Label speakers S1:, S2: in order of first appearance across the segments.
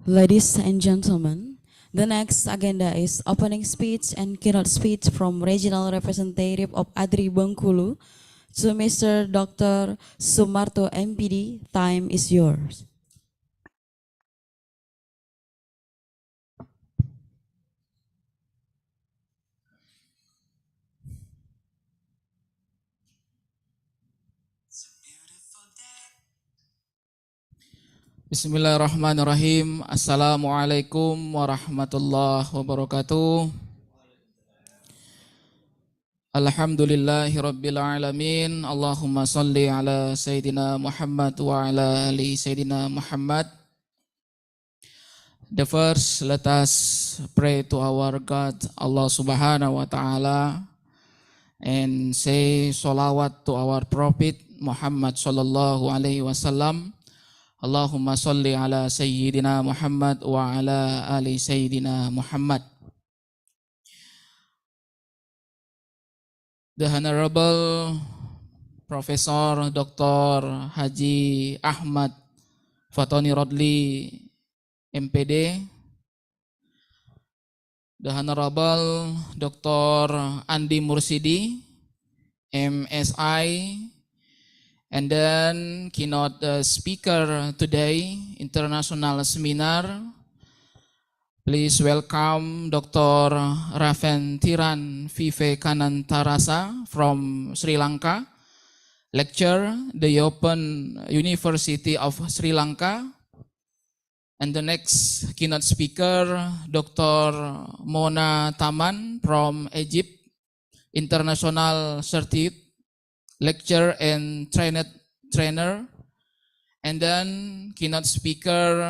S1: Ladies and gentlemen, the next agenda is opening speech and keynote speech from Regional Representative of Adri Bengkulu to Mr. Dr. Sumarto MPD. Time is yours.
S2: Bismillahirrahmanirrahim. Assalamualaikum warahmatullahi wabarakatuh. Alhamdulillahirabbil alamin. Allahumma salli ala Sayyidina Muhammad wa ala ali Sayyidina Muhammad. The first, let us pray to our God, Allah Subhanahu wa Ta'ala, and say salawat to our Prophet Muhammad sallallahu alaihi wasallam. Allahumma salli ala Sayyidina Muhammad wa ala ali Sayyidina Muhammad. The Honorable Professor Dr. Haji Ahmad Fatoni Rodli, MPD, the Honorable Dr. Andi Mursidi, MSI, and then keynote speaker today, international seminar. Please welcome Dr. Raven Tiran Vivekanantarasa from Sri Lanka, lecturer, the Open University of Sri Lanka. And the next keynote speaker, Dr. Mona Taman from Egypt, international certificate lecturer and trainer. And then keynote speaker,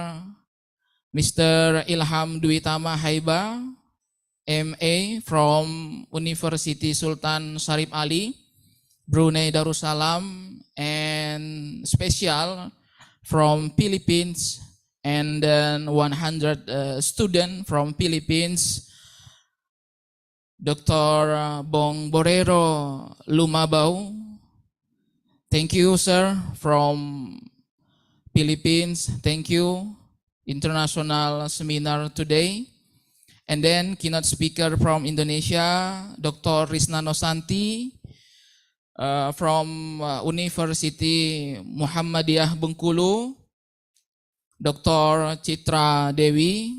S2: Mr. Ilham Dwitama Haiba, MA from University Sultan Syarif Ali, Brunei Darussalam, and special from Philippines, and then 100 students from Philippines, Dr. Bong Borero Lumabau. Thank you, sir, from Philippines. Thank you. International seminar today. And then keynote speaker from Indonesia, Dr. Risna Nosanti from University Muhammadiyah Bengkulu, Dr. Citra Dewi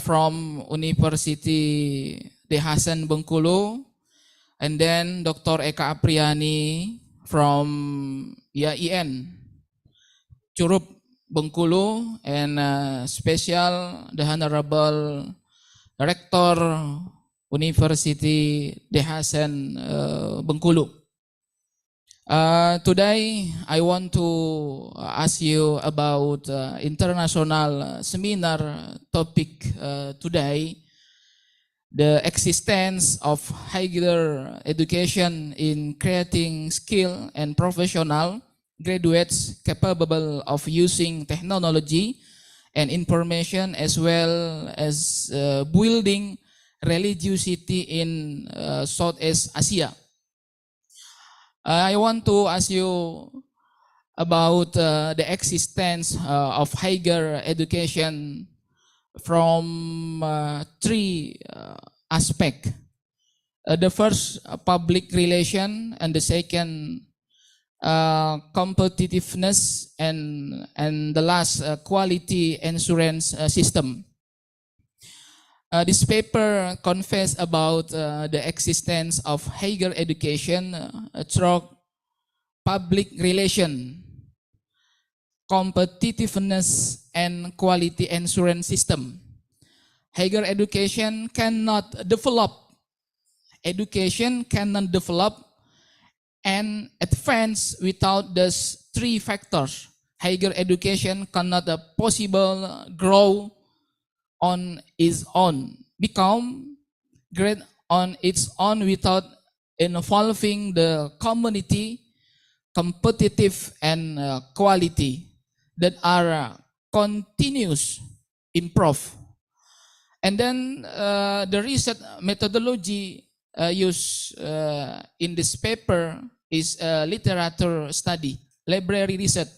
S2: from University De Hasan Bengkulu, and then Dr. Eka Apriani from IAIN Curup Bengkulu, and special the Honorable Rector University De Hasan Bengkulu. Today I want to ask you about international seminar topic today, the existence of higher education in creating skill and professional graduates capable of using technology and information, as well as building religiosity in Southeast Asia. I want to ask you about the existence of higher education from three aspects. The first, public relation, and the second, competitiveness, and the last, quality assurance system. This paper confess about the existence of higher education through public relation, competitiveness, and quality assurance system. Higher education cannot develop. Education cannot develop and advance without these three factors. Higher education cannot possible grow on its own, become great on its own without involving the community, competitive, and quality that are continuous improve. And then the research methodology used in this paper is literature study, library research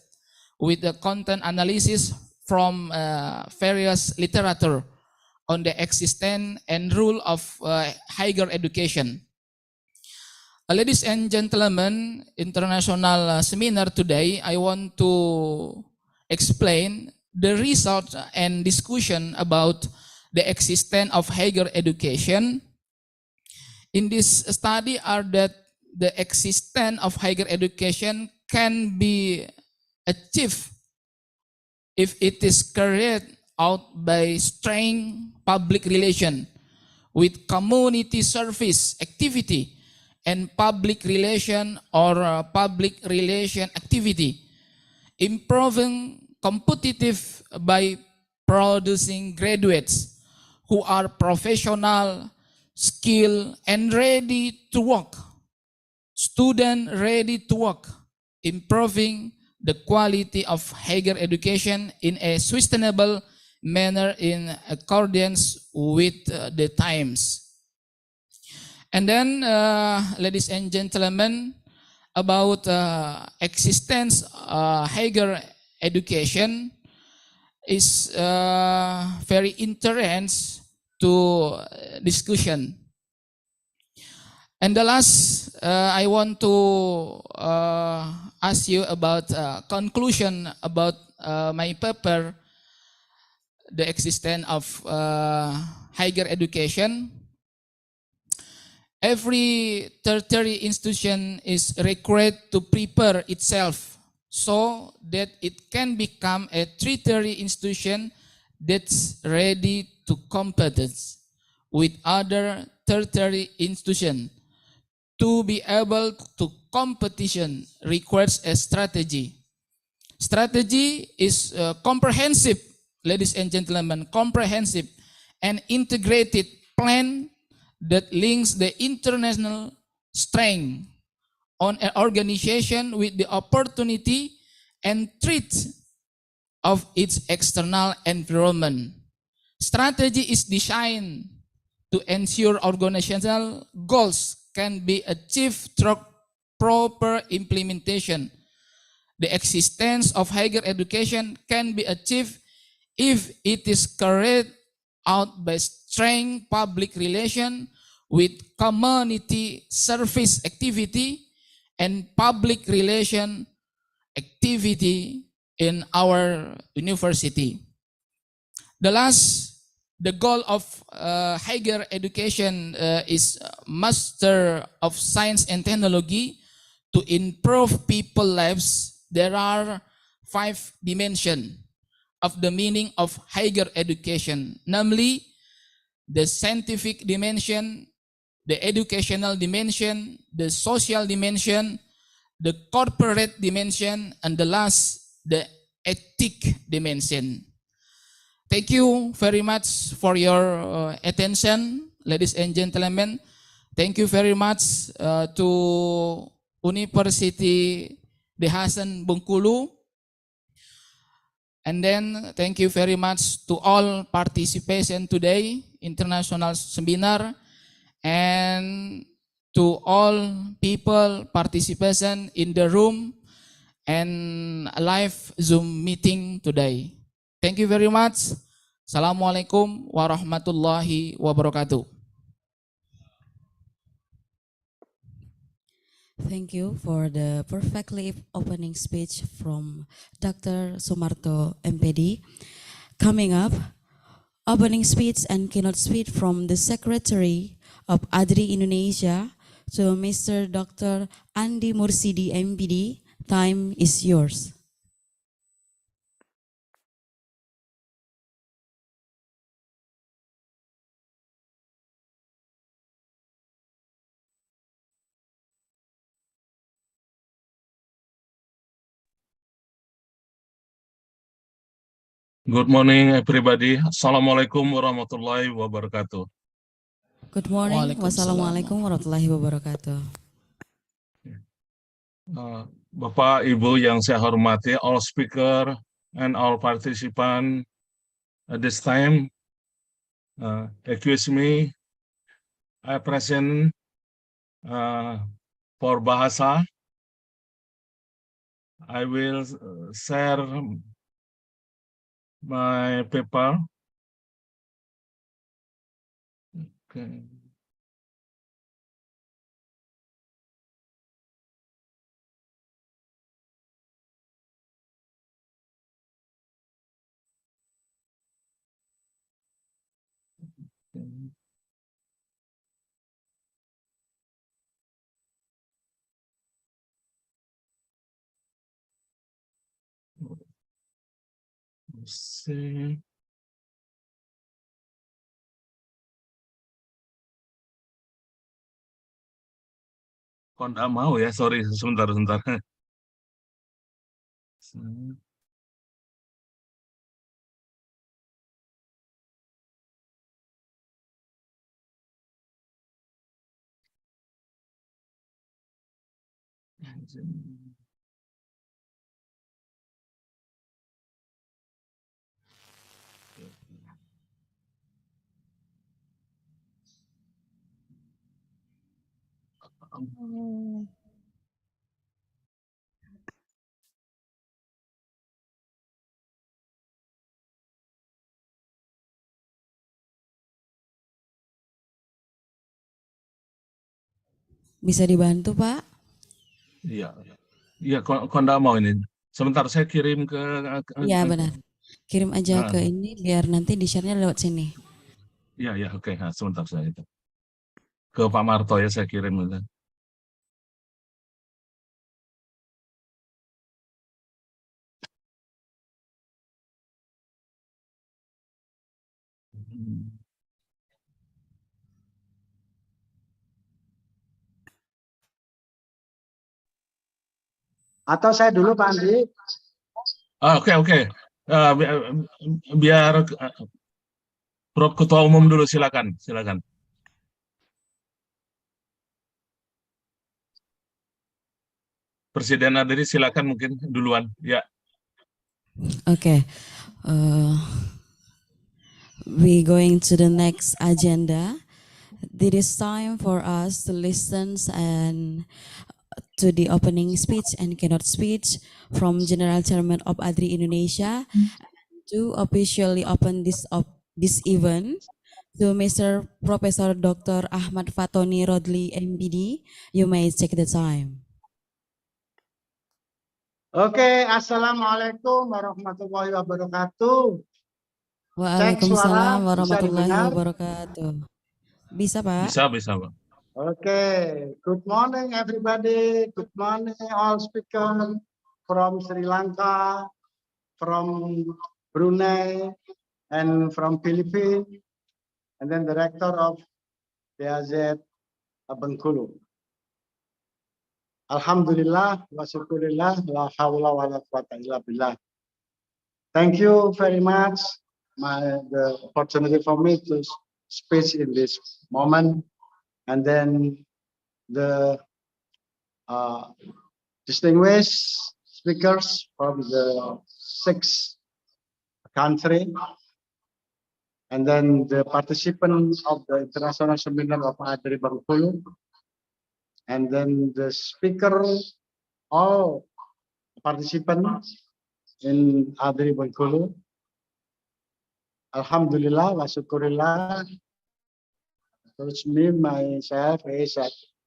S2: with the content analysis, from various literature on the existence and rule of higher education. Ladies and gentlemen, international seminar today, I want to explain the result and discussion about the existence of higher education. In this study are that the existence of higher education can be achieved if it is carried out by strong public relation with community service activity and public relation or public relation activity, improving competitive by producing graduates who are professional, skilled, and ready to work. Student ready to work, improving the quality of higher education in a sustainable manner in accordance with the times. And then, ladies and gentlemen, about existence higher education is very interesting to discussion. And the last, I want to ask you about conclusion about my paper, the existence of higher education. Every tertiary institution is required to prepare itself so that it can become a tertiary institution that's ready to compete with other tertiary institutions. To be able to competition requires a strategy. Strategy is comprehensive, ladies and gentlemen, comprehensive and integrated plan that links the international strength on an organization with the opportunity and threat of its external environment. Strategy is designed to ensure organizational goals can be achieved through proper implementation. The existence of higher education can be achieved if it is carried out by strong public relation with community service activity and public relation activity in our university. The last, the goal of higher education is master of science and technology to improve people's lives. There are 5 dimensions of the meaning of higher education, namely the scientific dimension, the educational dimension, the social dimension, the corporate dimension, and the last, the ethic dimension. Thank you very much for your attention, ladies and gentlemen. Thank you very much to University De Hasan Bengkulu. And then thank you very much to all participation today, international seminar, and to all people participation in the room and a live Zoom meeting today. Thank you very much. Assalamualaikum warahmatullahi wabarakatuh.
S1: Thank you for the perfectly opening speech from Dr. Sumarto MPD. Coming up, opening speech and keynote speech from the Secretary of Adri Indonesia to Mr. Dr. Andi Mursidi MPD. Time is yours.
S3: Good morning, everybody. Assalamualaikum warahmatullahi wabarakatuh.
S1: Good morning.
S2: Waalaikumsalam.
S1: Wassalamualaikum warahmatullahi wabarakatuh.
S3: Bapak, Ibu yang saya hormati, all speaker and all participant at this time, excuse me, I present for Bahasa. I will share my paper. Okay. Let's see. Kok nggak mau ya? Sorry, sebentar.
S1: Bisa dibantu, Pak?
S3: Iya, iya. Kok nggak mau ini? Sebentar, saya kirim ke.
S1: Iya, benar. Kirim aja
S3: Ah,
S1: ke ini biar nanti di-share-nya lewat sini.
S3: iya, oke. Nah, sebentar saya itu ke Pak Marto ya, saya kirim.
S4: Atau saya dulu Pak Andri?
S3: Oke. Biar Prof Ketua Umum dulu, silakan. Presiden Adri silakan mungkin duluan. Ya.
S1: Oke. We going to the next agenda. It is time for us to listen and to the opening speech and keynote speech from General Chairman of Adri Indonesia to officially open this event to Mr. Professor Dr. Ahmad Fatoni Rodli MPD. You may take the time.
S4: Oke, Assalamualaikum warahmatullahi wabarakatuh.
S1: Waalaikumsalam
S4: Bisa
S1: warahmatullahi
S4: didengar?
S1: wabarakatuh. Bisa, Pak?
S3: Bisa, Pak.
S4: Oke, good morning everybody. Good morning all speakers from Sri Lanka, from Brunei, and from Philippines, and then the rector of PAZ Bengkulu. Alhamdulillah wa syukurillah la haula wa la quwata illa billah. Thank you very much. The opportunity for me to speak in this moment, and then the distinguished speakers from the 6 country, and then the participants of the international seminar of Adri Bengkulu, and then the speaker, all participants in Adri Bengkulu. Alhamdulillah wa syukurillah. Terus me myself is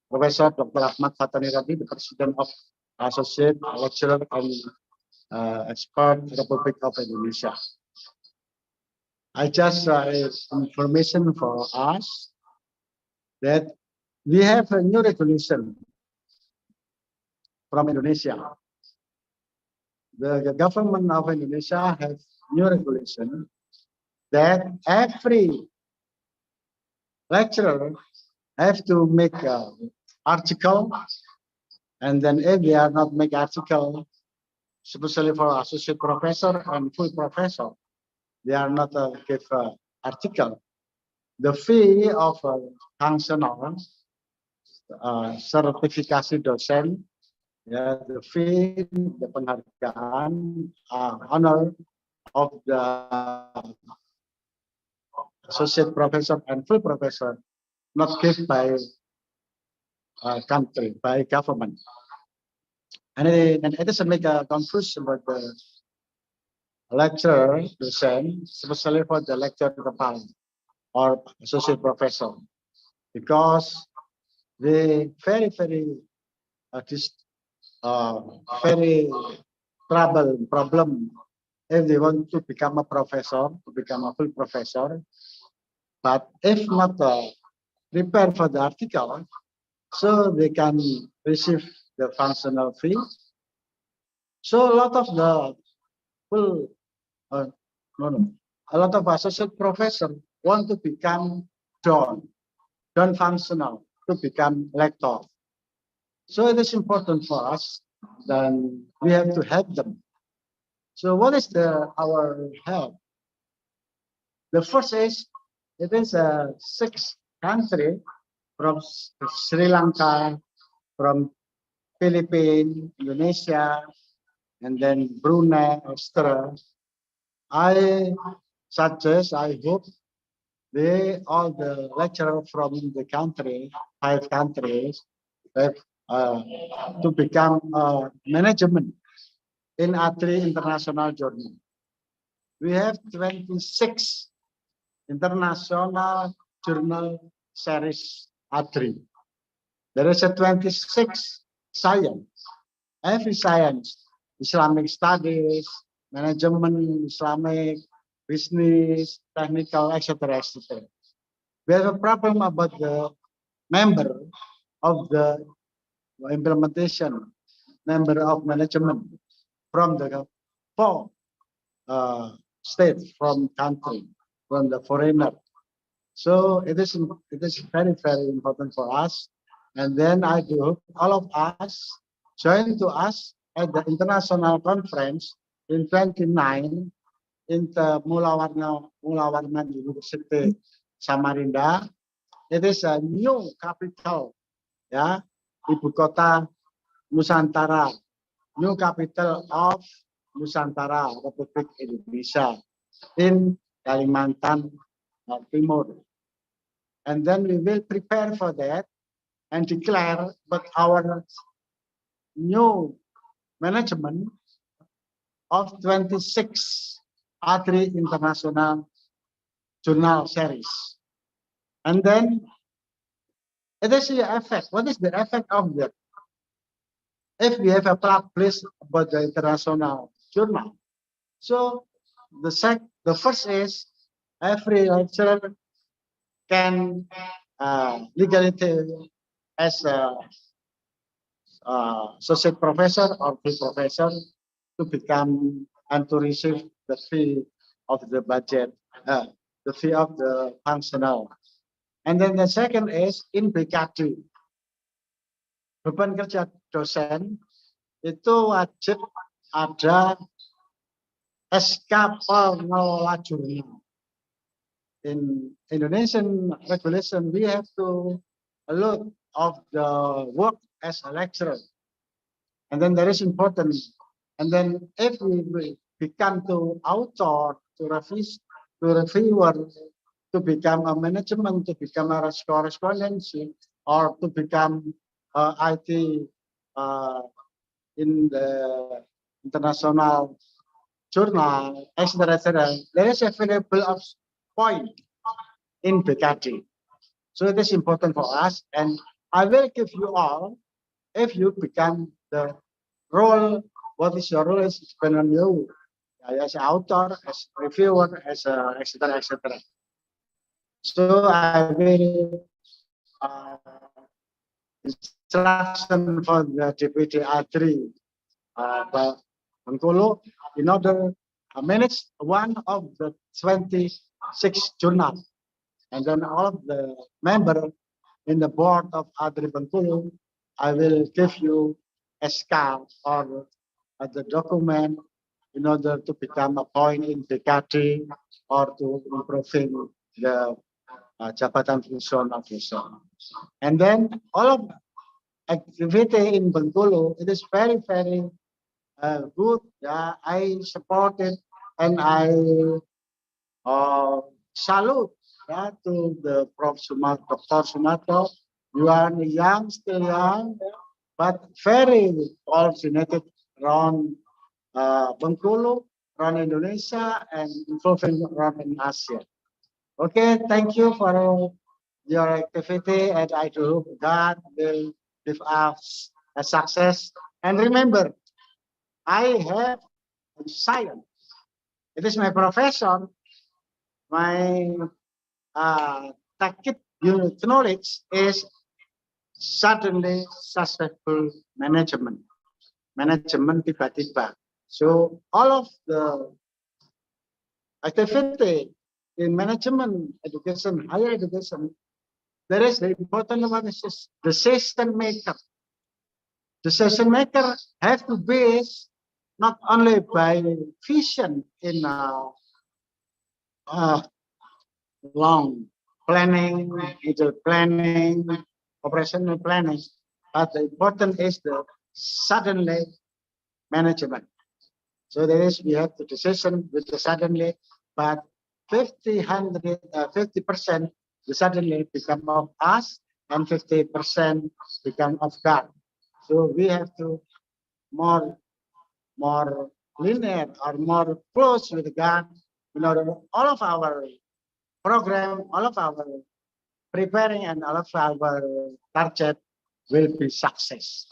S4: Professor Dr. Ahmad Fatoni Rodli, the President of Associate Lecturer and Expert Republic of Indonesia. I just information for us that we have a new regulation from Indonesia. The government of Indonesia has new regulation that every lecturer have to make an article, and then if they are not make article, especially for associate professor and full professor, they are not give article. The fee of functional sertifikasi dosen, the fee, the penghargaan, honor of the associate professor and full professor not given by country, by government. And it doesn't make a confusion about lecturer, docent, especially for the lecture department or associate professor, because they very this very problem if they want to become a professor, to become a full professor, but if not prepare for the article, so they can receive the functional fee. So a lot of the full, no, no, a lot of associate professor want to become don't functional to become lector. So it is important for us. Then we have to help them. So what is our help? The first is it is a 6 country from Sri Lanka, from Philippines, Indonesia, and then Brunei, Australia. I suggest, I hope all the lecturers from the country, 5 countries, have, to become management in Adri International Journal. We have 26 international journal series Adri. There is a 26 science, every science, Islamic studies, management, Islamic, business, technical, etc., etc. We have a problem about the member of the implementation, member of management from the 4 states, from country, from the foreigner. So it is very important for us. And then I do all of us join to us at the international conference in 29 in the Mulawarna University Samarinda. It is a new capital, ya, ibu kota Nusantara, new capital of Nusantara, Republik Indonesia in Kalimantan Timur. And then we will prepare for that and declare but our new management of 26 Adri International Journal Series. And then it is the effect. What is the effect of that? If we have a publish about the international journal. So the first is every lecturer can legally as a associate professor or full professor to become and to receive the fee of the budget, the fee of the functional. And then the second is in BKD. Beban kerja dosen itu wajib ada SK pengelola jurnal. In Indonesian regulation, we have to look of the work as a lecturer. And then there is important. And then if we become to author, to reviewer, to become a management, to become a correspondency, or to become IT in the international journal, etc. There is available of point in BKD. So it is important for us, and I will give you all, if you become the role, what is your role is depend on you, as an author, as a reviewer, as a etc. etc. So I will instruction for the Deputy Adri Bengkulu in order to manage one of the 26 journals. And then all of the members in the board of Adri Bengkulu, I will give you a SK or the document in order to become a point in BKD or to improving the jabatan fungsional. And then all of activity in Bengkulu, it is very good. Yeah, I support it and I salute to the Prof. Sumarto, Dr. Sumarto. You are young, still young, but very coordinated around Bengkulu around Indonesia and improving around in Asia. Okay, thank you for your activity, and I do hope God will give us a success. And remember, I have science. It is my profession, my tacit unit knowledge is suddenly successful management. Management tiba-tiba. So all of the activity in management education, higher education, there is the important one is decision maker. Decision maker have to base not only by vision in long planning, either planning, operational planning, but the important is the suddenly management. So there is, we have the decision with the suddenly, but 50% the suddenly become of us and 50% become of God. So we have to more linear or more close with God in order all of our program, all of our preparing and all of our target will be success.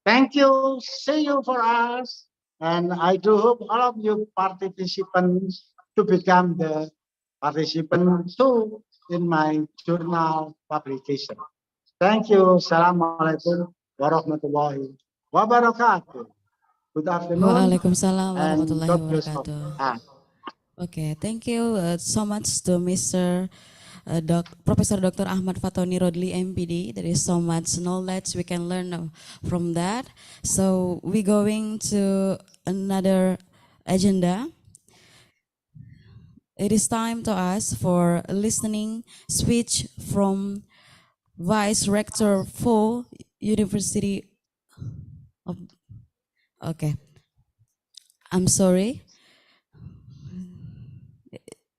S4: Thank you. See you for us. And I do hope all of you participants to become the participant too in my journal publication. Thank you. Assalamualaikum warahmatullahi wabarakatuh. Good afternoon
S1: Waalaikumsalam
S4: and
S1: warahmatullahi
S4: God bless
S1: wabarakatuh.
S4: us.
S1: Okay, thank you so much to Mr. Professor Dr. Ahmad Fatoni Rodli, MPD. There is so much knowledge we can learn from that. So we going to another agenda. It is time to ask for a listening speech from Vice Rector for University of. Okay, I'm sorry.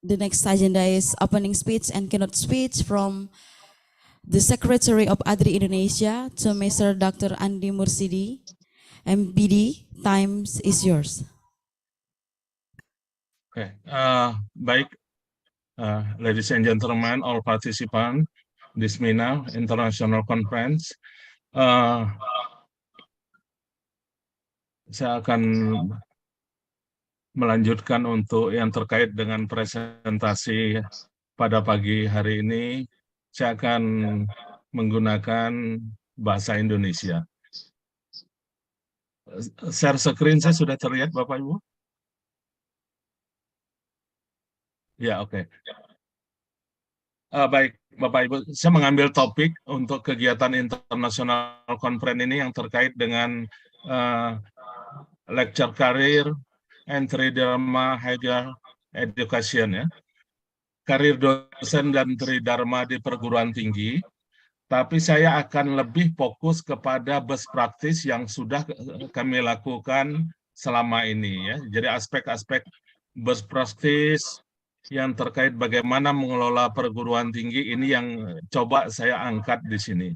S1: The next agenda is opening speech and keynote speech from the Secretary of Adri Indonesia to Mr. Dr. Andi Mursidi, MPD. Times is yours.
S3: Oke, baik, ladies and gentlemen, all participants this MENA International Conference. Saya akan melanjutkan untuk yang terkait dengan presentasi pada pagi hari ini. Saya akan menggunakan bahasa Indonesia. Share screen saya sudah terlihat, Bapak Ibu? Ya, oke. Baik, Bapak Ibu, saya mengambil topik untuk kegiatan internasional conference ini yang terkait dengan lecture career, entry Dharma, higher education ya. Karir dosen dan tridharma di perguruan tinggi, tapi saya akan lebih fokus kepada best practice yang sudah kami lakukan selama ini ya. Jadi aspek-aspek best practice yang terkait bagaimana mengelola perguruan tinggi ini yang coba saya angkat di sini.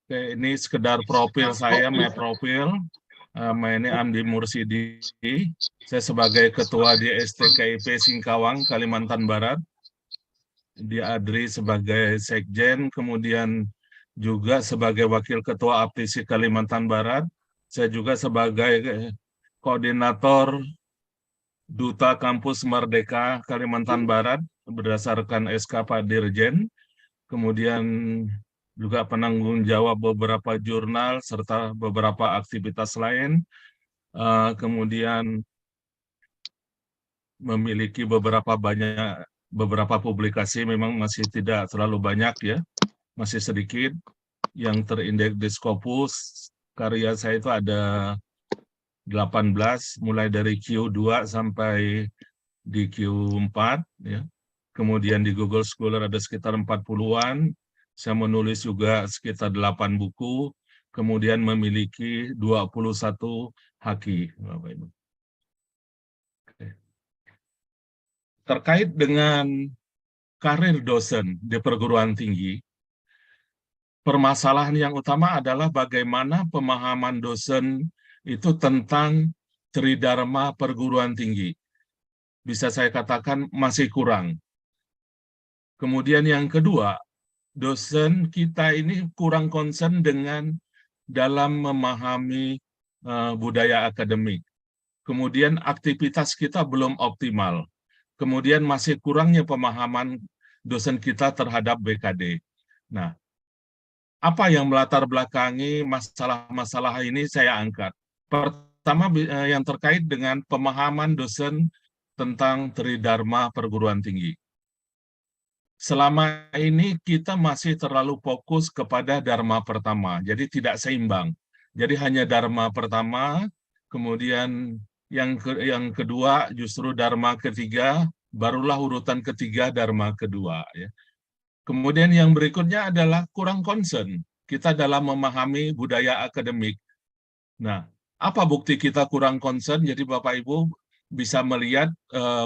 S3: Oke, ini sekedar profil saya, my profil. Ini Andi Mursidi. Saya sebagai ketua di STKIP Singkawang, Kalimantan Barat. Di Adri sebagai sekjen, kemudian juga sebagai wakil ketua APTISI Kalimantan Barat. Saya juga sebagai koordinator Duta Kampus Merdeka Kalimantan Barat berdasarkan SK Pak Dirjen. Kemudian juga penanggung jawab beberapa jurnal serta beberapa aktivitas lain. Kemudian memiliki beberapa publikasi, memang masih tidak terlalu banyak ya, masih sedikit yang terindeks di Scopus. Karya saya itu ada 18, mulai dari Q2 sampai di Q4 ya. Kemudian di Google Scholar ada sekitar 40-an. Saya menulis juga sekitar 8 buku, kemudian memiliki 21 haki. Terkait dengan karir dosen di perguruan tinggi, permasalahan yang utama adalah bagaimana pemahaman dosen itu tentang tridharma perguruan tinggi. Bisa saya katakan masih kurang. Kemudian yang kedua, dosen kita ini kurang concern dengan dalam memahami budaya akademik. Kemudian aktivitas kita belum optimal. Kemudian masih kurangnya pemahaman dosen kita terhadap BKD. Nah, apa yang melatar belakangi masalah-masalah ini saya angkat. Pertama, yang terkait dengan pemahaman dosen tentang tridharma perguruan tinggi. Selama ini kita masih terlalu fokus kepada dharma pertama, jadi tidak seimbang. Jadi hanya dharma pertama, kemudian yang kedua justru dharma ketiga, barulah urutan ketiga dharma kedua. Ya. Kemudian yang berikutnya adalah kurang concern kita dalam memahami budaya akademik. Nah, apa bukti kita kurang concern? Jadi Bapak Ibu bisa melihat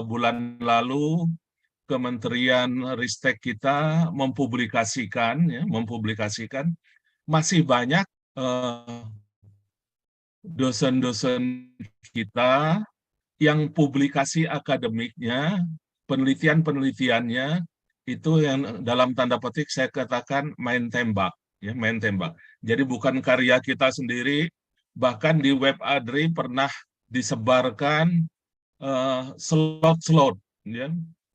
S3: bulan lalu Kementerian Ristek kita mempublikasikan masih banyak dosen-dosen kita yang publikasi akademiknya, penelitiannya itu yang dalam tanda petik saya katakan main tembak, ya main tembak. Jadi bukan karya kita sendiri, bahkan di web Adri pernah disebarkan slot-slot, ya.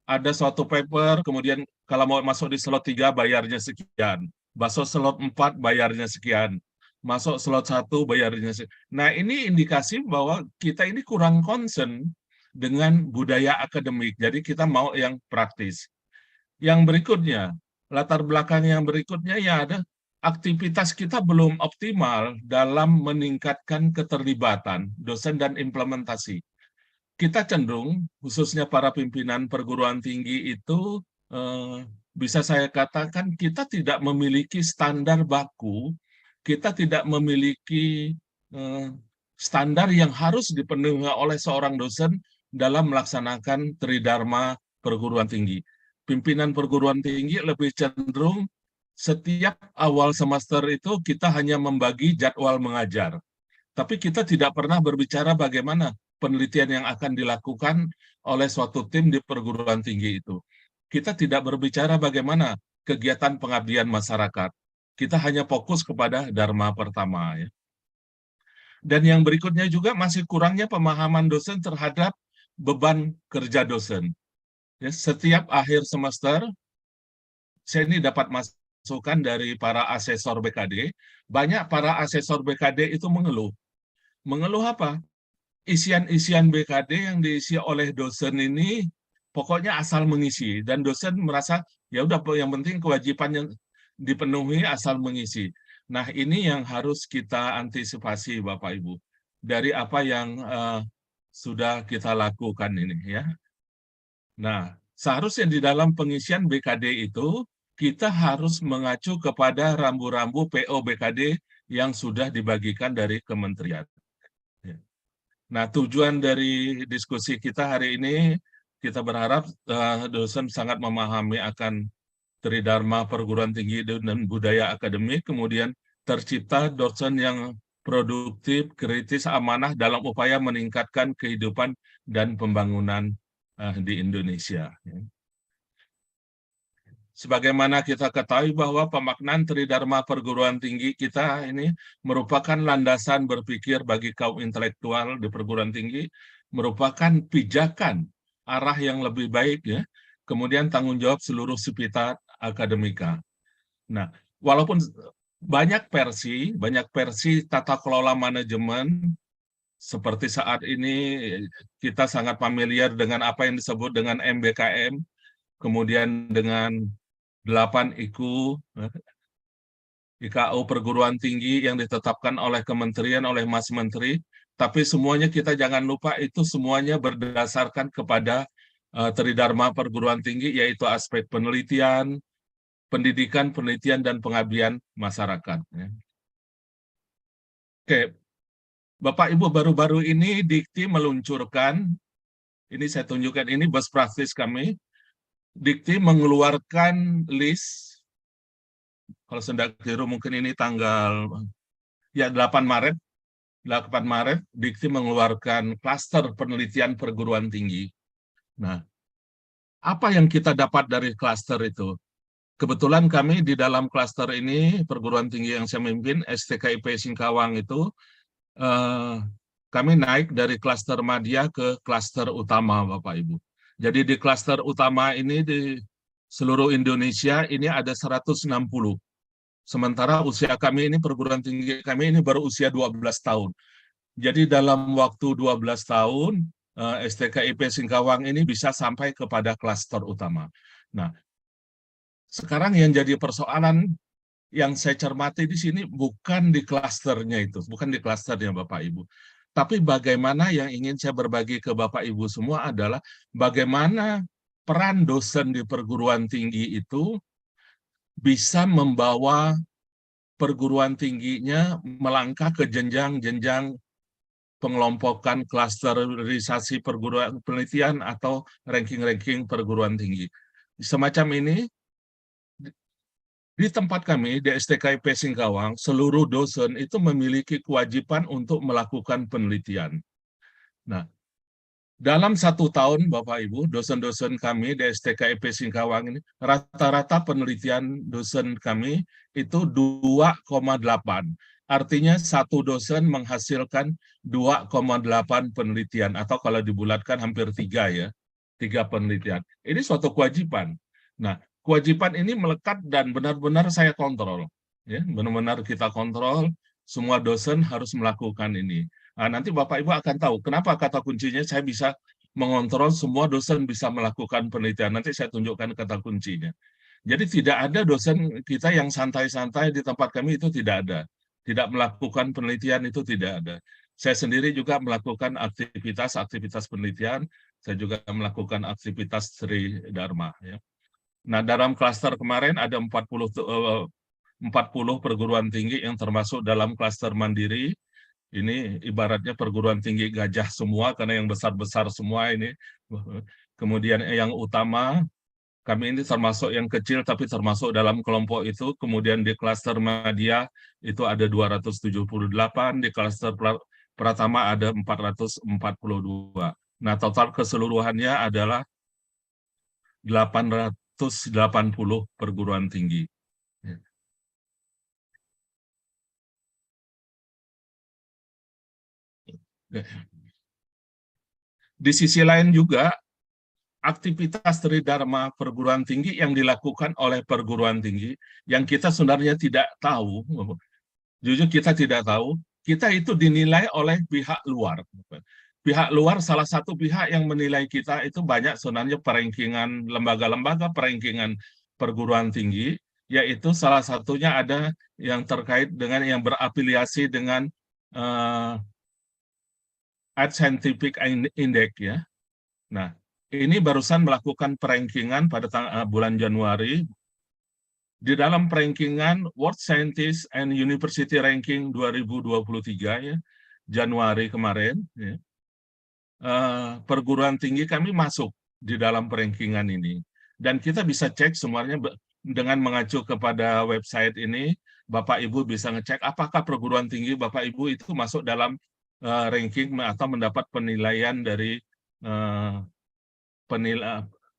S3: Ada suatu paper, kemudian kalau mau masuk di slot 3 bayarnya sekian, masuk slot 4 bayarnya sekian, masuk slot 1 bayarnya sekian. Nah, ini indikasi bahwa kita ini kurang concern dengan budaya akademik, jadi kita mau yang praktis. Yang berikutnya, latar belakang yang berikutnya ya ada aktivitas kita belum optimal dalam meningkatkan keterlibatan dosen dan implementasi. Kita cenderung, khususnya para pimpinan perguruan tinggi itu, bisa saya katakan kita tidak memiliki standar baku, kita tidak memiliki standar yang harus dipenuhi oleh seorang dosen dalam melaksanakan tridharma perguruan tinggi. Pimpinan perguruan tinggi lebih cenderung setiap awal semester itu kita hanya membagi jadwal mengajar. Tapi kita tidak pernah berbicara bagaimana penelitian yang akan dilakukan oleh suatu tim di perguruan tinggi itu. Kita tidak berbicara bagaimana kegiatan pengabdian masyarakat. Kita hanya fokus kepada dharma pertama. Ya. Dan yang berikutnya juga masih kurangnya pemahaman dosen terhadap beban kerja dosen. Ya, setiap akhir semester, saya ini dapat masukan dari para asesor BKD, banyak para asesor BKD itu mengeluh. Mengeluh apa? Isian-isian BKD yang diisi oleh dosen ini pokoknya asal mengisi, dan dosen merasa ya udah yang penting kewajiban yang dipenuhi asal mengisi. Nah, ini yang harus kita antisipasi Bapak Ibu dari apa yang sudah kita lakukan ini ya. Nah, seharusnya di dalam pengisian BKD itu kita harus mengacu kepada rambu-rambu PO BKD yang sudah dibagikan dari kementerian. Nah, tujuan dari diskusi kita hari ini, kita berharap dosen sangat memahami akan tridharma perguruan tinggi dan budaya akademik, kemudian tercipta dosen yang produktif, kritis, amanah dalam upaya meningkatkan kehidupan dan pembangunan di Indonesia. Sebagaimana kita ketahui bahwa pemaknaan tridharma perguruan tinggi kita ini merupakan landasan berpikir bagi kaum intelektual di perguruan tinggi, merupakan pijakan arah yang lebih baik ya, kemudian tanggung jawab seluruh sivitas akademika. Nah, walaupun banyak versi tata kelola manajemen seperti saat ini kita sangat familiar dengan apa yang disebut dengan MBKM, kemudian dengan 8 IKU, IKU perguruan tinggi yang ditetapkan oleh kementerian, oleh Mas Menteri, tapi semuanya kita jangan lupa itu semuanya berdasarkan kepada tridharma perguruan tinggi, yaitu aspek penelitian, pendidikan, penelitian, dan pengabdian masyarakat. Oke, Bapak Ibu, baru-baru ini Dikti meluncurkan, ini saya tunjukkan, ini best practice kami, Dikti mengeluarkan list Kalau Senda keliru mungkin ini tanggal ya 8 Maret. 8 Maret Dikti mengeluarkan klaster penelitian perguruan tinggi. Nah, apa yang kita dapat dari klaster itu? Kebetulan kami di dalam klaster ini, perguruan tinggi yang saya mimpin, STKIP Singkawang itu, kami naik dari klaster Madya ke klaster utama, Bapak Ibu. Jadi di klaster utama ini di seluruh Indonesia ini ada 160. Sementara usia kami ini, perguruan tinggi kami ini baru usia 12 tahun. Jadi dalam waktu 12 tahun, STKIP Singkawang ini bisa sampai kepada klaster utama. Nah, sekarang yang jadi persoalan yang saya cermati di sini bukan di klasternya itu, bukan di klasternya Bapak Ibu. Tapi bagaimana yang ingin saya berbagi ke Bapak Ibu semua adalah bagaimana peran dosen di perguruan tinggi itu bisa membawa perguruan tingginya melangkah ke jenjang-jenjang pengelompokan klasterisasi perguruan penelitian atau ranking-ranking perguruan tinggi. Semacam ini, di tempat kami, di STKIP Singkawang, seluruh dosen itu memiliki kewajiban untuk melakukan penelitian. Nah, dalam 1 tahun, Bapak Ibu, dosen-dosen kami di STKIP Singkawang ini, rata-rata penelitian dosen kami itu 2,8. Artinya satu dosen menghasilkan 2,8 penelitian, atau kalau dibulatkan hampir 3 ya, 3 penelitian. Ini suatu kewajiban. Nah, kewajiban ini melekat dan benar-benar saya kontrol. Ya, benar-benar kita kontrol, semua dosen harus melakukan ini. Nah, nanti Bapak Ibu akan tahu kenapa kata kuncinya saya bisa mengontrol semua dosen bisa melakukan penelitian. Nanti saya tunjukkan kata kuncinya. Jadi tidak ada dosen kita yang santai-santai di tempat kami, itu tidak ada. Tidak melakukan penelitian itu tidak ada. Saya sendiri juga melakukan aktivitas penelitian, saya juga melakukan aktivitas Sri Dharma. Ya. Nah, dalam klaster kemarin ada 40 perguruan tinggi yang termasuk dalam klaster mandiri. Ini ibaratnya perguruan tinggi gajah semua, karena yang besar-besar semua ini. Kemudian yang utama, kami ini termasuk yang kecil, tapi termasuk dalam kelompok itu. Kemudian di klaster Madya itu ada 278, di klaster Pratama ada 442. Nah, total keseluruhannya adalah 880 perguruan tinggi. Di sisi lain juga, aktivitas tridharma perguruan tinggi yang dilakukan oleh perguruan tinggi, yang kita sebenarnya tidak tahu, jujur kita tidak tahu, kita itu dinilai oleh pihak luar. Pihak luar, salah satu pihak yang menilai kita itu banyak sebenarnya perankingan lembaga-lembaga, perankingan perguruan tinggi, yaitu salah satunya ada yang terkait dengan yang berafiliasi dengan Scientific Index ya. Nah, ini barusan melakukan perankingan pada bulan Januari. Di dalam perankingan World Scientist and University Ranking 2023 ya, Januari kemarin, ya, perguruan tinggi kami masuk di dalam perankingan ini. Dan kita bisa cek semuanya dengan mengacu kepada website ini. Bapak Ibu bisa ngecek apakah perguruan tinggi Bapak Ibu itu masuk dalam ranking atau mendapat penilaian dari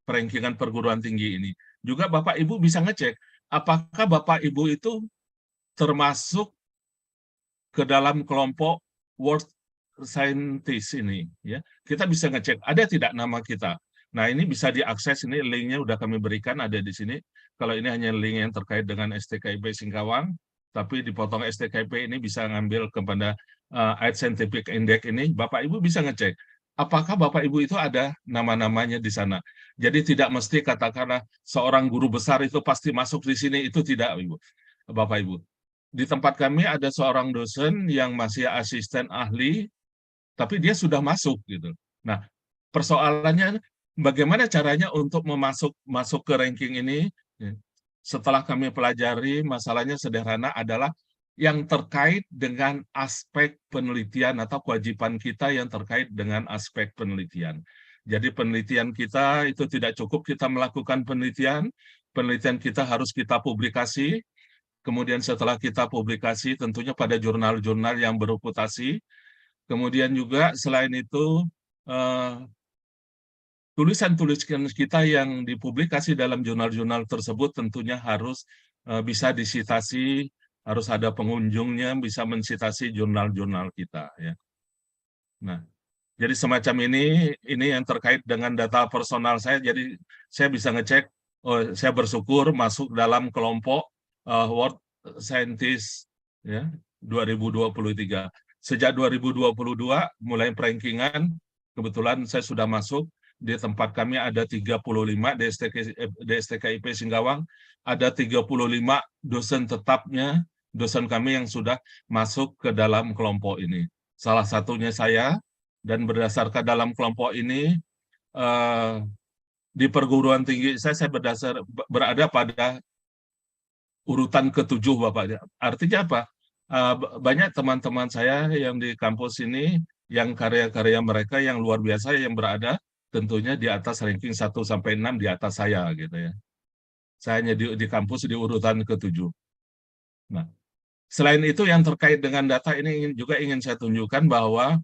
S3: perankingan perguruan tinggi ini. Juga Bapak Ibu bisa ngecek apakah Bapak Ibu itu termasuk ke dalam kelompok World Scientist ini. Ya, kita bisa ngecek ada tidak nama kita. Nah, ini bisa diakses, ini linknya udah kami berikan, ada di sini. Kalau ini hanya link yang terkait dengan STKIP Singkawang, tapi dipotong STKIP ini bisa ngambil kepada Scientific Index ini, Bapak Ibu bisa ngecek apakah Bapak Ibu itu ada nama-namanya di sana. Jadi tidak mesti katakanlah seorang guru besar itu pasti masuk di sini, itu tidak, Ibu. Bapak Ibu. Di tempat kami ada seorang dosen yang masih asisten ahli, tapi dia sudah masuk gitu. Nah, persoalannya bagaimana caranya untuk masuk ke ranking ini? Setelah kami pelajari, masalahnya sederhana adalah yang terkait dengan aspek penelitian atau kewajiban kita yang terkait dengan aspek penelitian. Jadi penelitian kita itu tidak cukup kita melakukan penelitian kita harus kita publikasi, Kemudian setelah kita publikasi tentunya pada jurnal-jurnal yang bereputasi. Kemudian juga selain itu tulisan-tulisan kita yang dipublikasi dalam jurnal-jurnal tersebut tentunya harus bisa disitasi, harus ada pengunjungnya bisa mensitasi jurnal-jurnal kita ya. Nah, jadi semacam ini yang terkait dengan data personal saya. Jadi saya bisa ngecek, oh, saya bersyukur masuk dalam kelompok World Scientist ya 2023. Sejak 2022 mulai rankingan, kebetulan saya sudah masuk. Di tempat kami ada 35 di STKIP Singkawang, ada 35 dosen tetapnya, dosen kami yang sudah masuk ke dalam kelompok ini. Salah satunya saya, dan berdasarkan dalam kelompok ini di perguruan tinggi saya berada pada urutan ke-7 Bapak. Artinya apa? Banyak teman-teman saya yang di kampus ini yang karya-karya mereka yang luar biasa yang berada tentunya di atas ranking 1 sampai 6 di atas saya gitu ya. Saya hanya di kampus di urutan ke-7. Nah, selain itu yang terkait dengan data ini juga ingin saya tunjukkan bahwa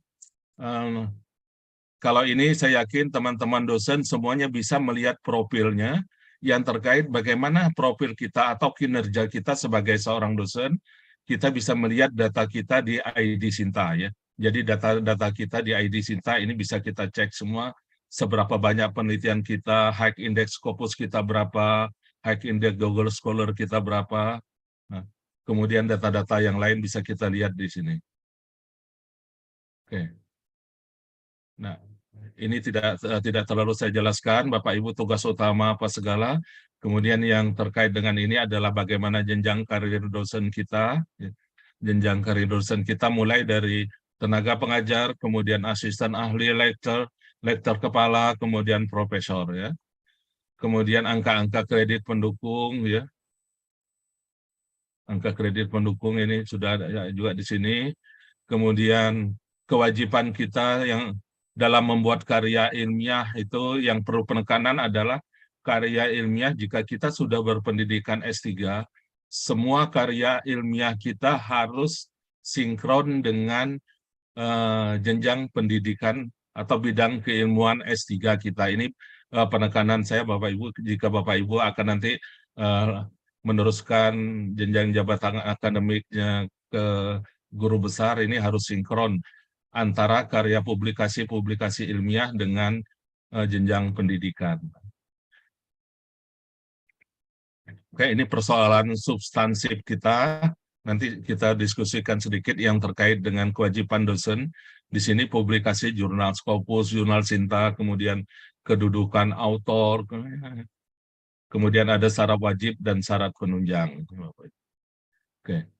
S3: kalau ini saya yakin teman-teman dosen semuanya bisa melihat profilnya yang terkait bagaimana profil kita atau kinerja kita sebagai seorang dosen. Kita bisa melihat data kita di ID Sinta ya. Jadi data-data kita di ID Sinta ini bisa kita cek semua seberapa banyak penelitian kita, high index Scopus kita berapa, high index Google Scholar kita berapa. Nah, kemudian data-data yang lain bisa kita lihat di sini. Oke. Nah, ini tidak terlalu saya jelaskan, Bapak Ibu tugas utama apa segala. Kemudian yang terkait dengan ini adalah bagaimana jenjang karir dosen kita. Jenjang karir dosen kita mulai dari tenaga pengajar, kemudian asisten ahli, lektor kepala, kemudian profesor ya. Kemudian angka-angka kredit pendukung ya. Angka kredit pendukung ini sudah ada juga di sini. Kemudian kewajiban kita yang dalam membuat karya ilmiah itu yang perlu penekanan adalah karya ilmiah jika kita sudah berpendidikan S3, semua karya ilmiah kita harus sinkron dengan jenjang pendidikan atau bidang keilmuan S3 kita. Ini penekanan saya Bapak Ibu, jika Bapak Ibu akan nanti meneruskan jenjang jabatan akademiknya ke guru besar, ini harus sinkron antara karya publikasi-publikasi ilmiah dengan jenjang pendidikan. Oke, ini persoalan substansif kita. Nanti kita diskusikan sedikit yang terkait dengan kewajiban dosen. Di sini publikasi jurnal Scopus, jurnal Sinta, kemudian kedudukan autor, kemudian ada syarat wajib dan syarat penunjang. Oke.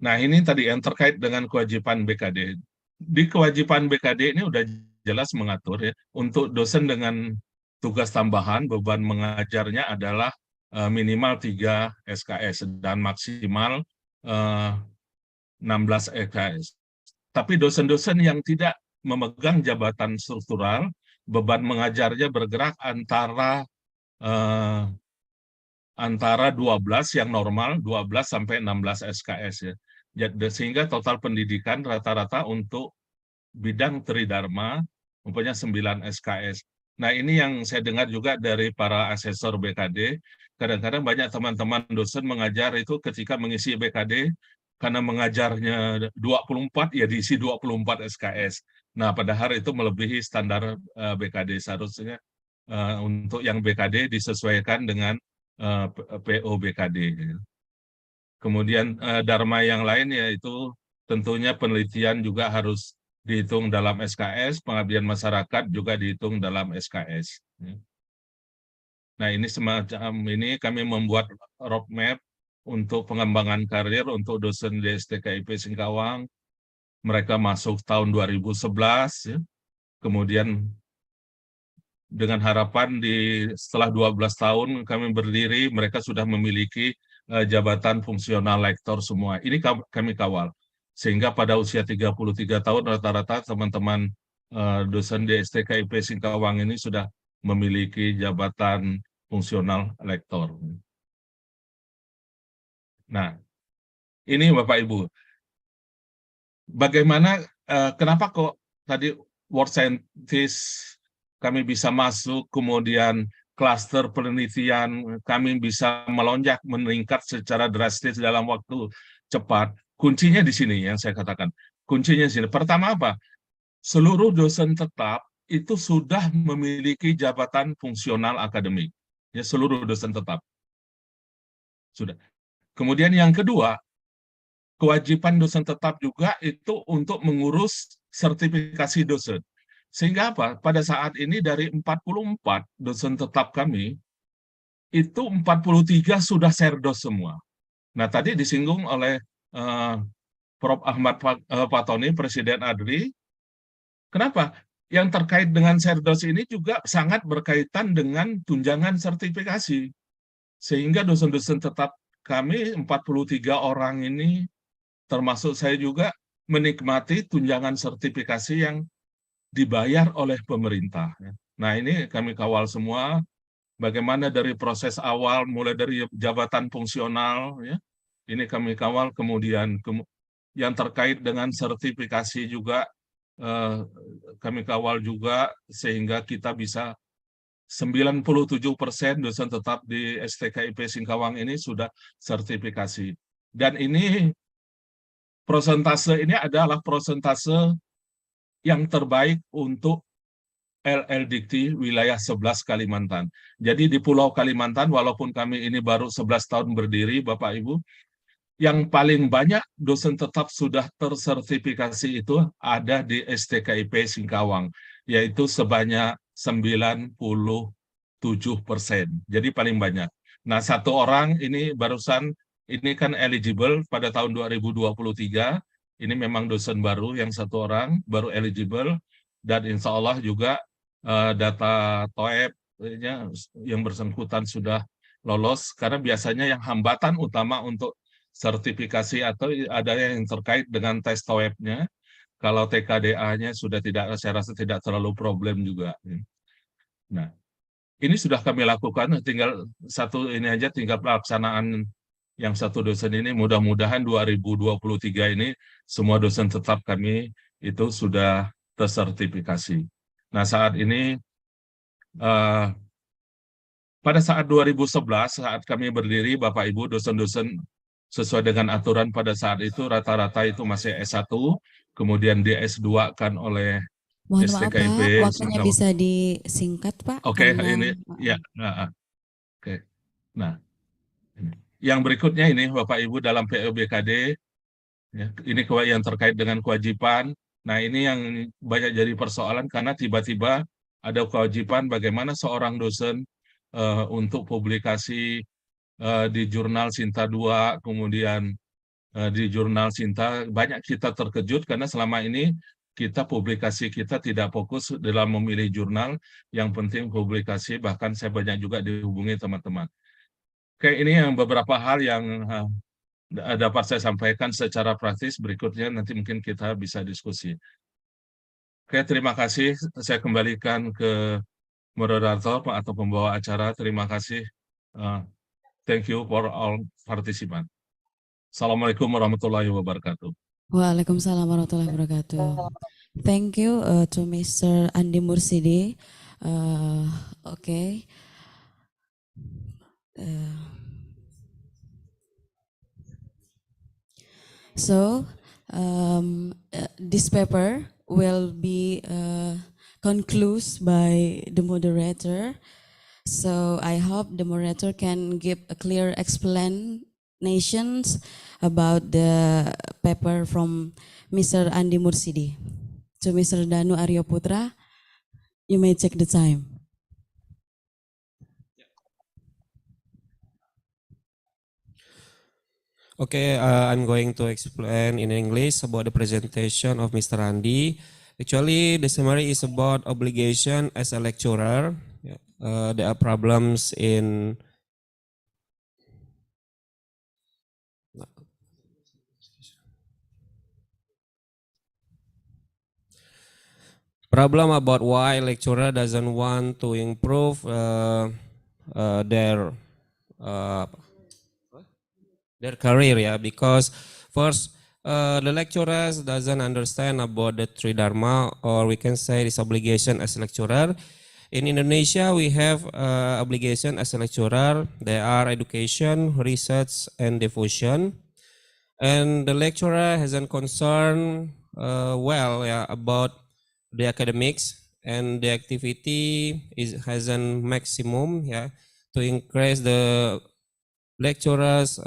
S3: Nah, ini tadi yang terkait dengan kewajiban BKD. Di kewajiban BKD ini udah jelas mengatur ya, untuk dosen dengan tugas tambahan, beban mengajarnya adalah minimal 3 SKS dan maksimal 16 SKS. Tapi dosen-dosen yang tidak memegang jabatan struktural, beban mengajarnya bergerak antara 12 yang normal, 12 sampai 16 SKS ya. Sehingga total pendidikan rata-rata untuk bidang Tridharma mempunyai 9 SKS. Nah, ini yang saya dengar juga dari para asesor BKD. Kadang-kadang banyak teman-teman dosen mengajar itu ketika mengisi BKD, karena mengajarnya 24, ya diisi 24 SKS. Nah, padahal itu melebihi standar BKD. Seharusnya untuk yang BKD disesuaikan dengan PO BKD. Kemudian Dharma yang lain yaitu tentunya penelitian juga harus dihitung dalam SKS, pengabdian masyarakat juga dihitung dalam SKS. Nah, ini semacam ini kami membuat roadmap untuk pengembangan karir untuk dosen di STKIP Singkawang. Mereka masuk tahun 2011, ya. Kemudian dengan harapan setelah 12 tahun kami berdiri, mereka sudah memiliki jabatan fungsional lektor semua. Ini kami kawal. Sehingga pada usia 33 tahun rata-rata teman-teman dosen di STKIP Singkawang ini sudah memiliki jabatan fungsional lektor. Nah, ini Bapak Ibu, bagaimana, kenapa kok tadi World Scientist kami bisa masuk, kemudian klaster penelitian kami bisa melonjak, meningkat secara drastis dalam waktu cepat. Kuncinya di sini yang saya katakan. Kuncinya di sini. Pertama apa? Seluruh dosen tetap itu sudah memiliki jabatan fungsional akademik. Ya, seluruh dosen tetap. Sudah. Kemudian yang kedua, kewajiban dosen tetap juga itu untuk mengurus sertifikasi dosen. Sehingga apa? Pada saat ini dari 44 dosen tetap kami, itu 43 sudah serdos semua. Nah, tadi disinggung oleh Prof. Ahmad Fatoni, Presiden Adri. Kenapa? Yang terkait dengan serdos ini juga sangat berkaitan dengan tunjangan sertifikasi. Sehingga dosen-dosen tetap kami, 43 orang ini, termasuk saya juga, menikmati tunjangan sertifikasi yang dibayar oleh pemerintah. Nah, ini kami kawal semua, bagaimana dari proses awal, mulai dari jabatan fungsional, ya, ini kami kawal, kemudian yang terkait dengan sertifikasi juga eh, kami kawal juga, sehingga kita bisa 97% dosen tetap di STKIP Singkawang ini sudah sertifikasi. Dan ini prosentase ini adalah prosentase yang terbaik untuk LL Dikti wilayah 11 Kalimantan. Jadi di Pulau Kalimantan, walaupun kami ini baru 11 tahun berdiri, Bapak Ibu, yang paling banyak dosen tetap sudah tersertifikasi itu ada di STKIP Singkawang, yaitu sebanyak 97%. Jadi paling banyak. Nah, satu orang ini barusan, ini kan eligible pada tahun 2023, ini memang dosen baru, yang satu orang baru eligible, dan insya Allah juga data TOEP-nya yang bersangkutan sudah lolos, karena biasanya yang hambatan utama untuk sertifikasi atau ada yang terkait dengan tes TOEP-nya, kalau TKDA-nya sudah tidak, saya rasa tidak terlalu problem juga. Nah, ini sudah kami lakukan, tinggal satu ini aja, tinggal pelaksanaan yang satu dosen ini, mudah-mudahan 2023 ini semua dosen tetap kami itu sudah tersertifikasi. Nah, saat ini eh, pada saat 2011, saat kami berdiri, Bapak Ibu, dosen-dosen sesuai dengan aturan pada saat itu, rata-rata itu masih S1, kemudian di S2 kan oleh
S1: Mohon maaf Pak,
S3: STKIP
S1: waktunya
S3: Singkawang.
S1: bisa disingkat Pak,
S3: Oke,
S1: karena
S3: ini ya. Oke. Nah, ini. Yang berikutnya ini Bapak Ibu dalam POBKD, ya, ini yang terkait dengan kewajiban. Nah, ini yang banyak jadi persoalan karena tiba-tiba ada kewajiban bagaimana seorang dosen untuk publikasi di jurnal Sinta 2, kemudian di jurnal Sinta, banyak kita terkejut karena selama ini publikasi kita tidak fokus dalam memilih jurnal, yang penting publikasi, bahkan saya banyak juga dihubungi teman-teman. Oke, ini yang beberapa hal yang dapat saya sampaikan secara praktis, berikutnya nanti mungkin kita bisa diskusi. Oke, terima kasih, saya kembalikan ke moderator atau pembawa acara, terima kasih. Thank you for all participant. Assalamualaikum warahmatullahi wabarakatuh.
S1: Waalaikumsalam warahmatullahi wabarakatuh. Thank you to Mr. Andi Mursidi. Okay. So this paper will be concluded by the moderator. So I hope the moderator can give a clear explanations about the paper from Mr. Andi Mursidi. To Mr. Danu Aryo Putra, you may check the time.
S5: Okay, I'm going to explain in English about the presentation of Mr. Andi. Actually, the summary is about obligation as a lecturer. There are problems in problem about why lecturer doesn't want to improve their their career, yeah, because first the lecturers doesn't understand about the three dharma, or we can say this obligation as a lecturer. In Indonesia, we have obligation as a lecturer. There are education, research, and devotion. And the lecturer has a concern, yeah, about the academics, and the activity has a maximum, yeah, to increase the lecturers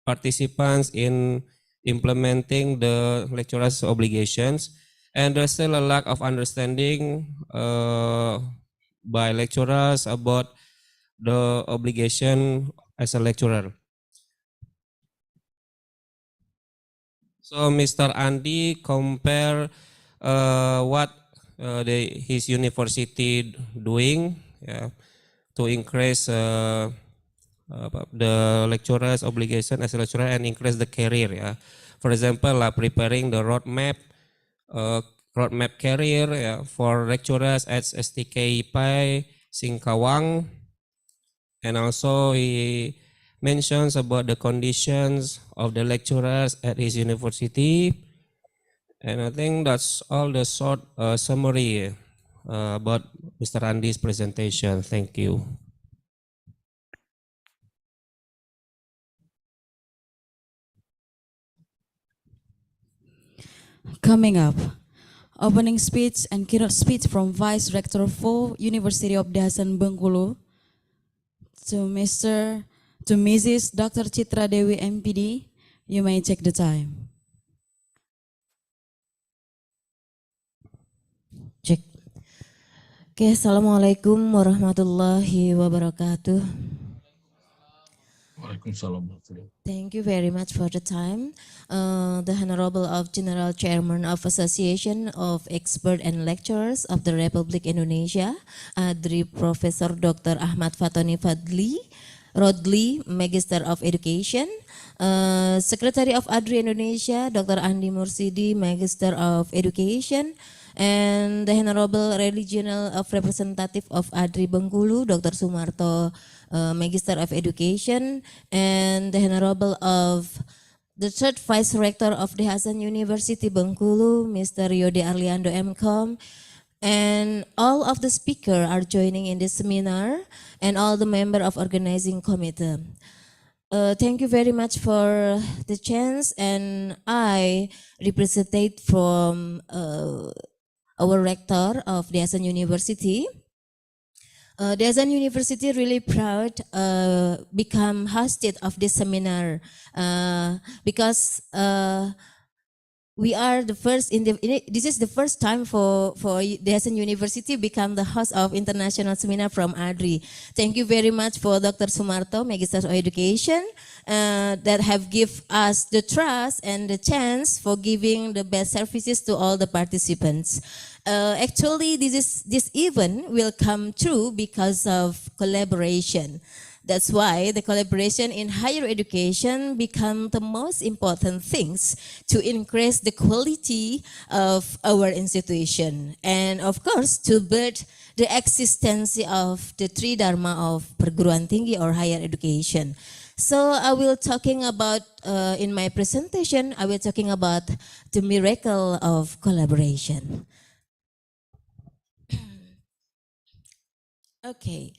S5: participants in implementing the lecturers obligations, and there's still a lack of understanding by lecturers about the obligation as a lecturer. So Mr. Andi compare what his university doing, yeah, to increase the lecturer's obligation as a lecturer and increase the career, yeah. For example, preparing the roadmap career, yeah, for lecturers at STK IPA Singkawang, and also he mentions about the conditions of the lecturers at his university, and I think that's all the short summary about Mr. Andi's presentation. Thank you.
S1: Coming up, opening speech and keynote speech from Vice Rector for University of Dahasan Bengkulu to Mrs. Dr. Chitra Dewi MPD. You may check the time.
S6: Cek. Oke, Assalamualaikum warahmatullahi wabarakatuh.
S3: Waalaikumsalam.
S6: Thank you very much for the time. The Honorable of General Chairman of Association of Expert and Lecturers of the Republic Indonesia, Adri Professor Dr. Ahmad Fatoni Rodli, Magister of Education, Secretary of Adri Indonesia, Dr. Andi Mursidi, Magister of Education, and the Honorable Regional of Representative of Adri Bengkulu, Dr. Sumarto, Magister of Education, and the Honorable of the third Vice Rector of Dahasan University Bengkulu, Mr. Yode Arliando MCom, and all of the speakers are joining in this seminar, and all the member of organizing committee. Thank you very much for the chance, and I represent from our rector of Dahasan University. Dahasan University really proud become hosted of this seminar because we are the first this is the first time for Dahasan University become the host of international seminar from Adri. Thank you very much for Dr. Sumarto, Magister of Education, that have give us the trust and the chance for giving the best services to all the participants. Actually, this event will come true because of collaboration. That's why the collaboration in higher education become the most important things to increase the quality of our institution. And of course, to build the existence of the three dharma of perguruan tinggi or higher education. So I will talking about, in my presentation, I will talking about the miracle of collaboration. Okay.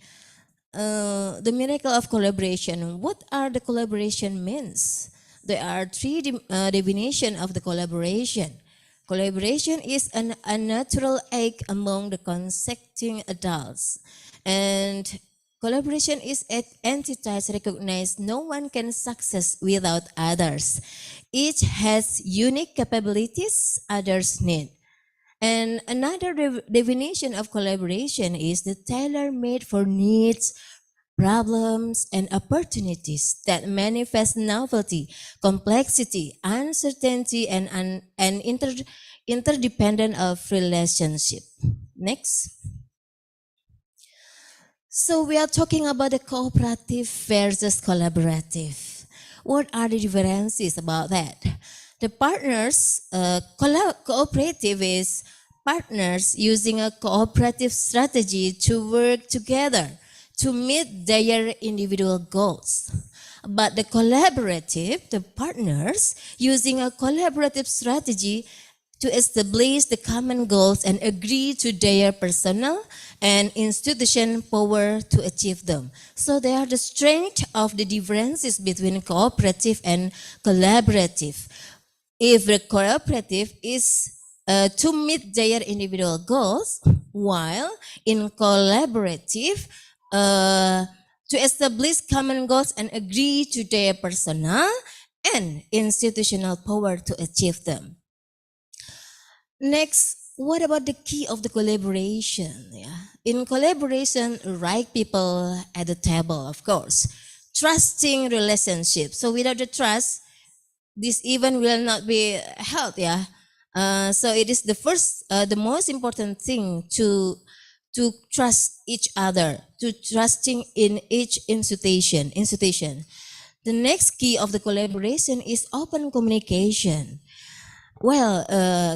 S6: The miracle of collaboration. What are the collaboration means? There are three definitions of the collaboration. Collaboration is a natural act among the consenting adults. And collaboration is an entity recognized no one can success without others. Each has unique capabilities others need. And another definition of collaboration is the tailor-made for needs, problems, and opportunities that manifest novelty, complexity, uncertainty, and interdependent of relationship. Next. So we are talking about the cooperative versus collaborative. What are the differences about that? The partners, cooperative is partners using a cooperative strategy to work together to meet their individual goals. But the collaborative, the partners, using a collaborative strategy to establish the common goals and agree to their personal and institution power to achieve them. So they are the strength of the differences between cooperative and collaborative. If the cooperative is to meet their individual goals, while in collaborative, to establish common goals and agree to their personal and institutional power to achieve them. Next, what about the key of the collaboration? Yeah. In collaboration, right people at the table, of course. Trusting relationship. So without the trust, this event will not be held. Yeah. So it is the first, the most important thing to trust each other, to trusting in each institution. The next key of the collaboration is open communication. Well,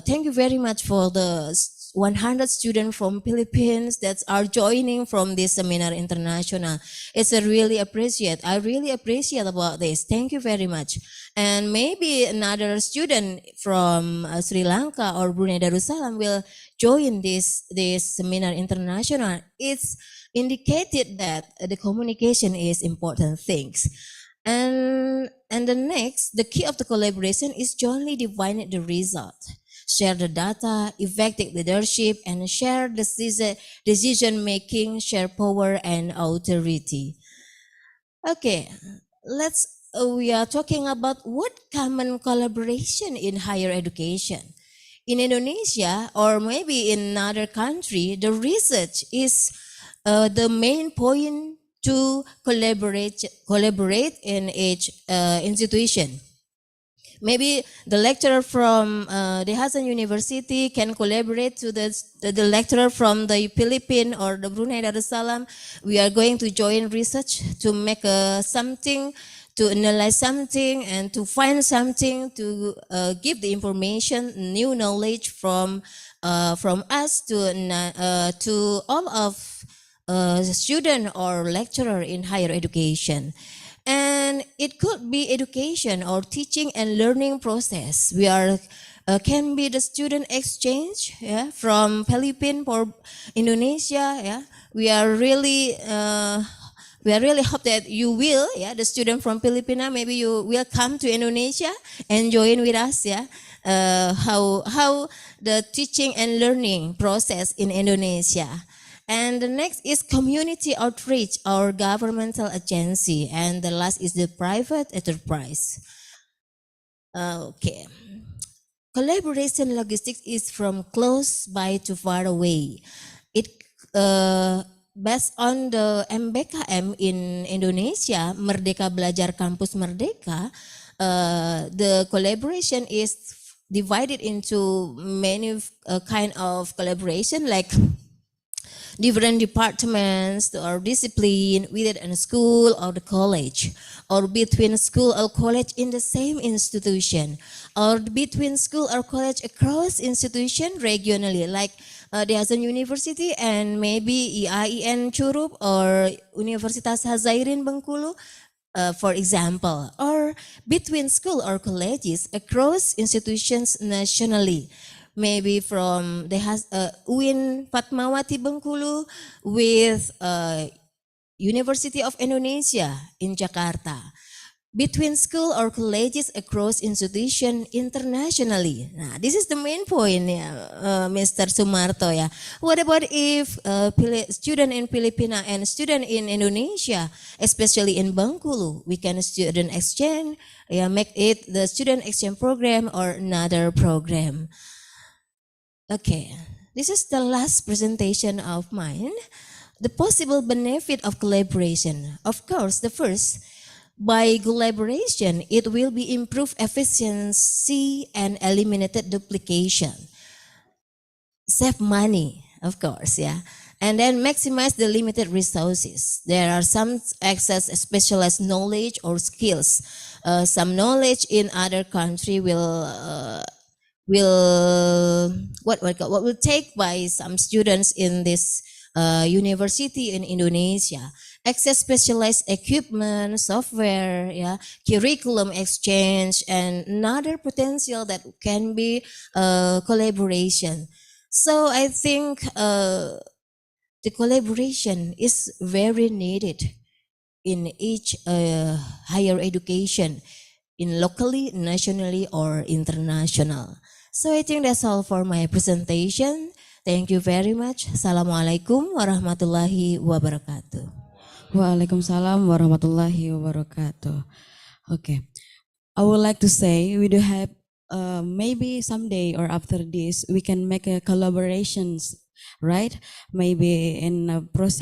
S6: thank you very much for the 100 students from Philippines that are joining from this seminar international. It's a really appreciate. I really appreciate about this. Thank you very much. And maybe another student from Sri Lanka or Brunei Darussalam will join this seminar international. It's indicated that the communication is important things. And the next, the key of the collaboration is jointly define the result, share the data, effective leadership, and share decision making, share power and authority. Okay, we are talking about what common collaboration in higher education. In Indonesia or maybe in another country, the research is the main point to collaborate in each institution. Maybe the lecturer from the Hasan University can collaborate to the lecturer from the Philippines or the Brunei Darussalam. We are going to join research to make something, to analyze something and to find something, to give the information, new knowledge from us to all of student or lecturer in higher education. And it could be education or teaching and learning process. We are can be the student exchange, yeah, from Philippines or Indonesia. Yeah, we are really hope that you will, yeah, the student from Philippines, maybe you will come to Indonesia and join with us, yeah. How the teaching and learning process in Indonesia. And the next is community outreach or governmental agency. And the last is the private enterprise. Okay. Collaboration logistics is from close by to far away. It based on the MBKM in Indonesia, Merdeka Belajar Kampus Merdeka, the collaboration is divided into many kind of collaboration, like different departments or discipline within a school or the college, or between school or college in the same institution, or between school or college across institution regionally, like the Hasan University and maybe IAIN Curup or Universitas Hazairin Bengkulu, for example, or between school or colleges across institutions nationally. Maybe from the UIN Fatmawati Bengkulu with University of Indonesia in Jakarta. Between school or colleges across institution internationally. Nah, this is the main point, yeah, Mr. Sumarto. Yeah. What about if student in Filipina and student in Indonesia, especially in Bengkulu, we can student exchange, yeah, make it the student exchange program or another program. Okay, this is the last presentation of mine. The possible benefit of collaboration. Of course, the first, by collaboration, it will be improved efficiency and eliminated duplication. Save money, of course, yeah. And then maximize the limited resources. There are some access specialized knowledge or skills. Some knowledge in other country will take by some students in this university in Indonesia. access specialized equipment, software, yeah, curriculum exchange, and another potential that can be collaboration. So I think the collaboration is very needed in each higher education, in locally, nationally, or international. So I think that's all for my presentation. Thank you very much. Assalamualaikum warahmatullahi wabarakatuh.
S1: Waalaikumsalam warahmatullahi wabarakatuh. Okay, I would like to say we do have maybe someday or after this we can make a collaborations, right? Maybe in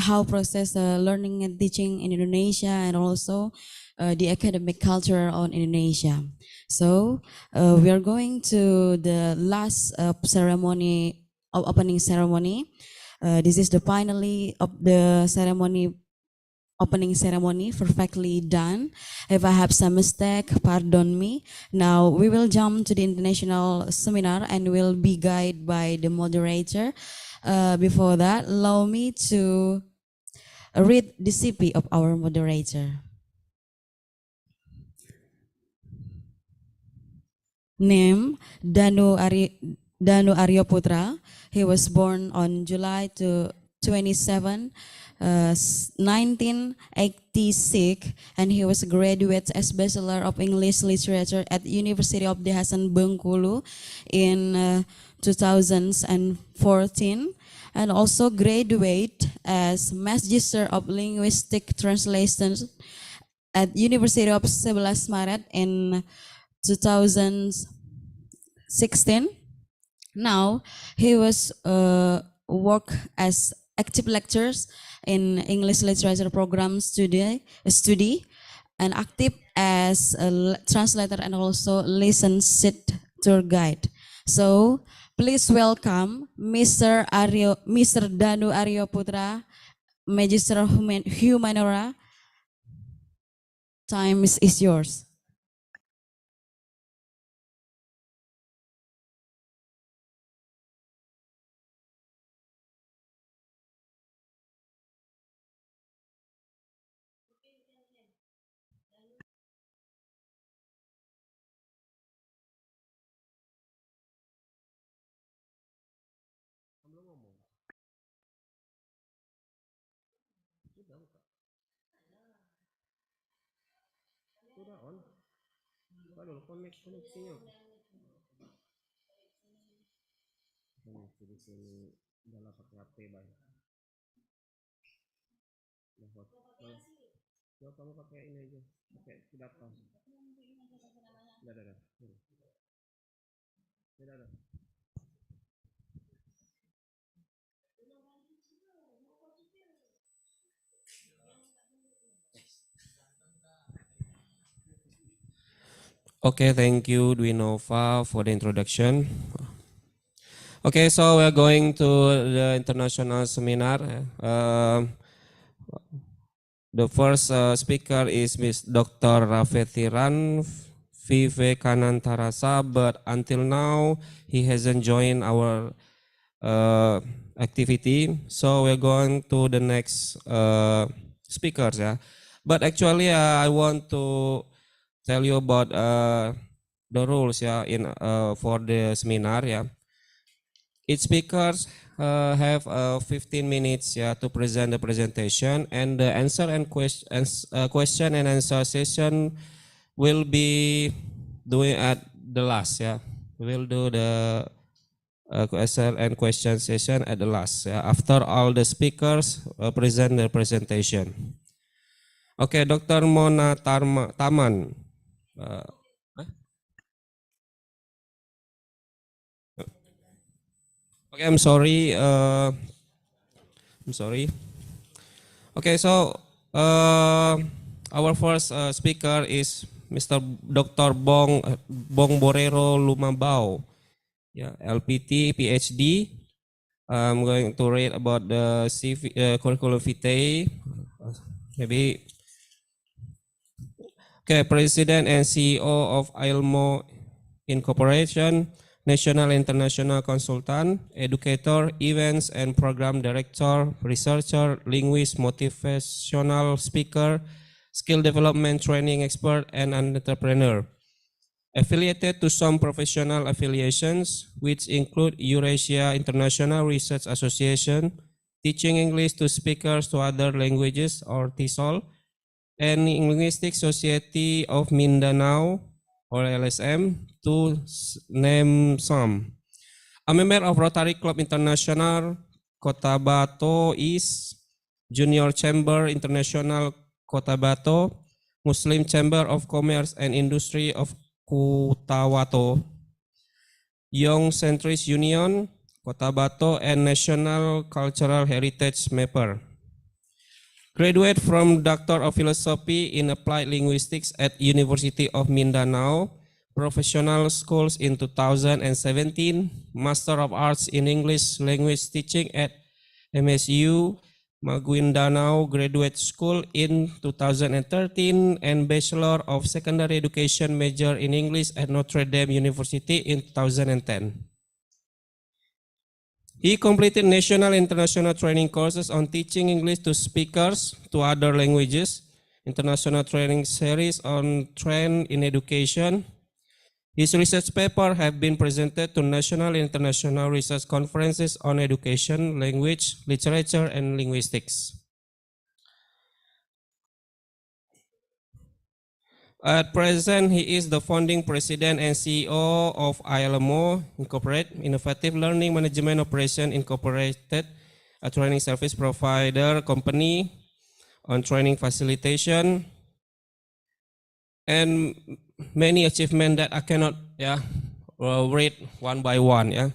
S1: how process learning and teaching in Indonesia, and also the academic culture on Indonesia. So we are going to the last ceremony of opening ceremony. This is the finally of the ceremony, opening ceremony, perfectly done. If I have some mistake, pardon me. Now we will jump to the international seminar and will be guided by the moderator. Before that, allow me to read the CP of our moderator. Name Danu Aryo Putra. He was born on July 27, 1986, and he was a graduate as Bachelor of English Literature at University of the Hasan Bengkulu in 2014, and also graduate as Magister of Linguistic Translation at University of 11 Maret in 2016. Now he was work as active lectures in English literature program study and active as a translator and also listen sit tour guide. So please welcome Mr. Danu Aryo Putra, Magister Humanora. Time is yours.
S5: Okay, thank you, Dwi Nova, for the introduction. Okay, so we're going to the international seminar. The first speaker is Ms. Dr. Rafetiran Vivekanantarasa, but until now he hasn't joined our activity. So we're going to the next speakers. Yeah, but actually I want to tell you about the rules. Yeah, in for the seminar. Yeah, each speakers have 15 minutes, yeah, to present the presentation, and the answer and question and answer session will be doing at the last. Yeah, we'll do the answer and question session at the last. Yeah, after all the speakers present their presentation. Okay, Dr. Mona Taman. Uh, okay, I'm sorry. I'm sorry. Okay, so our first speaker is Mr. Dr. Bong Borero Lumabao, yeah, LPT, PhD. I'm going to read about the curriculum vitae. Maybe. Okay, President and CEO of ILMO Incorporation, national and international consultant, educator, events and program director, researcher, linguist, motivational speaker, skill development training expert, and an entrepreneur. Affiliated to some professional affiliations, which include Eurasia International Research Association, Teaching English to Speakers to Other Languages, or TESOL, and Linguistic Society of Mindanao, or LSM, to name some. A member of Rotary Club International, Cotabato East, Junior Chamber International, Cotabato, Muslim Chamber of Commerce and Industry of Kutawato, Young Centrist Union, Cotabato, and National Cultural Heritage Mapper. Graduate from Doctor of Philosophy in Applied Linguistics at University of Mindanao, Professional Schools in 2017, Master of Arts in English Language Teaching at MSU Maguindanao Graduate School in 2013, and Bachelor of Secondary Education major in English at Notre Dame University in 2010. He completed national and international training courses on teaching English to speakers to other languages, international training series on trend in education. His research papers have been presented to national and international research conferences on education, language, literature, and linguistics. At present, he is the founding president and CEO of ILMO Incorporated, Innovative Learning Management Operation Incorporated, a training service provider company on training facilitation, and many achievements that I cannot read one by one.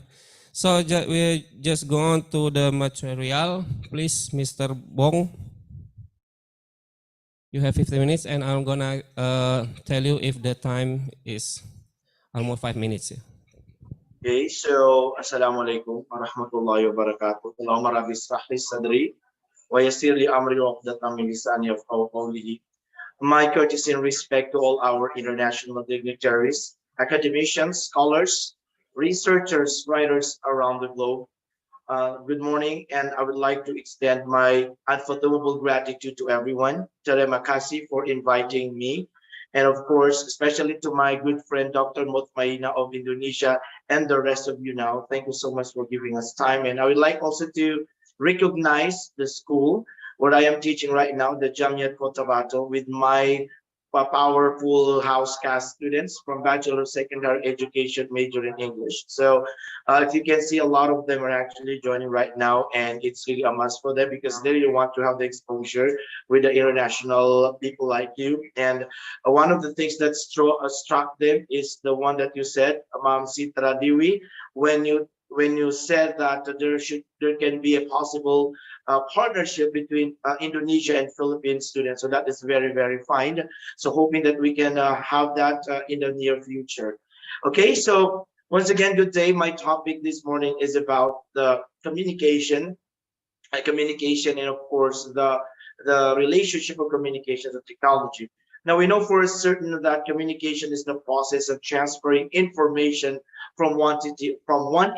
S5: So we just go on to the material. Please, Mr. Bong. You have 15 minutes, and I'm gonna tell you if the time is almost 5 minutes.
S7: Okay, so Assalamualaikum warahmatullahi wabarakatuh. Allahumma rabbi israh li sadri wa yassir li amri uqdatam min lisani yafqahu qawli. My courtesy and respect to all our international dignitaries, academicians, scholars, researchers, writers around the globe. Good morning, and I would like to extend my unfathomable gratitude to everyone. Terima kasih for inviting me, and of course, especially to my good friend Dr. Mutmaina of Indonesia and the rest of you now. Thank you so much for giving us time. And I would like also to recognize the school where I am teaching right now, the Jamiat Cotabato, with my powerful house cast students from Bachelor of Secondary Education major in English. So if you can see, a lot of them are actually joining right now, and it's really a must for them because they really want to have the exposure with the international people like you. And one of the things that struck them is the one that you said, Ma'am Sitra Dewi, when you said that there can be a possible partnership between Indonesia and Philippine students. So that is very, very fine. So hoping that we can have that in the near future. Okay, so once again, good day. My topic this morning is about the communication, and of course the relationship of communication and technology. Now we know for a certain that communication is the process of transferring information from one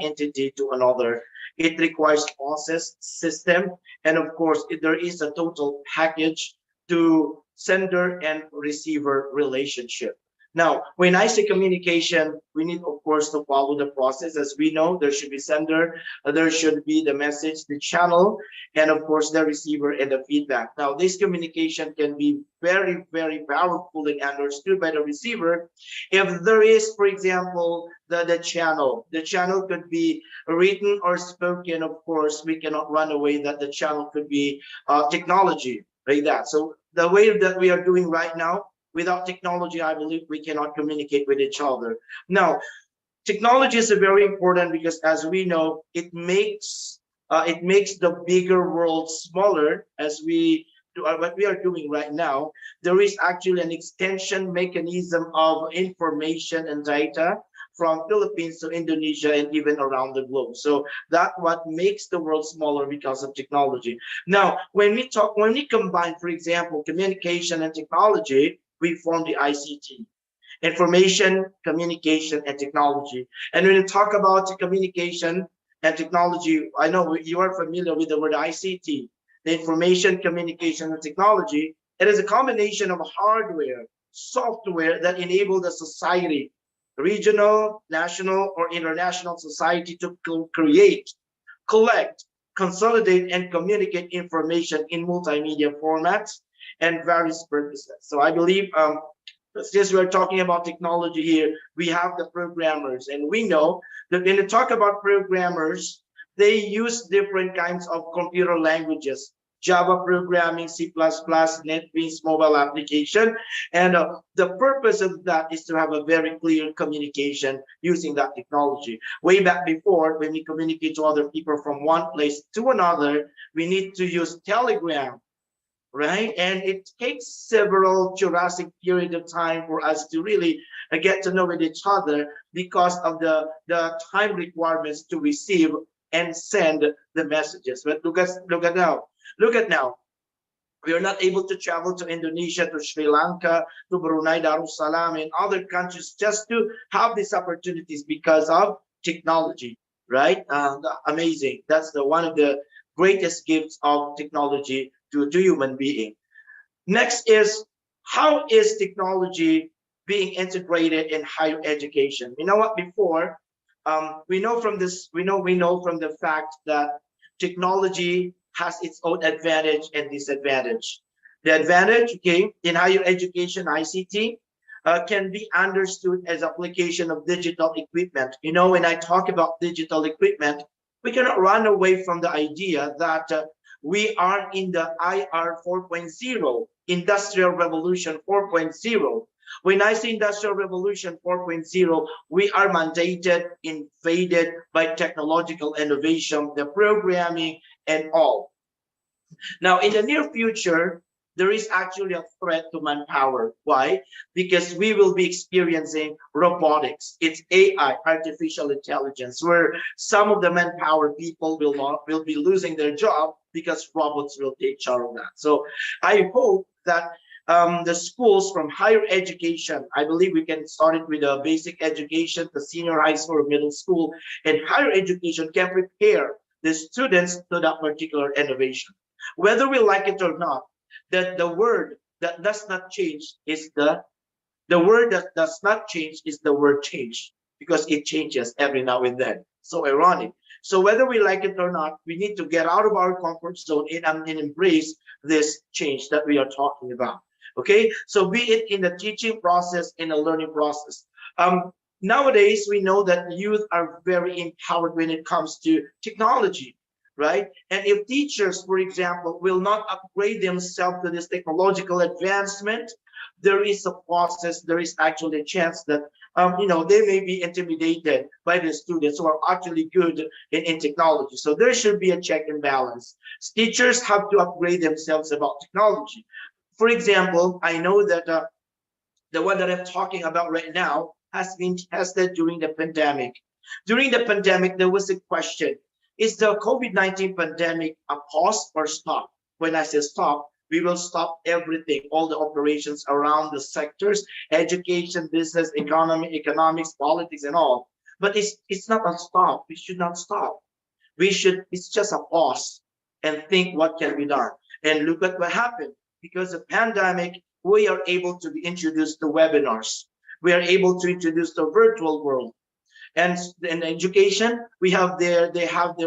S7: entity to another. It requires process, system, and of course, there is a total package to sender and receiver relationship. Now, when I say communication, we need, of course, to follow the process. As we know, there should be sender, there should be the message, the channel, and of course, the receiver and the feedback. Now, this communication can be very, very powerful and understood by the receiver if there is, for example, the channel. The channel could be written or spoken. Of course, we cannot run away that the channel could be technology, like that. So the way that we are doing right now, without technology, I believe we cannot communicate with each other. Now, technology is very important because, as we know, it makes the bigger world smaller. As we do what we are doing right now, there is actually an extension mechanism of information and data from Philippines to Indonesia and even around the globe. So that's what makes the world smaller because of technology. Now, when we combine, for example, communication and technology, we form the ICT. information, communication, and technology. And when you talk about communication and technology, I know you are familiar with the word ICT, the information, communication, and technology. It is a combination of hardware, software that enable the society, regional, national, or international society to create, collect, consolidate, and communicate information in multimedia formats and various purposes. So I believe since we're talking about technology here, we have the programmers, and we know that when you talk about programmers, they use different kinds of computer languages, Java programming, C++, NetBeans mobile application. And the purpose of that is to have a very clear communication using that technology. Way back before, when we communicate to other people from one place to another, we need to use Telegram, right? And it takes several Jurassic period of time for us to really get to know with each other because of the time requirements to receive and send the messages. But look at now. Look at now. We are not able to travel to Indonesia, to Sri Lanka, to Brunei Darussalam, and other countries just to have these opportunities because of technology, right? Amazing. That's one of the greatest gifts of technology to human being. Next is, how is technology being integrated in higher education? You know what? Before, we know from this, we know from the fact that technology has its own advantage and disadvantage. The advantage, okay, in higher education, ICT, can be understood as application of digital equipment. You know, when I talk about digital equipment, we cannot run away from the idea that we are in the IR 4.0, Industrial Revolution 4.0. When I say Industrial Revolution 4.0, we are mandated, invaded by technological innovation, the programming, and all. Now, in the near future, there is actually a threat to manpower. Why? Because we will be experiencing robotics. It's AI, artificial intelligence, where some of the manpower people will be losing their job because robots will take charge of that. So I hope that the schools from higher education, I believe we can start it with a basic education, the senior high school, middle school, and higher education can prepare the students to that particular innovation. Whether we like it or not, that the word that does not change is the word that does not change is the word change, because it changes every now and then. So ironic. So whether we like it or not, we need to get out of our comfort zone and embrace this change that we are talking about. Okay, so be it in the teaching process, in the learning process. Nowadays, we know that youth are very empowered when it comes to technology, right? And if teachers, for example, will not upgrade themselves to this technological advancement, there is a process, there is actually a chance that they may be intimidated by the students who are actually good in technology. So there should be a check and balance. Teachers have to upgrade themselves about technology. For example, I know that the one that I'm talking about right now has been tested during the pandemic. During the pandemic, there was a question: is the COVID-19 pandemic a pause or stop? When I say stop, we will stop everything, all the operations around the sectors, education, business, economy, economics, politics, and all. But it's not a stop. We should not stop. It's just a pause and think what can be done. And look at what happened. Because of pandemic, we are able to be introduced to webinars. We are able to introduce the virtual world. And in education, they have their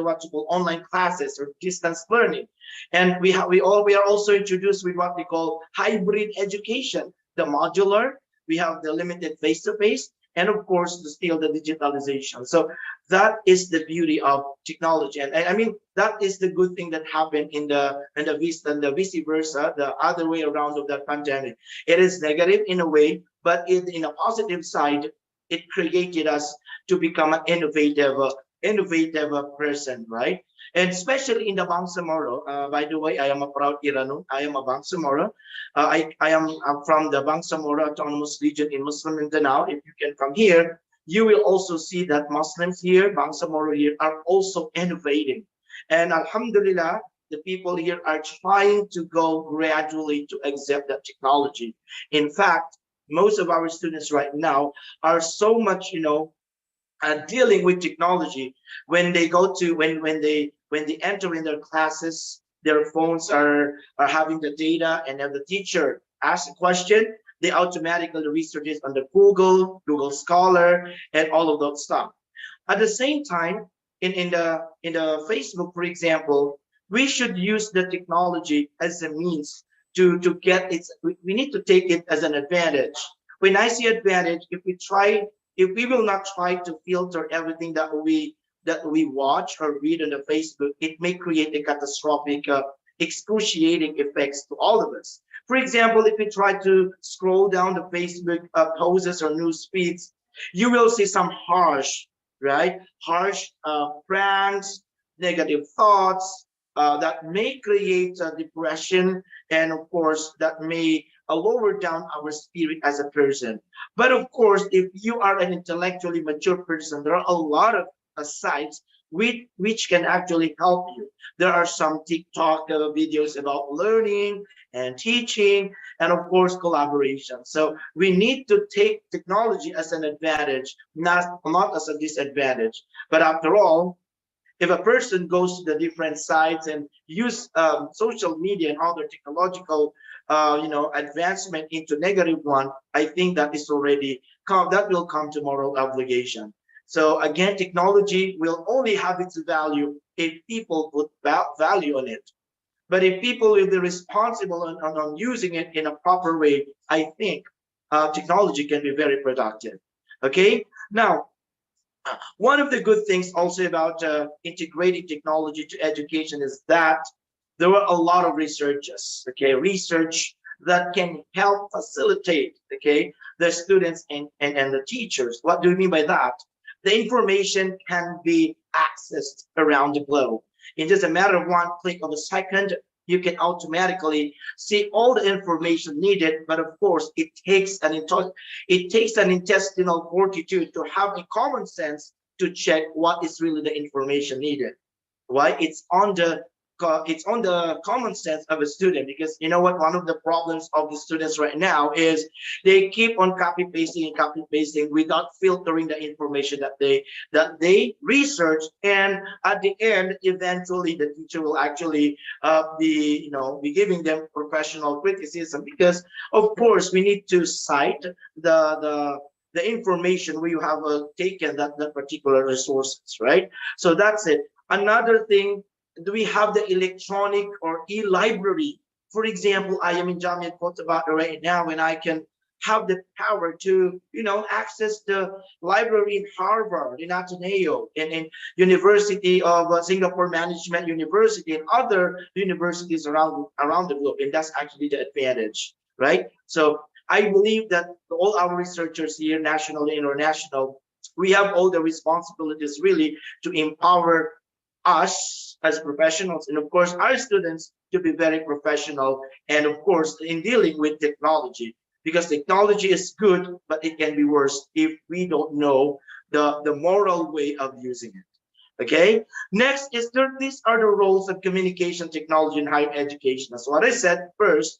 S7: what you call online classes or distance learning. And we are also introduced with what we call hybrid education, the modular, we have the limited face-to-face, and of course still the digitalization. So that is the beauty of technology. And I mean, that is the good thing that happened in the vice versa, the other way around of that pandemic. It is negative in a way, but in a positive side, it created us to become an innovative person, right? And especially in the Bangsamoro. By the way, I am a proud Iranu. I am a Bangsamoro. I'm from the Bangsamoro Autonomous Region in Muslim Mindanao. If you can come here, you will also see that Muslims here, Bangsamoro here, are also innovating. And Alhamdulillah, the people here are trying to go gradually to accept that technology. In fact, most of our students right now are so much, dealing with technology. When they go to when they enter in their classes, their phones are having the data, and if the teacher asks a question, they automatically research it on the Google Scholar, and all of those stuff. At the same time, in the Facebook, for example, we should use the technology as a means to get it. We need to take it as an advantage. When I see advantage, if we will not try to filter everything that we watch or read on the Facebook, it may create a catastrophic, excruciating effects to all of us. For example, if you try to scroll down the Facebook posts or news feeds, you will see some harsh, right? Harsh pranks, negative thoughts that may create depression, and of course, that may lower down our spirit as a person. But of course, if you are an intellectually mature person, there are a lot of sites which can actually help you. There are some TikTok videos about learning and teaching, and of course, collaboration. So we need to take technology as an advantage, not as a disadvantage. But after all, if a person goes to the different sites and use social media and other technological advancement into negative one, I think that is already that will come to moral obligation. So again, technology will only have its value if people put value on it. But if people will be responsible on using it in a proper way, I think technology can be very productive. Okay, now one of the good things also about integrating technology to education is that there were a lot of researches, okay, research that can help facilitate, okay, the students and the teachers. What do we mean by that? The information can be accessed around the globe. In just a matter of one click of a second, you can automatically see all the information needed. But of course, it takes an intestinal fortitude to have a common sense to check what is really the information needed. Why? It's on the common sense of a student, because you know what, one of the problems of the students right now is they keep on copy pasting without filtering the information that they research, and at the end, eventually the teacher will actually be giving them professional criticism, because of course we need to cite the information we have taken that particular resources, right? So that's it. Another thing, do we have the electronic or e-library? For example, I am in Jamia Cotabato right now, and I can have the power to, access the library in Harvard, in Ateneo, in University of Singapore Management University, and other universities around the globe. And that's actually the advantage, right? So I believe that all our researchers here, national and international, we have all the responsibilities really to empower us as professionals, and of course our students to be very professional, and of course in dealing with technology, because technology is good, but it can be worse if we don't know the moral way of using it. Okay, next is these are the roles of communication technology in higher education. As what I said, first,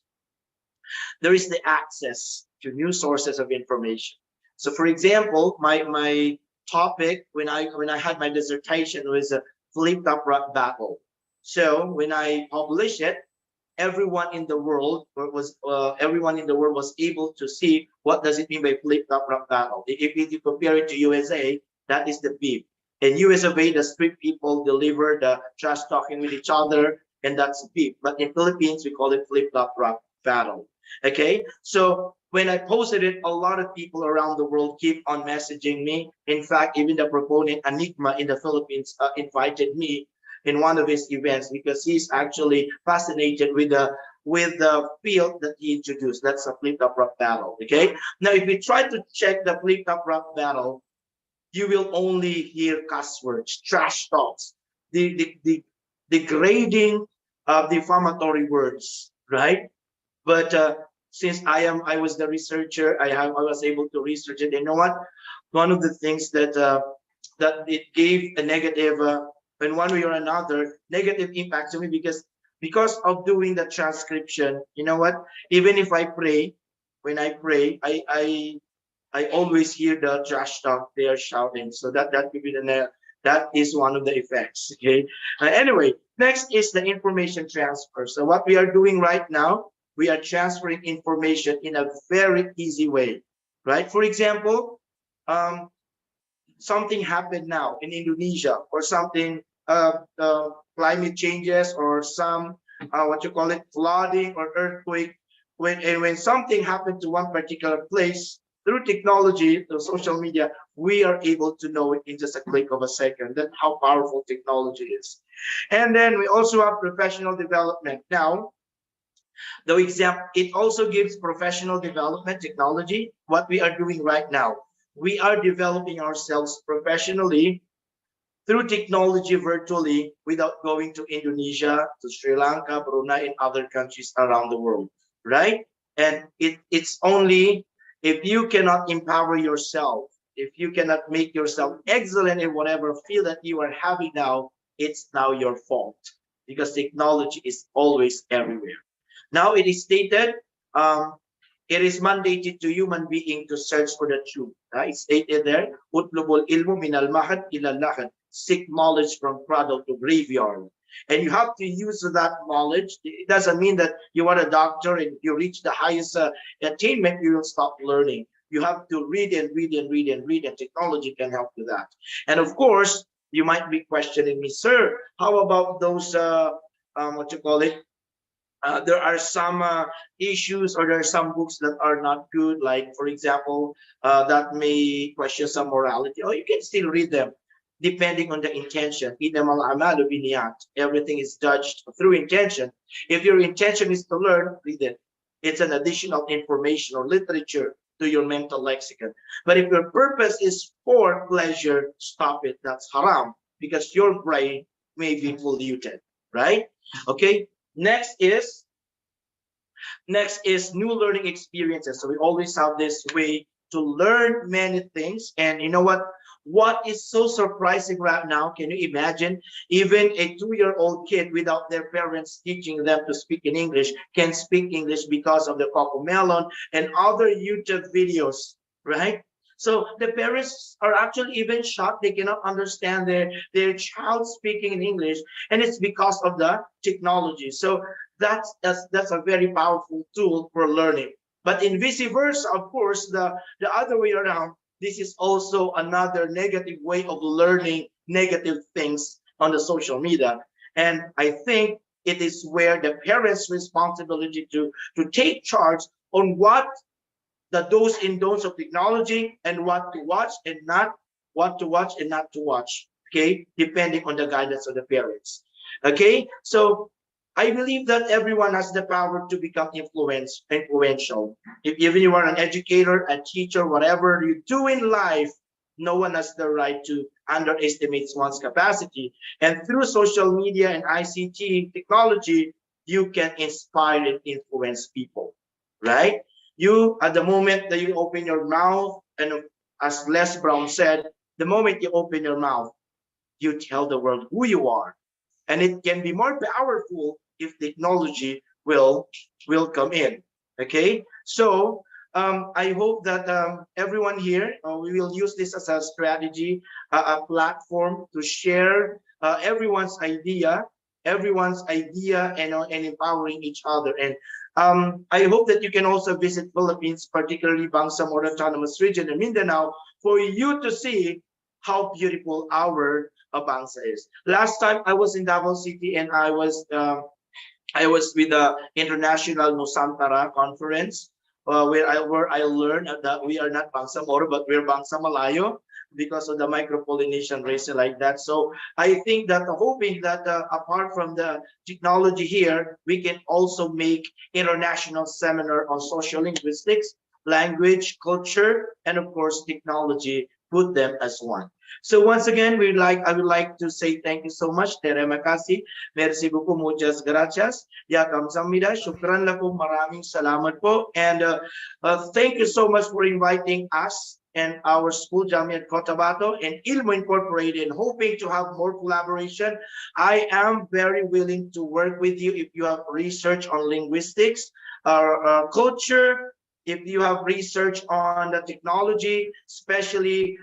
S7: there is the access to new sources of information. So for example, my topic when I had my dissertation was a flipped up rap battle. So when I published it, everyone in the world was able to see what does it mean by flipped up rap battle. If you compare it to USA, that is the beef. In USA, the street people deliver the trash talking with each other, and that's beef. But in Philippines, we call it flipped up rap battle. Okay, so when I posted it, a lot of people around the world keep on messaging me. In fact, even the proponent Enigma in the Philippines invited me in one of his events, because he's actually fascinated with the field that he introduced. That's a flipped up rap battle. Okay, now if you try to check the flipped up rap battle, you will only hear cuss words, trash talks, the degrading, defamatory words, right? But since I was the researcher, I was able to research it. And you know what? One of the things that it gave a negative, in one way or another, negative impact to me, because of doing the transcription. You know what? Even if I pray, when I pray, I always hear the trash talk they are shouting. So that could be that is one of the effects. Okay. Anyway, next is the information transfer. So what we are doing right now, we are transferring information in a very easy way, right? For example, um, something happened now in Indonesia, or something, climate changes, or some, what you call it, flooding or earthquake. When something happened to one particular place, through technology, through social media, we are able to know it in just a click of a second. That's how powerful technology is. And then we also have professional development. Now, the example, it also gives professional development technology. What we are doing right now, we are developing ourselves professionally through technology virtually, without going to Indonesia, to Sri Lanka, Brunei, and other countries around the world, right? And it's only if you cannot empower yourself, if you cannot make yourself excellent in whatever field that you are having now, it's now your fault, because technology is always everywhere. Now it is stated, um, it is mandated to human being to search for the truth. It's stated there, utlubul ilmu minal mahad ilal lahad. Seek knowledge from cradle to graveyard. And you have to use that knowledge. It doesn't mean that you are a doctor and you reach the highest attainment, you will stop learning. You have to read and read and read and read, and technology can help with that. And of course, you might be questioning me, sir, how about those, what you call it, there are some issues, or there are some books that are not good, like for example, that may question some morality, or you can still read them depending on the intention. Everything is judged through intention. If your intention is to learn, read it. It's an additional information or literature to your mental lexicon. But if your purpose is for pleasure, stop it. That's haram, because your brain may be polluted, right? Okay. Next is new learning experiences. So we always have this way to learn many things. And you know what? What is so surprising right now, can you imagine? Even a 2-year-old kid, without their parents teaching them to speak in English, can speak English because of the Cocomelon and other YouTube videos, right? So the parents are actually even shocked. They cannot understand their child speaking in English, and it's because of the technology. So that's a very powerful tool for learning. But in vice versa, of course, the other way around, this is also another negative way of learning negative things on the social media. And I think it is where the parents' responsibility to take charge on what the do's and don'ts of technology, and what to watch and not, what to watch and not to watch. Okay, depending on the guidance of the parents. Okay, so I believe that everyone has the power to become influential. If even you are an educator, a teacher, whatever you do in life, no one has the right to underestimate one's capacity. And through social media and ICT technology, you can inspire and influence people, right? You, at the moment that you open your mouth, and as Les Brown said, the moment you open your mouth, you tell the world who you are. And it can be more powerful if technology will come in. Okay, so I hope that everyone here, we will use this as a strategy, a platform to share everyone's idea, and empowering each other. And I hope that you can also visit Philippines, particularly Bangsamoro Autonomous Region in Mindanao, for you to see how beautiful our Bangsa is. Last time I was in Davao City, and I was with the International Nusantara Conference, where I learned that we are not Bangsamoro, but we're Bangsamalayo, because of the micro-Polynesian race like that. So I think that, hoping that apart from the technology here, we can also make international seminar on social linguistics, language, culture, and of course technology, put them as one. So once again, I would like to say thank you so much. Terima kasih. Merci beaucoup, muchas gracias. Ya kamsahamnida, syukran lakum, maraming salamat po. And thank you so much for inviting us and our school, Jamiat Cotabato and Ilmu Incorporated, hoping to have more collaboration. I am very willing to work with you if you have research on linguistics, culture, if you have research on the technology, especially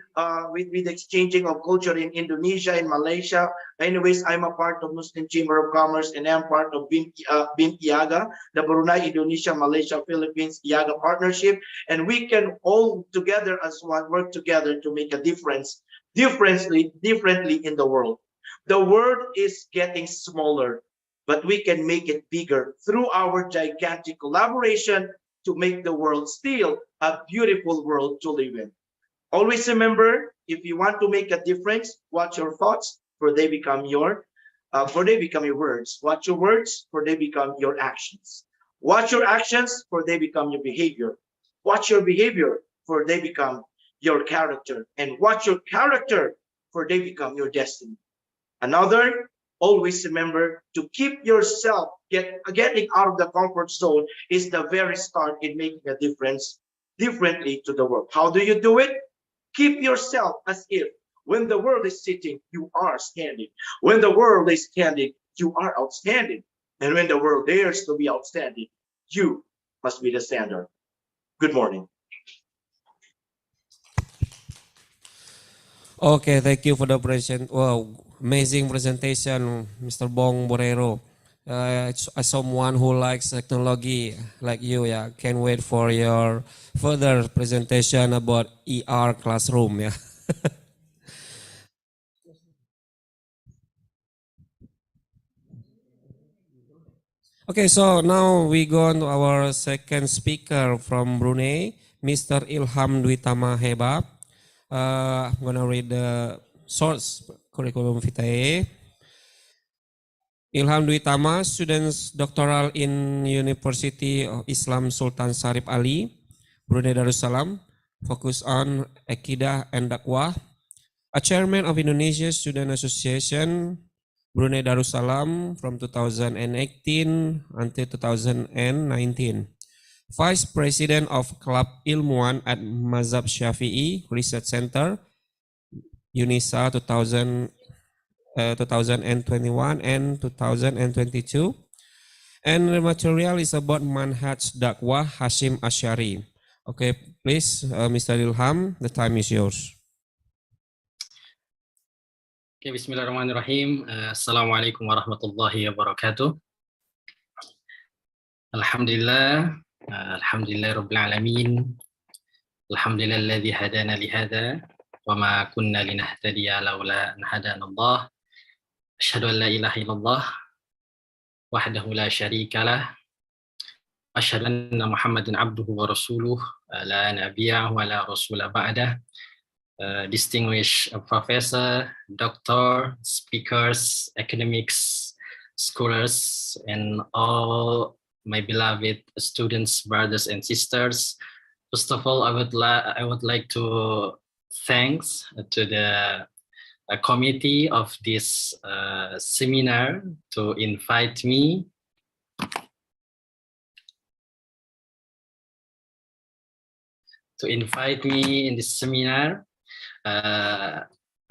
S7: with exchanging of culture in Indonesia and Malaysia. Anyways, I'm a part of Muslim Chamber of Commerce and I'm part of BIM IAGA, the Brunei, Indonesia, Malaysia, Philippines IAGA partnership. And we can all together as one work together to make a difference, differently in the world. The world is getting smaller, but we can make it bigger through our gigantic collaboration to make the world still a beautiful world to live in. Always remember, if you want to make a difference, watch your thoughts, for they become your words. Watch your words, for they become your actions. Watch your actions, for they become your behavior. Watch your behavior, for they become your character. And watch your character, for they become your destiny. Another, always remember to keep yourself getting out of the comfort zone is the very start in making a difference differently to the world. How do you do it? Keep yourself as if when the world is sitting, you are standing. When the world is standing, you are outstanding. And when the world dares to be outstanding, you must be the standard. Good morning.
S5: Okay, thank you for the present. Wow, amazing presentation, Mr. Bong Borero. As someone who likes technology like you, yeah, can't wait for your further presentation about ER classroom, yeah. Okay, so now we go on to our second speaker from Brunei, Mr. Ilham Dwi Tama Heba. I'm gonna read the source curriculum vitae. Ilham Dwi Tama, students doctoral in University of Islam Sultan Syarif Ali, Brunei Darussalam, focus on Akidah and Dakwah. A chairman of Indonesia Student Association, Brunei Darussalam from 2018 until 2019. Vice President of Club Ilmuwan at Mazhab Syafi'i Research Center, UNISA 2021 and 2022. And the material is about Manhaj Dakwah Hashim Asyari. Okay, please, Mr. Ilham, the time is yours.
S8: Okay, bismillahirrahmanirrahim. Assalamualaikum warahmatullahi wabarakatuh. Alhamdulillah, alhamdulillah rabbil alamin. Alhamdulillah alladhi hadana li hadha wa ma kunna linahtadiya laula an hadana Allah. Asyhadu an la ilaha illallah wahdahu la syarika lah. Asyhadu anna Muhammadan abduhu wa rasuluh la nabiyya wa la rasula ba'dah. Distinguished professor, doctor, speakers, academics, scholars, and all my beloved students, brothers and sisters. First of all, I would like to thanks to the committee of this seminar to invite me in this seminar.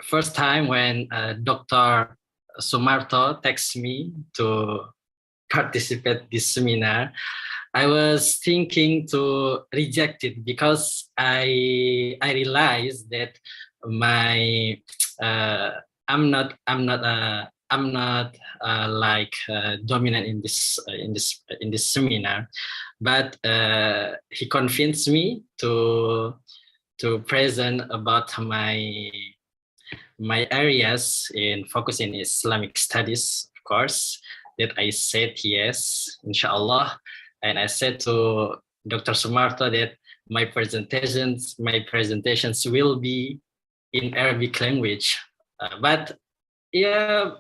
S8: First time when Dr. Sumarto texted me to participate this seminar, I was thinking to reject it because I realized that I'm not like dominant in this seminar, but he convinced me to present about my areas in focusing Islamic studies, of course, that I said yes, inshallah. And I said to Dr. Sumarto that my presentations will be in Arabic language. But yeah,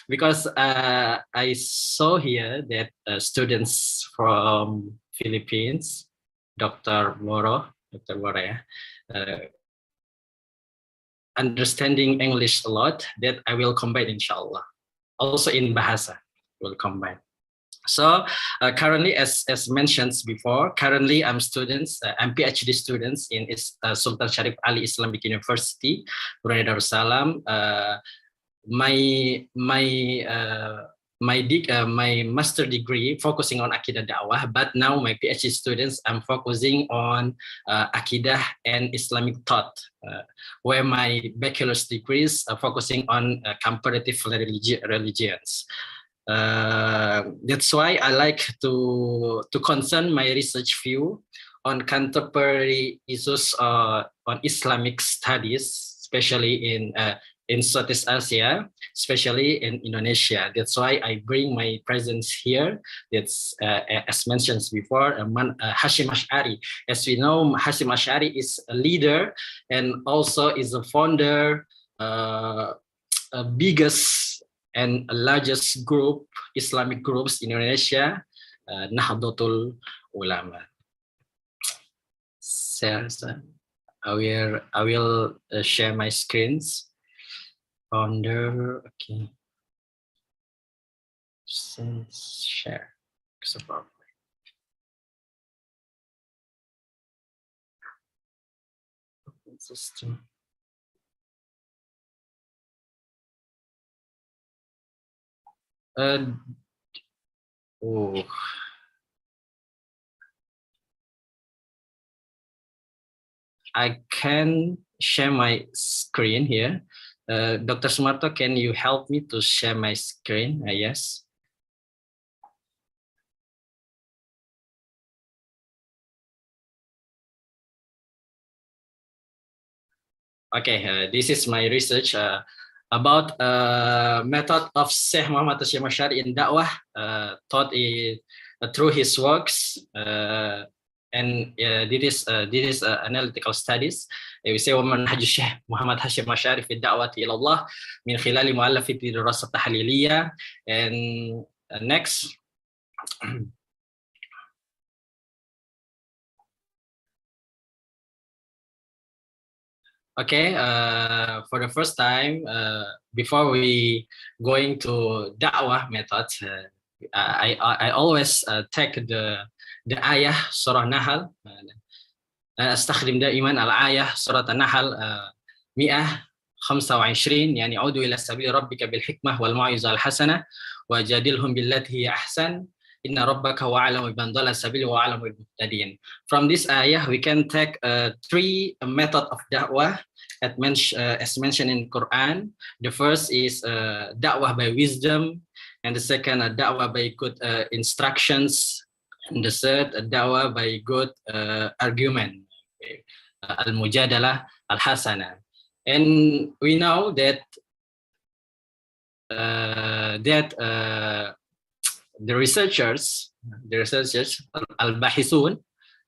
S8: because I saw here that students from Philippines, Dr. Boro, yeah, understanding English a lot, that I will combine inshallah. Also in Bahasa, will combine. So currently, as mentioned before, currently I'm PhD students in Sultan Syarif Ali Islamic University, Brunei Darussalam. My my master degree focusing on Akidah Da'wah, but now my PhD students, I'm focusing on Akidah and Islamic thought, where my bachelor's degrees are focusing on comparative religions. That's why I like to concern my research view on contemporary issues on Islamic studies, especially in Southeast Asia, especially in Indonesia. That's why I bring my presence here. That's as mentioned before, Hashim Ash'ari. As we know, Hashim Ash'ari is a leader and also is a founder, biggest and largest group, Islamic groups in Indonesia, Nahdlatul Ulama. So, I will share my screens. Founder, okay. Share. System. I can share my screen here. Dr. Sumarto, can you help me to share my screen? Yes. Okay, this is my research about method of Syekh Muhammad Hashim Ash'ari in Da'wah, taught through his works, and this is analytical studies. We say ومنهج الشيخ محمد هاشم أشعري في الدعوة إلى الله من خلال مؤلف الدراسة التحليلية. And next. Okay, for the first time, before we going to da'wah method, I always take the ayah surah Nahl. أستخدم دائما الآية سورة النحل 125 يعني عودوا إلى سبيل ربك بالحكمة والموعظة الحسنة وجادلهم بالتي هي أحسن إن ربك هو أعلم بمن ضل السبيل وأعلم بالمهتدين. From this ayah we can take three method of da'wah as mentioned in Quran. The first is da'wah by wisdom, and the second da'wah by good instructions, and the third da'wah by good argument, al-mujadalah al-hasana. And we know that the researchers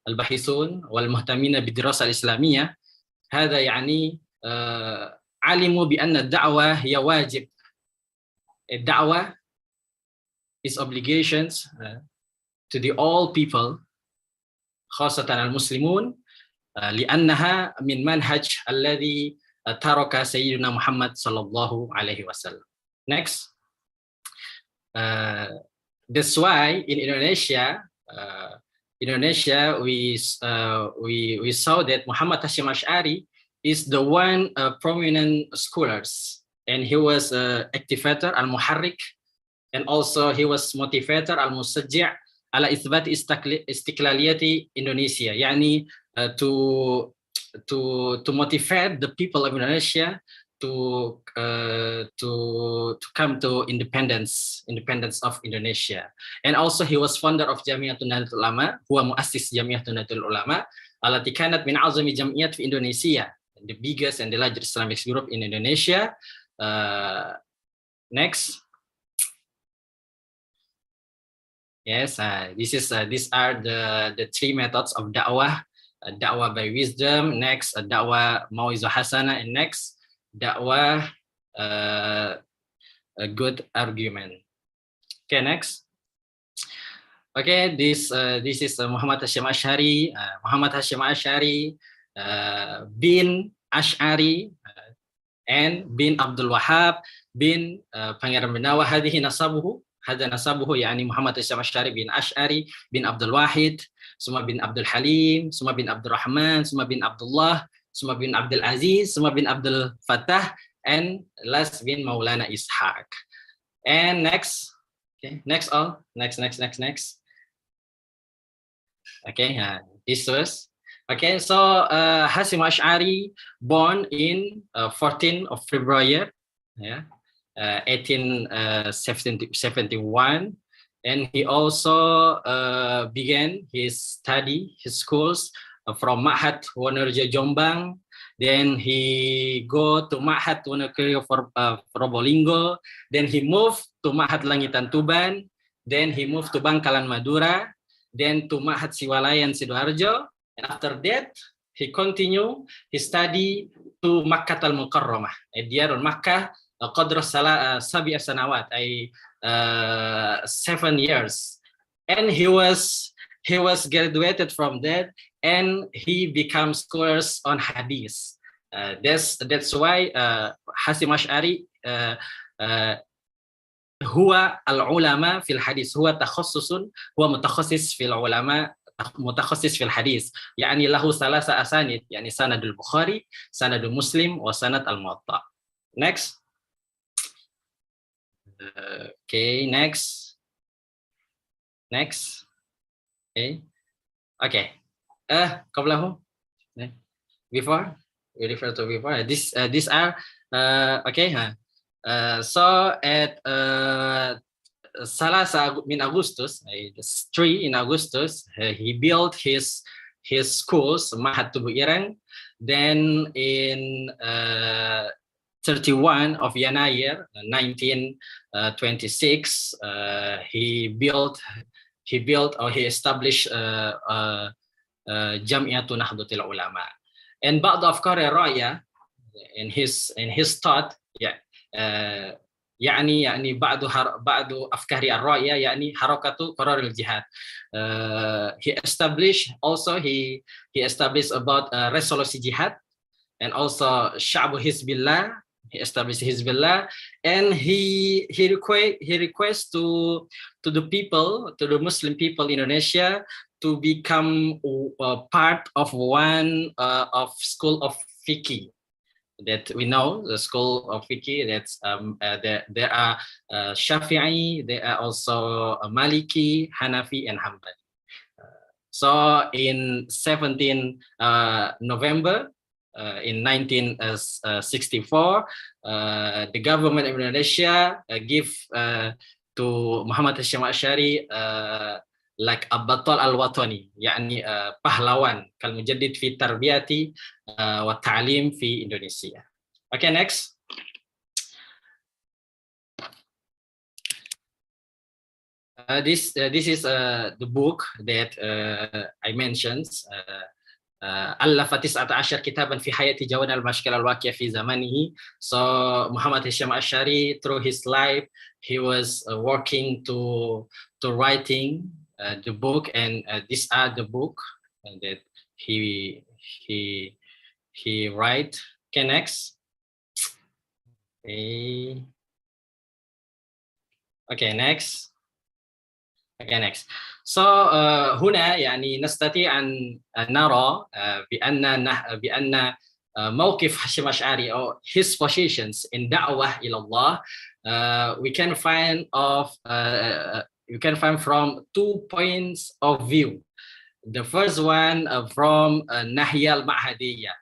S8: الباحثون والمهتمين بالدراسة الإسلامية هذا يعني علموا بأن الدعوة هي واجب. الدعوة is obligations to the all people خاصة المسلمون لأنها من منهج الذي ترك سيدنا محمد صلى الله عليه وسلم. Next. That's why in Indonesia, we saw that Muhammad Hashim Ash'ari is the one prominent scholars, and he was activator al-muharrik, and also he was motivator al-musajji' ala ithbat istiqlaliyati Indonesia, yani to motivate the people of Indonesia to come to independence of Indonesia. And also he was founder of Jamiatul Nahdlatul Ulama, huwa muassis Jamiatul Nahdlatul Ulama, allati kanat min azami jam'iyat fi Indonesia, the biggest and the largest Islamic group in Indonesia. Next. Yes, these are the three methods of da'wah. Da'wah by wisdom, next da'wah mau'izah hasanah, and next da'wah a good argument. Okay, next. Okay, this is Muhammad Hashim Ash'ari. Muhammad Hashim Ash'ari bin Ash'ari and bin Abdul Wahab bin Pangeran Benawa. Hadihi nasabuhu. Hada nasabuhu yani Muhammad Hashim Ash'ari bin Ash'ari bin Abdul Wahid, summa bin Abdul Halim, summa bin Abdul Rahman, summa bin Abdullah, summa bin Abdul Aziz, summa bin Abdul Fattah, and last bin Maulana Ishaq. And next, Okay, next all, next. Okay, this was. Okay, so Hasim Ash'ari born in 14th of February, yeah, 1871, and he also began his schools from Ma'had Wonerja Jombang. Then he go to Ma'had Wonokirjo Probolinggo. Then he moved to Ma'had Langitan Tuban. Then he moved to Bangkalan Madura. Then to Ma'had Siwalayan Sidoarjo. And after that, he continued his study to Makkah al-Mukarramah. Diyarul Makkah qadra sabi'a sanawat, 7 years. And he was graduated from that, and he becomes scholars on hadith. That's why Hasim Ash'ari huwa al-ulama fil hadith, huwa mutakhasis fil ulama, mutakhasis fil hadith, yani lahu salasa asanid, yani sanadul Bukhari, sanadul Muslim, wa sanad al-Muwatta. Next. Okay, next. Okay. Qablahu. Before we refer to before. These are okay. So at Salasa min Agustus, 3 in Augustus, he built his schools, Mahat Tubuh Ireng. Then in 31 of Yanayir 1926, he established Jami'atun Nahdlatul Ulama. And ba'd afkar ar-ra'ya, in his thought, يعني بعض أفكار الرأي يعني حركة قرار الجهاد. He established about resolusi jihad, and also Sya'bu Hizbillah. He established Hizbillah, and he requests to the people, to the Muslim people in Indonesia, to become part of one of school of fiqh that we know, the school of fiqh. That's there are Shafi'i, there are also Maliki, Hanafi, and Hanbali. So in 17 November in 1964, the government of Indonesia give to Muhammad Hasyim Ash'ari like a batal al-watani, yani pahlawan kal mujaddid fi tarbiyati wa ta'lim fi Indonesia. Okay, next. This is the book that I mentioned. ألف 19 كتابا في حياة جوانا المشكلة الواقعة في زمانه. So Muhammad Hasyim Ash'ari, through his life, he was working to writing the book, and these are the book that he write. Okay, next. Okay, next. Okay, next. So هنا يعني نستطيع أن نرى بأن موقف حشيم أشعري or his positions in دعوة إلى الله, we can find from 2 points of view. The first one from Nahya al-Ma'hadiyah,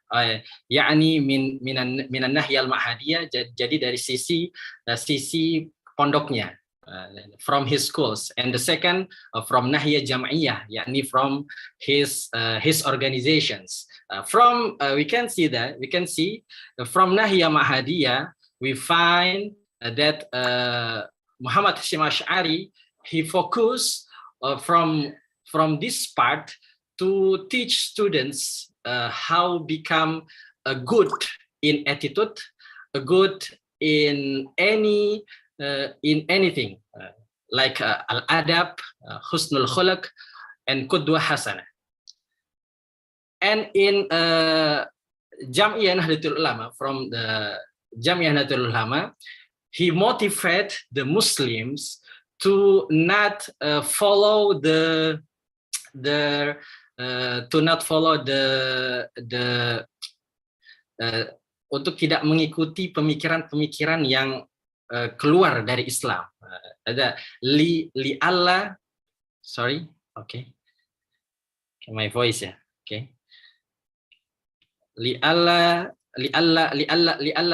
S8: يعني من الناحية المعهدية, jadi dari sisi pondoknya, from his schools. And the second from Nahya Jam'iyah, yani from his organizations. We can see from Nahya Mahadiyah, we find that Muhammad Hasyim Ash'ari, he focused from this part to teach students how become a good in attitude, a good in anything, like al-adab, husnul khuluq, and qudwah hasanah. And in Jam'iyah Nahdlatul Ulama, from the Jam'iyah Nahdlatul Ulama, he motivated the Muslims to not follow untuk tidak mengikuti pemikiran-pemikiran yang keluar dari Islam. ada li alla, sorry, okay, my voice ya, okay, li alla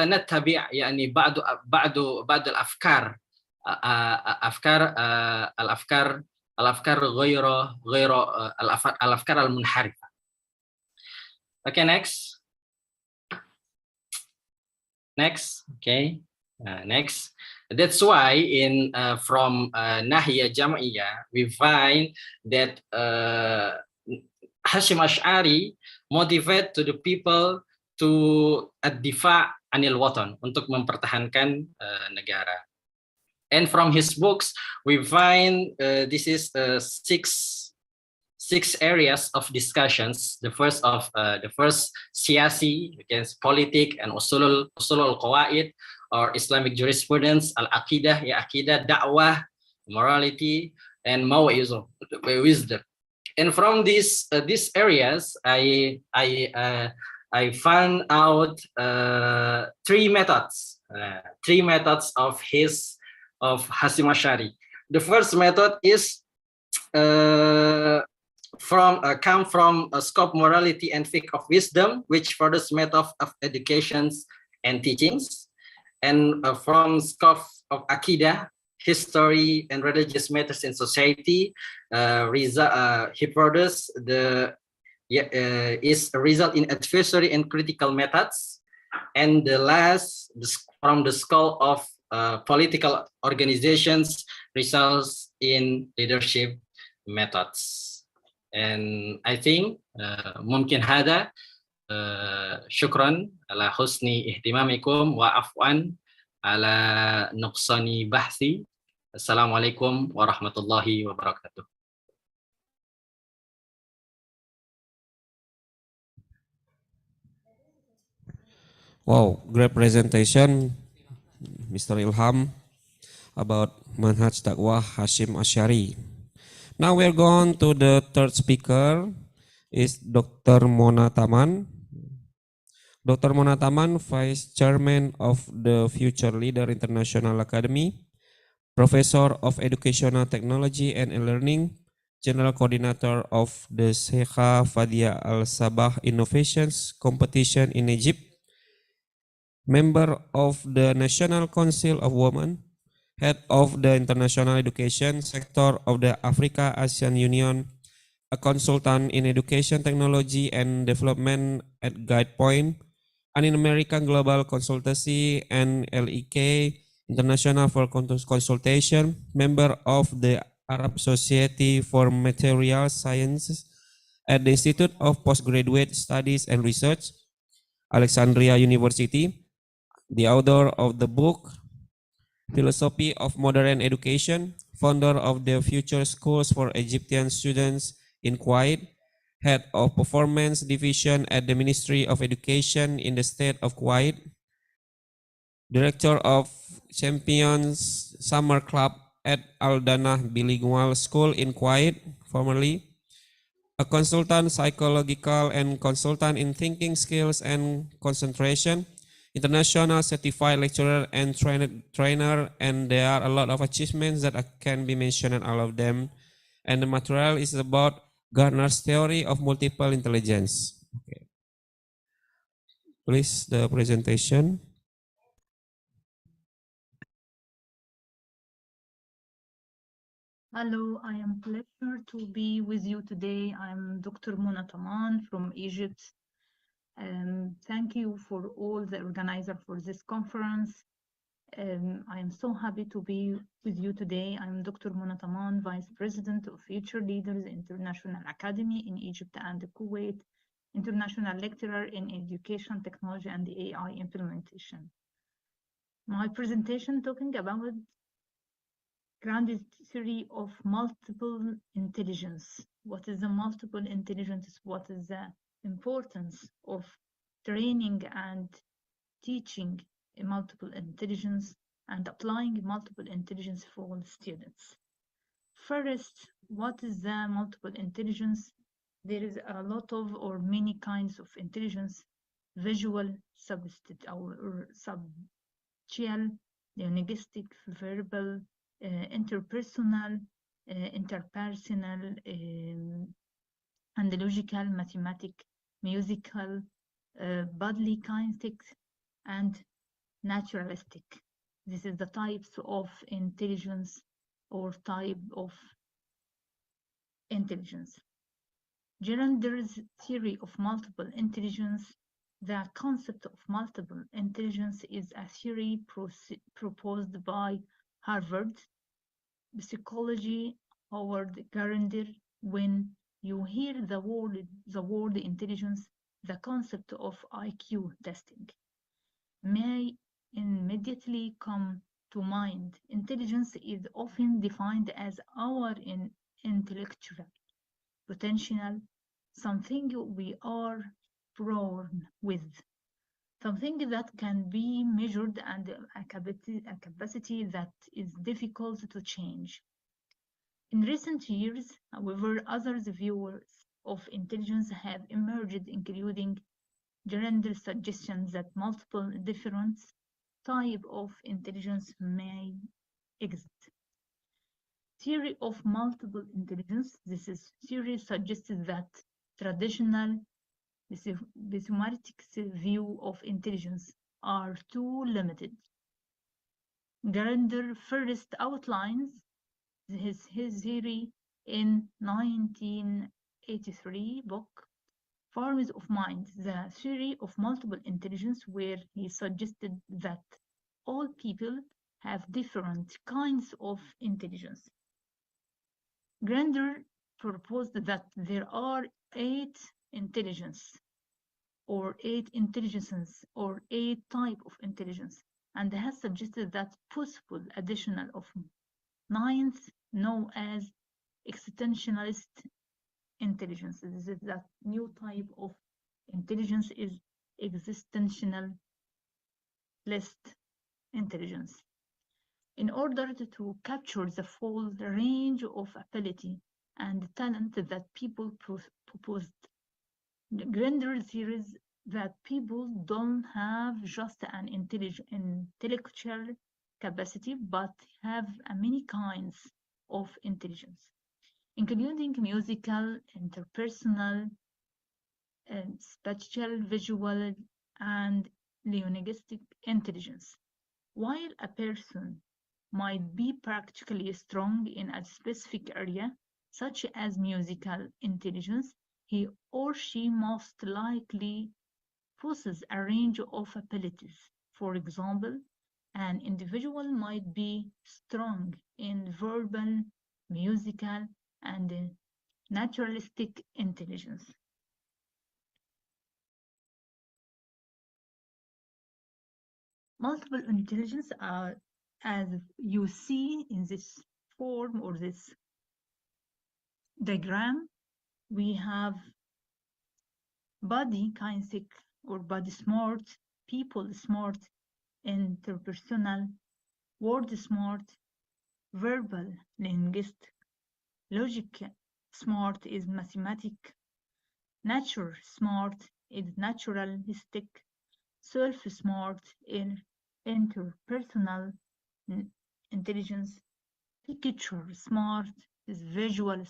S8: nattabi' yani ba'du al-afkar al-afkar ghayra al-afkar al-munharifah. Okay, next. Okay. Next. That's why in from Nahya Jam'iyah we find that Hashim Ash'ari motivate to the people to ad-difa' anil watan, untuk mempertahankan negara. And from his books we find this is six areas of discussions. The first siyasi, against politic and usulul qawaid or Islamic jurisprudence, al-aqidah, aqidah, da'wah, morality, and maw'izah, wisdom. And from these areas, I found out three methods of Hashim Ash'ari. The first method is come from a scope morality and fiqh of wisdom, which furthers method of educations and teachings, and from scope of akidah, history and religious matters in society. He furthers is a result in adversary and critical methods, and the last from the scope of political organizations results in leadership methods. And I think mungkin hada syukran ala husni ihtimamikum wa afwan ala nuqsani bahsi. Assalamualaikum warahmatullahi wabarakatuh.
S5: Wow, great presentation, Mr. Ilham, about Manhaj Dakwah Hashim Ash'ari. Now we're going to the third speaker, is Dr. Mona Taman. Dr. Mona Taman, Vice Chairman of the Future Leader International Academy, Professor of Educational Technology and E-Learning, General Coordinator of the Sheikha Fadia Al-Sabah Innovations Competition in Egypt, member of the National Council of Women, head of the International Education Sector of the Africa-ASEAN Union, a consultant in education technology and development at GuidePoint, an American Global Consultancy and LEK International for Consultation, member of the Arab Society for Material Sciences at the Institute of Postgraduate Studies and Research, Alexandria University, the author of the book Philosophy of Modern Education, founder of the Future Schools for Egyptian Students in Kuwait, head of Performance Division at the Ministry of Education in the State of Kuwait, director of Champions Summer Club at Al-Danah Bilingual School in Kuwait, formerly, a consultant, psychological and consultant in thinking skills and concentration, international certified lecturer and trainer, and there are a lot of achievements that can be mentioned, all of them. And the material is about Gardner's theory of multiple intelligence. Okay. Please, the presentation.
S9: Hello, I am pleasure to be with you today. I'm Dr. Mona Taman from Egypt. Thank you for all the organizer for this conference. I am so happy to be with you today. I'm Dr. Mona Taman, Vice President of Future Leaders International Academy in Egypt and Kuwait, International Lecturer in Education Technology and AI Implementation. My presentation talking about grounded theory of multiple intelligence. What is the multiple intelligence? What is the importance of training and teaching a multiple intelligence and applying multiple intelligence for all students? First, what is the multiple intelligence? There is a lot of or many kinds of intelligence: visual, substantial, linguistic, verbal, interpersonal, interpersonal, and logical, mathematic, musical, bodily kinetics, and naturalistic. This is the types of intelligence or type of intelligence. Gender's theory of multiple intelligence. The concept of multiple intelligence is a theory proposed by Harvard psychology Howard Gardner. When you hear the word intelligence, the concept of IQ testing may immediately come to mind. Intelligence is often defined as our intellectual potential, something we are born with, something that can be measured, and a capacity that is difficult to change. In recent years, however, other views of intelligence have emerged, including general suggestions that multiple different types of intelligence may exist. Theory of multiple intelligence. This theory suggests that traditional mathematics view of intelligence are too limited. Gardner first outlines his theory in 1983 book Forms of Mind, the theory of multiple intelligence, where he suggested that all people have different kinds of intelligence. Gardner proposed that there are eight intelligences or eight types of intelligence, and has suggested that possible additional of ninth, known as existentialist intelligence. This is that new type of intelligence is existentialist intelligence. In order to capture the full range of ability and talent that people proposed, Gardner theories that people don't have just an intellectual capacity, but have many kinds of intelligence, including musical, interpersonal, spatial, visual, and linguistic intelligence. While a person might be practically strong in a specific area, such as musical intelligence, he or she most likely possesses a range of abilities. For example, an individual might be strong in verbal, musical, and naturalistic intelligence. Multiple intelligence are, as you see in this form or this diagram, we have body kinetic or body smart, people smart, interpersonal, word smart, verbal, linguistic, logic smart is mathematic, nature smart is naturalistic, self smart is interpersonal intelligence, picture smart is visual,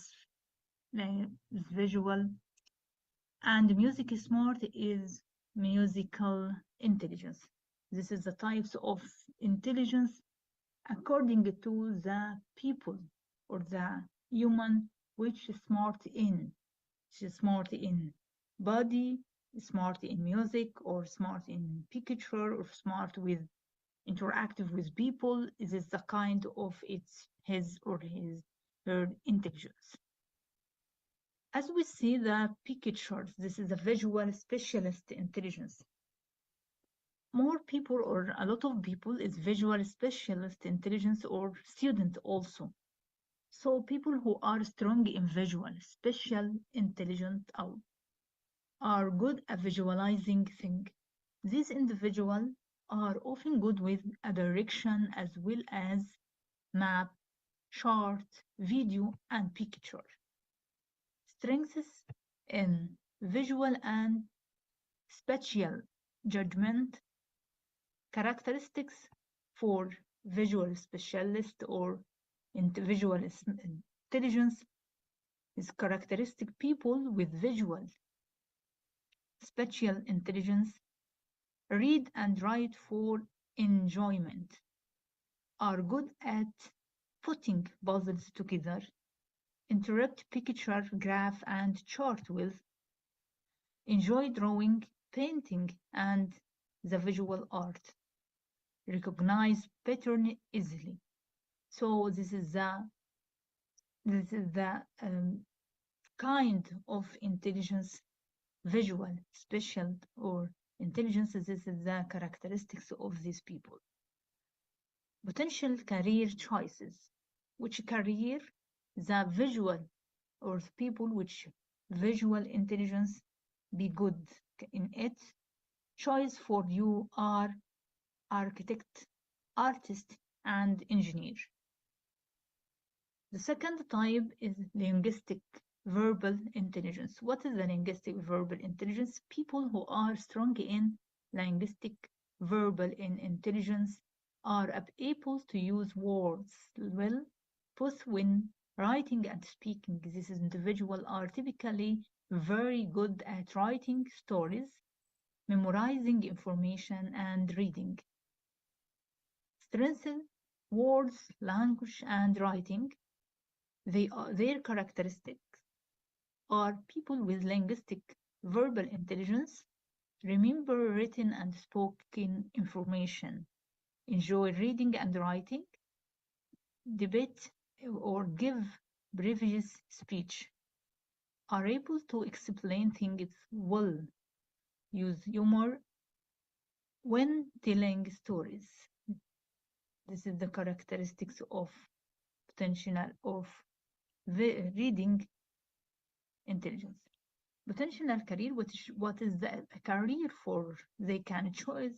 S9: and music smart is musical intelligence. This is the types of intelligence according to the people or the human which is smart in. She's smart in body, smart in music, or smart in picture, or smart with interactive with people. This is the kind of his or her intelligence. As we see the pictures, this is a visual specialist intelligence. More people or a lot of people is visual specialist intelligence or student also. So people who are strong in visual, special intelligent are good at visualizing things. These individuals are often good with a direction as well as map, chart, video, and picture. Strengths in visual and spatial judgment, characteristics for visual specialist or visual intelligence is characteristic. People with visual spatial intelligence read and write for enjoyment, are good at putting puzzles together, interact picture, graph, and chart with, enjoy drawing, painting, and the visual art, recognize pattern easily. So this is the kind of intelligence, visual, spatial, or intelligence. This is the characteristics of these people. Potential career choices. Which career the visual or the people which visual intelligence be good in it? Choice for you are architect, artist, and engineer. The second type is linguistic verbal intelligence. What is the linguistic verbal intelligence? People who are strong in linguistic verbal intelligence are able to use words well, both when writing and speaking. These individuals are typically very good at writing stories, memorizing information, and reading. Strengthen words, language, and writing. Their characteristics are people with linguistic verbal intelligence, remember written and spoken information, enjoy reading and writing, debate or give previous speech, are able to explain things well, use humor when telling stories. This is the characteristics of potential of reading intelligence. Potential career, what is the career for they can choose?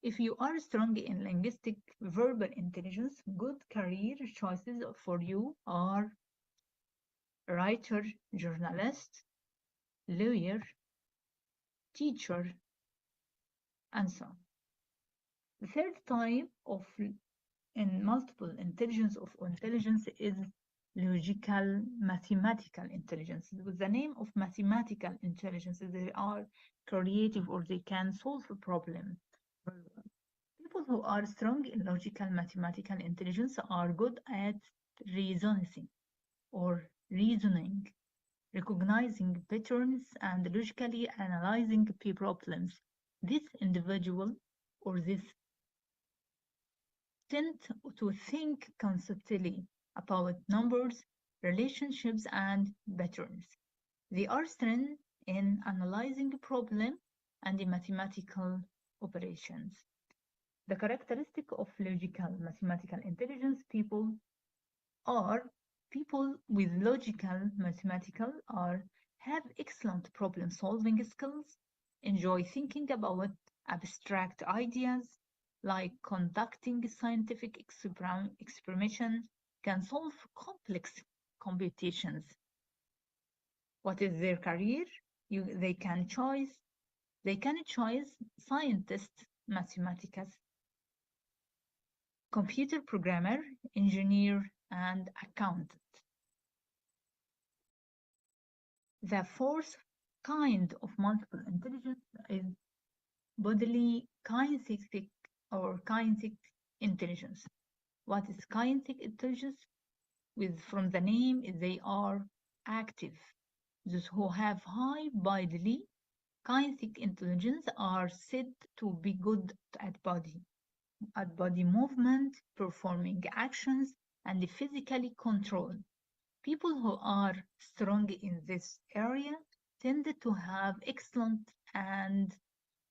S9: If you are strong in linguistic verbal intelligence, good career choices for you are writer, journalist, lawyer, teacher, and so on. The third type of in multiple intelligence is logical mathematical intelligence. With the name of mathematical intelligence, they are creative or they can solve a problem. People who are strong in logical mathematical intelligence are good at reasoning or reasoning, recognizing patterns and logically analyzing problems. This individual or this tend to think conceptually about numbers, relationships, and patterns. They are strong in analyzing a problem and in mathematical operations. The characteristic of logical mathematical intelligence people with logical mathematical have excellent problem solving skills, enjoy thinking about abstract ideas, like conducting scientific experimentation, can solve complex computations. What is their career? They can choose scientist, mathematician, computer programmer, engineer, and accountant. The fourth kind of multiple intelligence is bodily kinesthetic or kinetic intelligence. What is kinetic intelligence? From the name, they are active. Those who have high bodily kinetic intelligence are said to be good at body movement, performing actions, and physically control. People who are strong in this area tend to have excellent and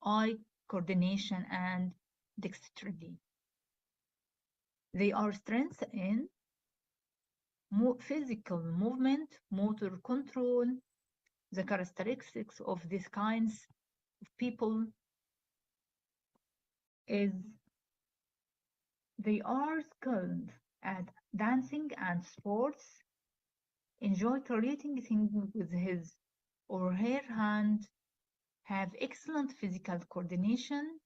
S9: eye coordination and dexterity. They are strengths in physical movement, motor control. The characteristics of these kinds of people is they are skilled at dancing and sports, enjoy creating things with his or her hand, have excellent physical coordination,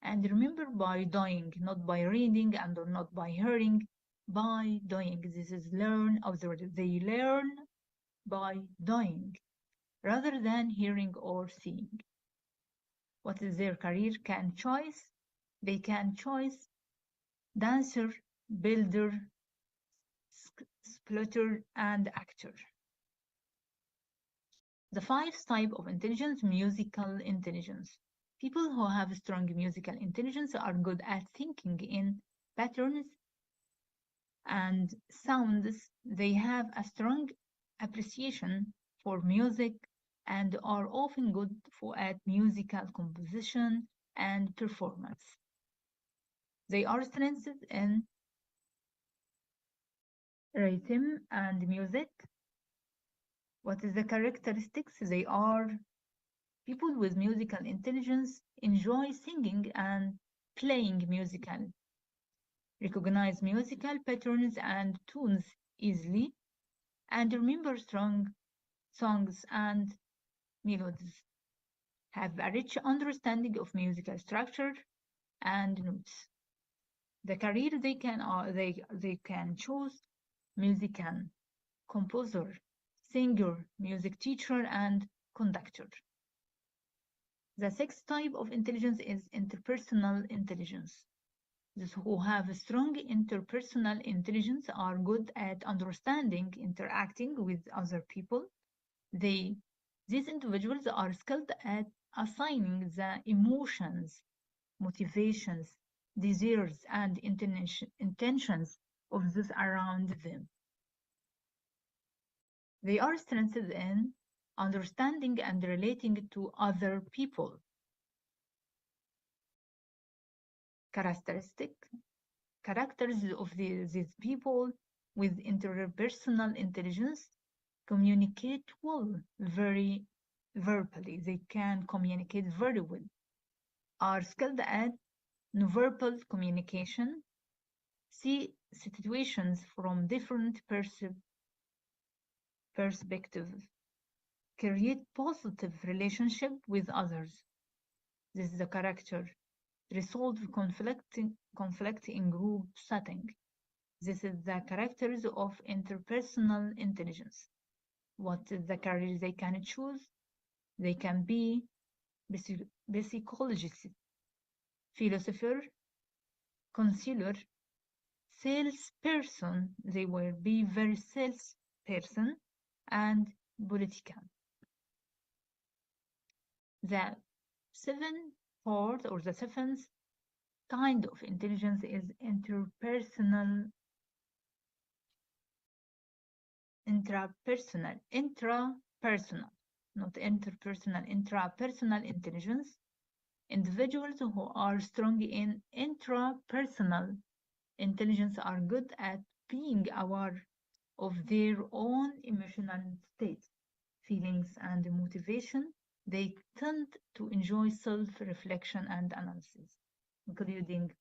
S9: and remember by doing, not by reading and or not by hearing. by doing. This is learn, observe. They learn by doing rather than hearing or seeing. What is their career can choice? They can choose dancer, builder, splitter, and actor. The fifth type of intelligence, musical intelligence. People who have strong musical intelligence are good at thinking in patterns and sounds. They have a strong appreciation for music and are often good at musical composition and performance. They are strengthened in rhythm and music. What is the characteristics? They are people with musical intelligence enjoy singing and playing musical, recognize musical patterns and tunes easily, and remember strong songs and melodies, have a rich understanding of musical structure and notes. The career they can choose: musician, composer, singer, music teacher, and conductor. The sixth type of intelligence is interpersonal intelligence. Those who have strong interpersonal intelligence are good at understanding, interacting with other people. These individuals are skilled at assigning the emotions, motivations, desires, and intentions of those around them. They are strengthened in understanding and relating to other people. Characters of these people with interpersonal intelligence communicate well, very verbally. They can communicate very well, are skilled at nonverbal communication, see situations from different perspectives, create positive relationship with others. This is the character. Resolve conflict in group setting. This is the characters of interpersonal intelligence. What is the career they can choose? They can be psychologist, philosopher, counselor, salesperson. They will be very salesperson and politician. The seventh part or the seventh kind of intelligence is intrapersonal, not interpersonal, intrapersonal intelligence. Individuals who are strong in intrapersonal intelligence are good at being aware of their own emotional states, feelings, and motivation. They tend to enjoy self-reflection and analysis, including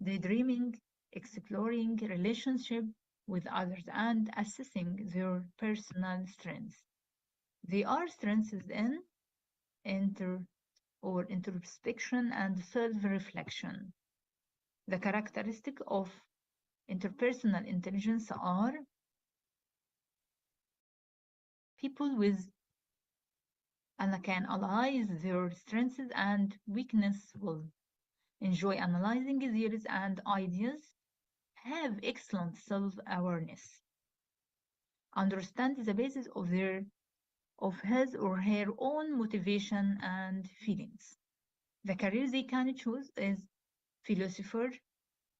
S9: daydreaming, exploring relationship with others, and assessing their personal strengths. They are strengths in introspection and self-reflection. The characteristic of interpersonal intelligence are people with and can analyze their strengths and weaknesses well, enjoy analyzing theories and ideas, have excellent self-awareness, understand the basis of his or her own motivation and feelings. The career they can choose is philosopher,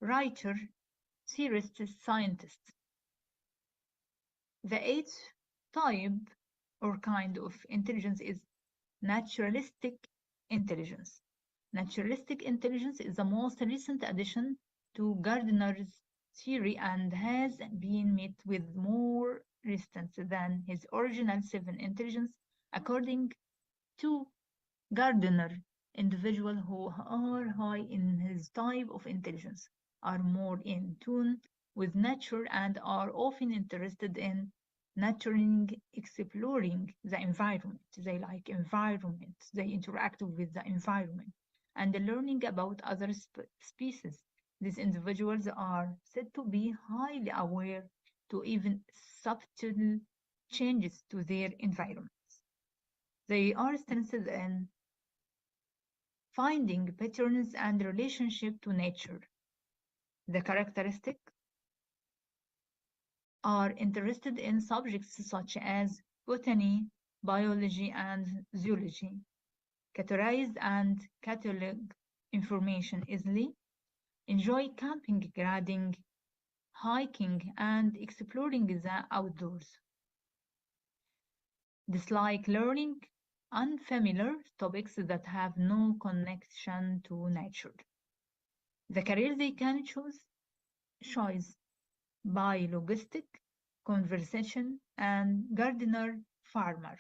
S9: writer, theorist, scientist. The eighth type or kind of intelligence is naturalistic intelligence. Naturalistic intelligence is the most recent addition to Gardner's theory and has been met with more resistance than his original seven intelligence. According to Gardner, individuals who are high in his type of intelligence are more in tune with nature and are often interested in nurturing, exploring the environment. They like environment. They interact with the environment and learning about other species. These individuals are said to be highly aware to even subtle changes to their environments. They are interested in finding patterns and relationship to nature. The characteristics are interested in subjects such as botany, biology, and zoology, categorize and catalog information easily, enjoy camping, gardening, hiking, and exploring the outdoors. Dislike learning unfamiliar topics that have no connection to nature. The career they can choose biologistic, conversation, and gardener farmer.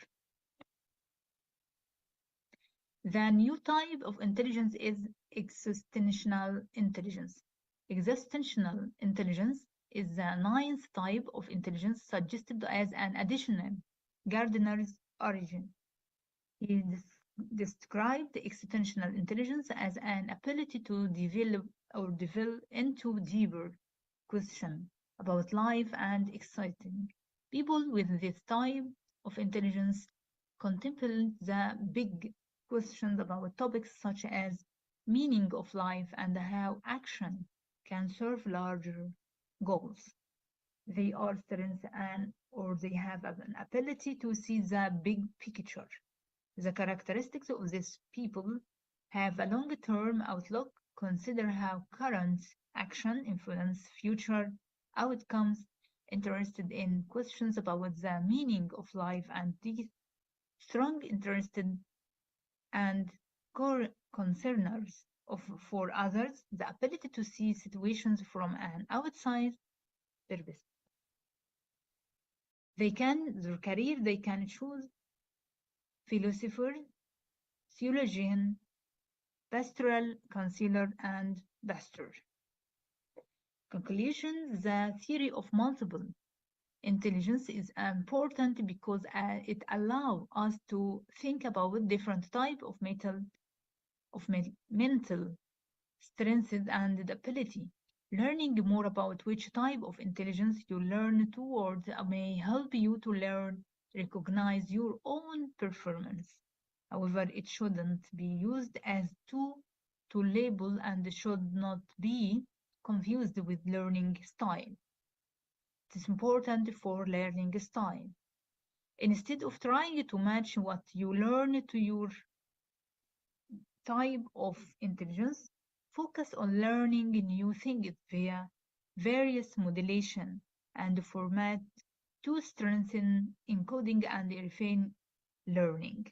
S9: The new type of intelligence is existential intelligence. Existential intelligence is the ninth type of intelligence suggested as an additional Gardner's origin. He described existential intelligence as an ability to develop or delve into deeper questions about life and exciting. People with this type of intelligence contemplate the big questions about topics such as meaning of life and how action can serve larger goals. They are strengths or they have an ability to see the big picture. The characteristics of these people have a long-term outlook, consider how current action influence future outcomes, interested in questions about the meaning of life and deep, strong interested and core concerners for others, the ability to see situations from an outside perspective. Their career, they can choose philosopher, theologian, pastoral counselor, and pastor. Conclusion, the theory of multiple intelligence is important because it allows us to think about different types of mental strengths and ability. Learning more about which type of intelligence you learn towards may help you to recognize your own performance. However, it shouldn't be used as to label and should not be confused with learning style. It is important for learning style. Instead of trying to match what you learn to your type of intelligence, focus on learning new things via various modulation and format to strengthen encoding and refine learning.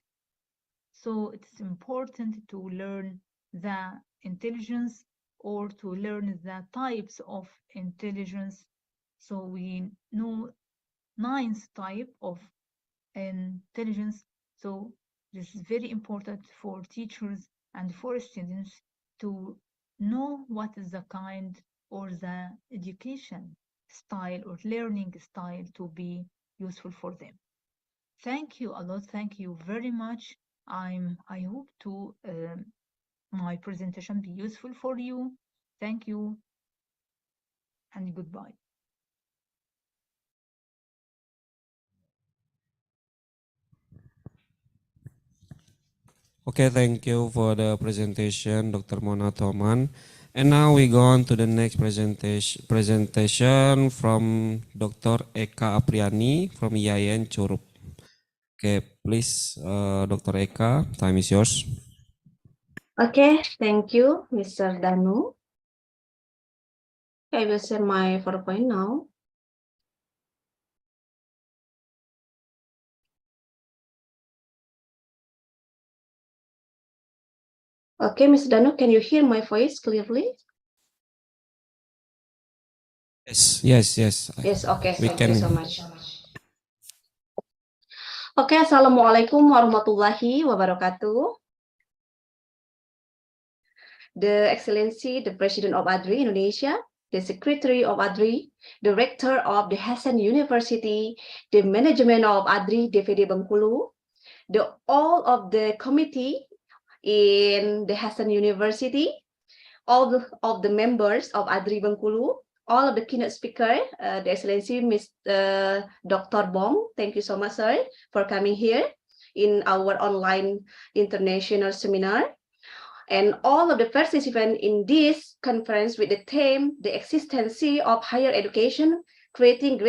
S9: So it's important to learn the intelligence or to learn the types of intelligence. So we know ninth type of intelligence. So this is very important for teachers and for students to know what is the kind or the education style or learning style to be useful for them. Thank you a lot. Thank you very much. I hope to my presentation be useful for you. Thank you and goodbye.
S5: Okay, thank you for the presentation, Dr. Mona Toman. And now we go on to the next presentation from Dr. Eka Apriani from IAIN Curup. Okay, please, Dr. Eka, time is yours.
S10: Okay, thank you, Mr. Danu. I will share my PowerPoint now. Okay, Mr. Danu, can you hear my voice clearly?
S5: Yes.
S10: Yes, okay,
S5: We
S10: thank you so much. Okay, Assalamualaikum warahmatullahi wabarakatuh. The Excellency, the President of Adri Indonesia, the Secretary of Adri, Director of the Hasan University, the Management of Adri DVD Bengkulu, all of the committee in the Hasan University, all of the members of Adri Bengkulu, all of the keynote speaker, the Excellency Mr. Dr. Bong. Thank you so much, sir, for coming here in our online international seminar. And all of the participants in this conference with the theme, the existence of higher education, creating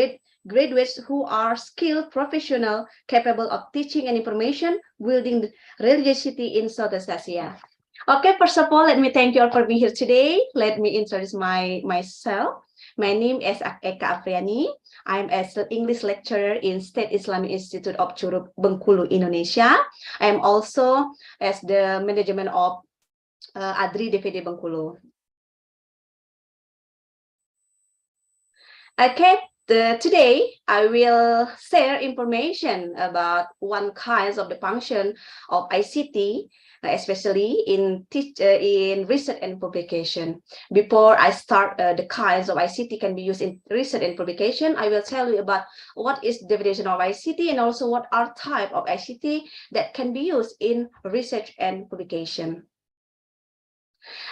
S10: graduates who are skilled professional, capable of teaching and information, building the religiosity in Southeast Asia. Okay, first of all, let me thank you all for being here today. Let me introduce myself. My name is Eka Afriani. I'm as an English lecturer in State Islamic Institute of Curug, Bengkulu, Indonesia. I am also as the management of Adri DPD Bengkulu. Okay, today I will share information about one kind of the function of ICT, especially in research and publication. Before I start the kinds of ICT can be used in research and publication, I will tell you about what is the definition of ICT and also what are type of ICT that can be used in research and publication.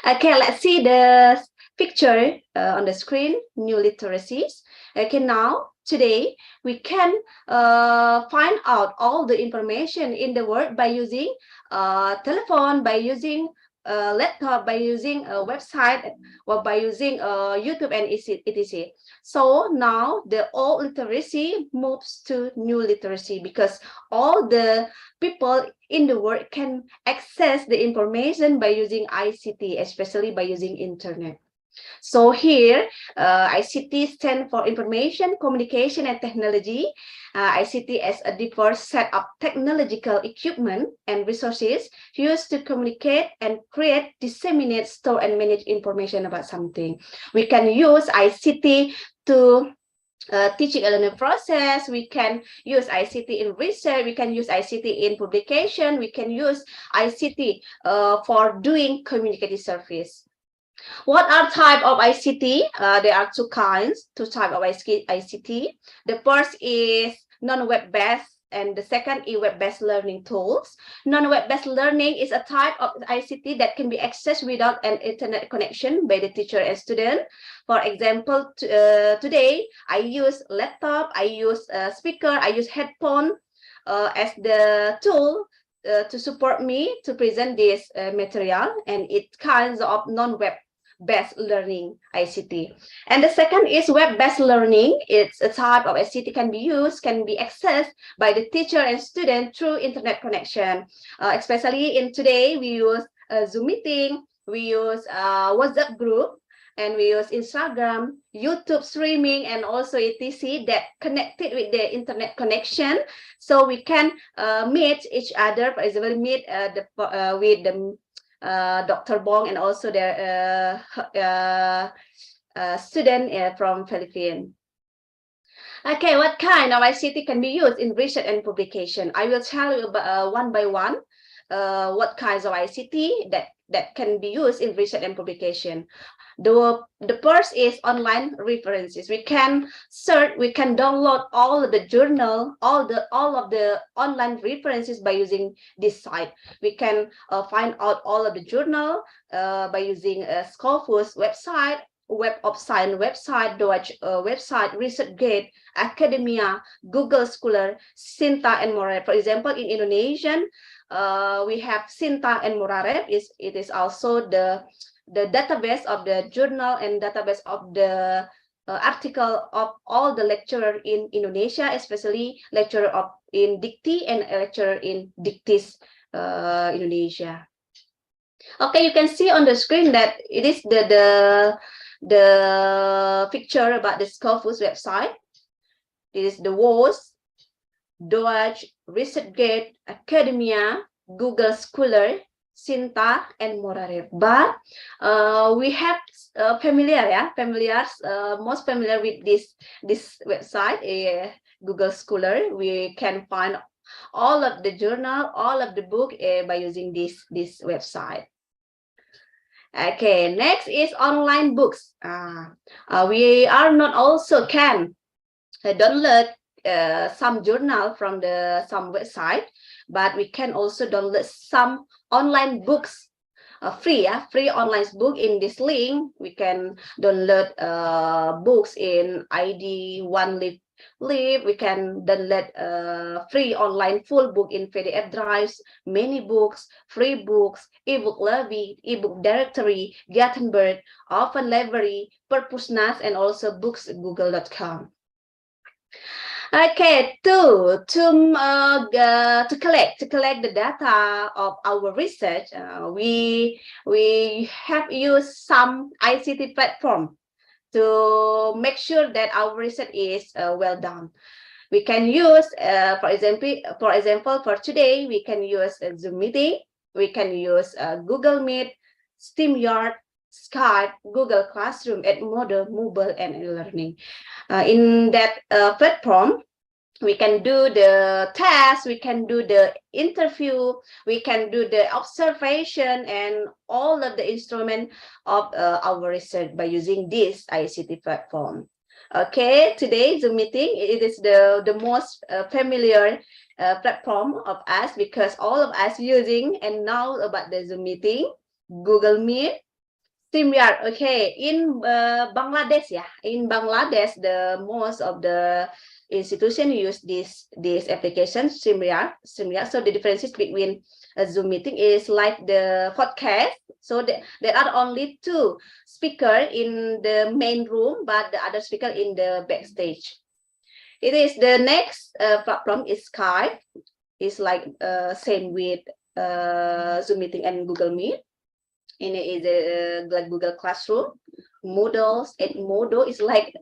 S10: Okay, let's see the picture on the screen, new literacies. Okay, now, today, we can find out all the information in the world by using telephone, by using laptop, by using a website, or by using YouTube and etc. So now the old literacy moves to new literacy because all the people in the world can access the information by using ICT, especially by using internet. So here, ICT stands for Information, Communication, and Technology. ICT as a diverse set of technological equipment and resources used to communicate and create, disseminate, store, and manage information about something. We can use ICT to teaching and learning process. We can use ICT in research. We can use ICT in publication. We can use ICT for doing community service. What are type of ICT? There are two types of ICT. The first is non-web based and the second is web-based learning tools. Non-web-based learning is a type of ICT that can be accessed without an internet connection by the teacher and student. For example, today I use laptop, I use speaker, I use headphone as the tool to support me to present this material, and it kinds of non-web based learning ICT. And the second is web-based learning. It's a type of ICT can be used, can be accessed by the teacher and student through internet connection. Especially in today, we use Zoom meeting, we use WhatsApp group, and we use Instagram, YouTube streaming, and also etc. that connected with the internet connection. So we can meet each other, for example, meet with the Dr. Bong and also their student from Philippines. Okay, what kind of ICT can be used in research and publication? I will tell you about, one by one what kinds of ICT that can be used in research and publication. The first is online references. We can search, we can download all of the journal, all of the online references by using this site. We can find out all of the journal by using Scopus website, Web of Science website, Deutsch website, ResearchGate, Academia, Google Scholar, Sinta, and Morarep. For example, in Indonesian, we have Sinta and Morarep. It is also the database of the journal and database of the article of all the lecturer in Indonesia, especially lecturer in Dikti and lecturer in Diktis Indonesia. Okay, you can see on the screen that it is the picture about the Scopus website. This is the WOS, Deutsch, ResearchGate, Academia, Google Scholar, Sinta, and Morarep. But we have most familiar with this website, Google Scholar. We can find all of the journal, all of the book by using this website. Okay, next is online books. We are not also can download some journal from some website, but we can also download some online books free online book. In this link, we can download books in ID one live. We can download free online full book in PDF drives, many books, free books, ebook library, ebook directory, Gutenberg, Open Library, Purpose.NET, and also books google.com. Okay, to collect the data of our research, we have used some ICT platform to make sure that our research is well done. We can use, for example, for today, we can use Zoom meeting, we can use Google Meet, StreamYard, Skype, Google Classroom, Edmodo, Moodle, and e-learning. In that platform, we can do the test, we can do the interview, we can do the observation, and all of the instrument of our research by using this ICT platform. Okay, today Zoom meeting, it is the most familiar platform of us, because all of us using and know about the Zoom meeting, Google Meet, StreamYard. Okay, in Bangladesh, in Bangladesh, the most of the institution use this application, StreamYard. So the differences between a Zoom meeting is like the podcast. So there are only two speakers in the main room, but the other speaker in the backstage. It is the next platform is Skype. It's like same with Zoom meeting and Google Meet. And it is like Google Classroom, Moodle, and Moodle is like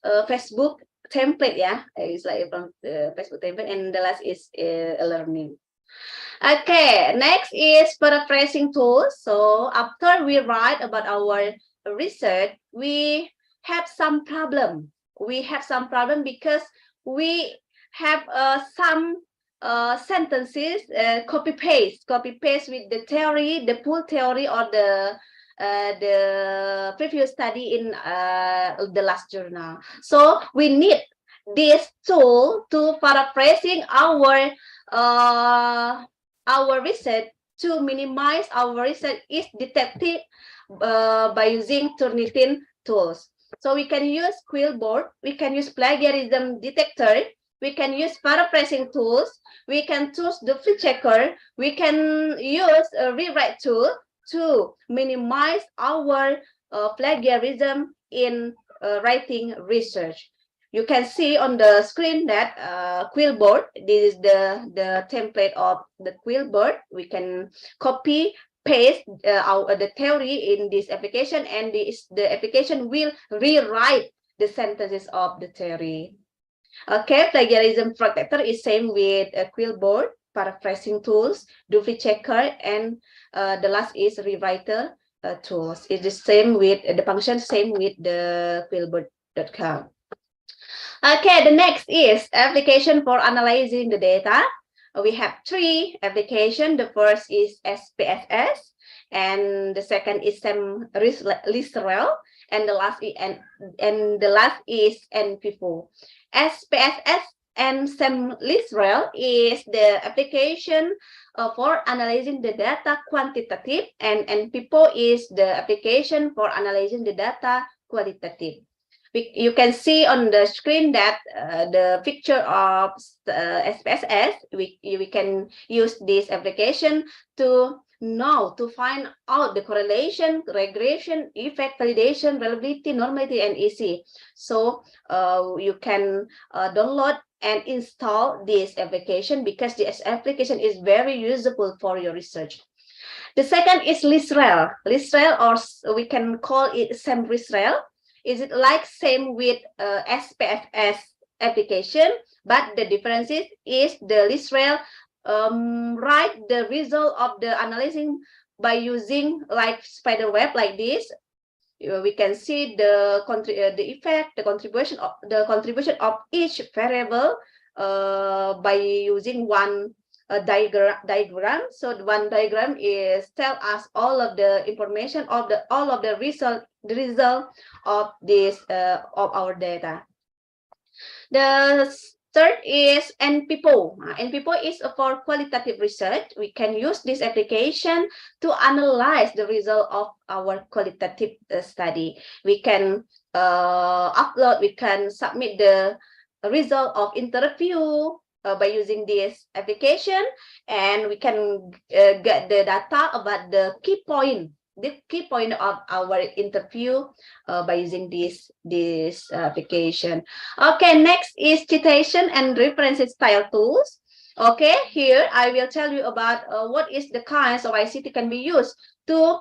S10: Facebook template, it's like from Facebook template, and the last is e-learning. Okay, next is paraphrasing tools. So after we write about our research, we have some problem. We have some problem because we have some sentences copy paste with the theory, the full theory, or the previous study in the last journal. So we need this tool to paraphrasing our research, to minimize our research is detected by using Turnitin tools. So we can use Quillboard, we can use plagiarism detector, we can use paraphrasing tools, we can choose the flip checker, we can use a rewrite tool to minimize our plagiarism in writing research. You can see on the screen that Quillboard, this is the template of the Quillboard. We can copy, paste the theory in this application, and the application will rewrite the sentences of the theory. Okay, plagiarism protector is same with Quillboard, paraphrasing tools, Doofy checker, and the last is rewriter tools. It's the same with the function, same with the Quillboard.com. Okay, the next is application for analyzing the data. We have three applications. The first is SPSS, and the second is SEM-LISREL, and the last is NPFO. SPSS and SEM-LISREL is the application for analyzing the data quantitative, and NPFO is the application for analyzing the data qualitative. You can see on the screen that the picture of SPSS, we can use this application to find out the correlation, regression, effect, validation, reliability, normality, and EC. So you can download and install this application, because this application is very useful for your research. The second is LISREL, or we can call it SEM-LISREL. Is it like same with SPSS application, but the difference is the LISREL write the result of the analyzing by using like spider web like this. We can see the effect, the contribution of each variable by using one diagram. So the one diagram is tell us all of the information of the result of this of our data. The Third is NPPO. NPPO is for qualitative research. We can use this application to analyze the result of our qualitative study. We can upload, we can submit the result of interview by using this application, and we can get the data about the key point of our interview by using this application. Okay, next is citation and reference style tools. Okay, here I will tell you about what is the kinds of ICT can be used to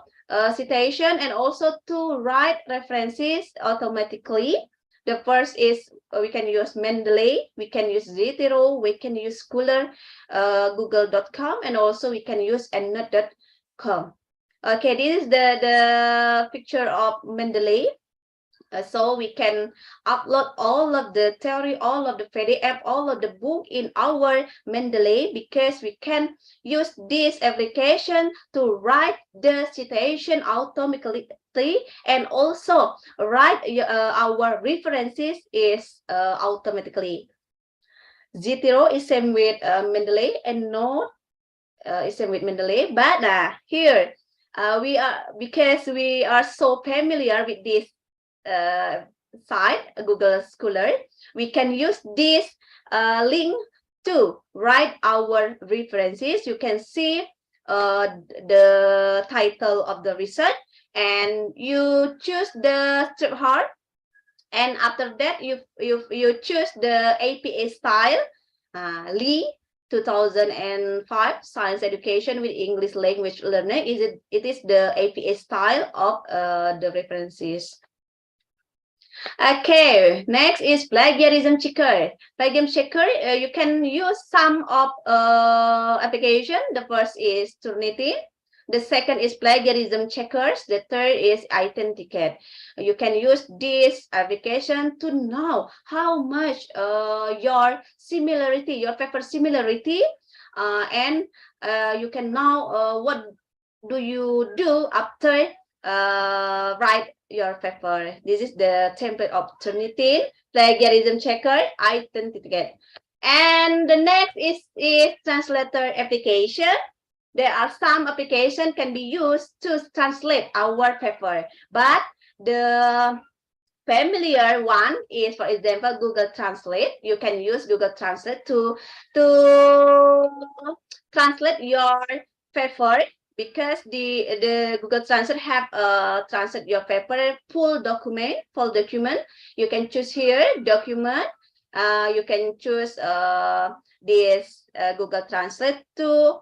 S10: citation and also to write references automatically. The first is we can use Mendeley, we can use Zotero, we can use Scholar, Google.com, and also we can use EndNote.com. Okay, this is the picture of Mendeley. So we can upload all of the theory, all of the PDF, all of the book in our Mendeley, because we can use this application to write the citation automatically and also write our references is automatically. Zotero is same with Mendeley, and Note is same with Mendeley, but here we are, because we are so familiar with this site, Google Scholar, we can use this link to write our references. You can see the title of the research, and you choose the strip hard, and after that you choose the APA style, Lee 2005 Science Education with English Language Learner. It is the APA style of the references. Okay, next is plagiarism checker. Plagiarism checker, you can use some of application. The first is Turnitin. The second is plagiarism checkers. The third is Authenticate. You can use this application to know how much your similarity, your paper similarity, and you can know what do you do after write your paper. This is the template of Turnitin, plagiarism checker, Authenticate. And the next is translator application. There are some applications can be used to translate our paper, but the familiar one is, for example, Google Translate. You can use Google Translate to translate your paper, because the Google Translate have translate your paper full document. You can choose here document. You can choose this Google Translate to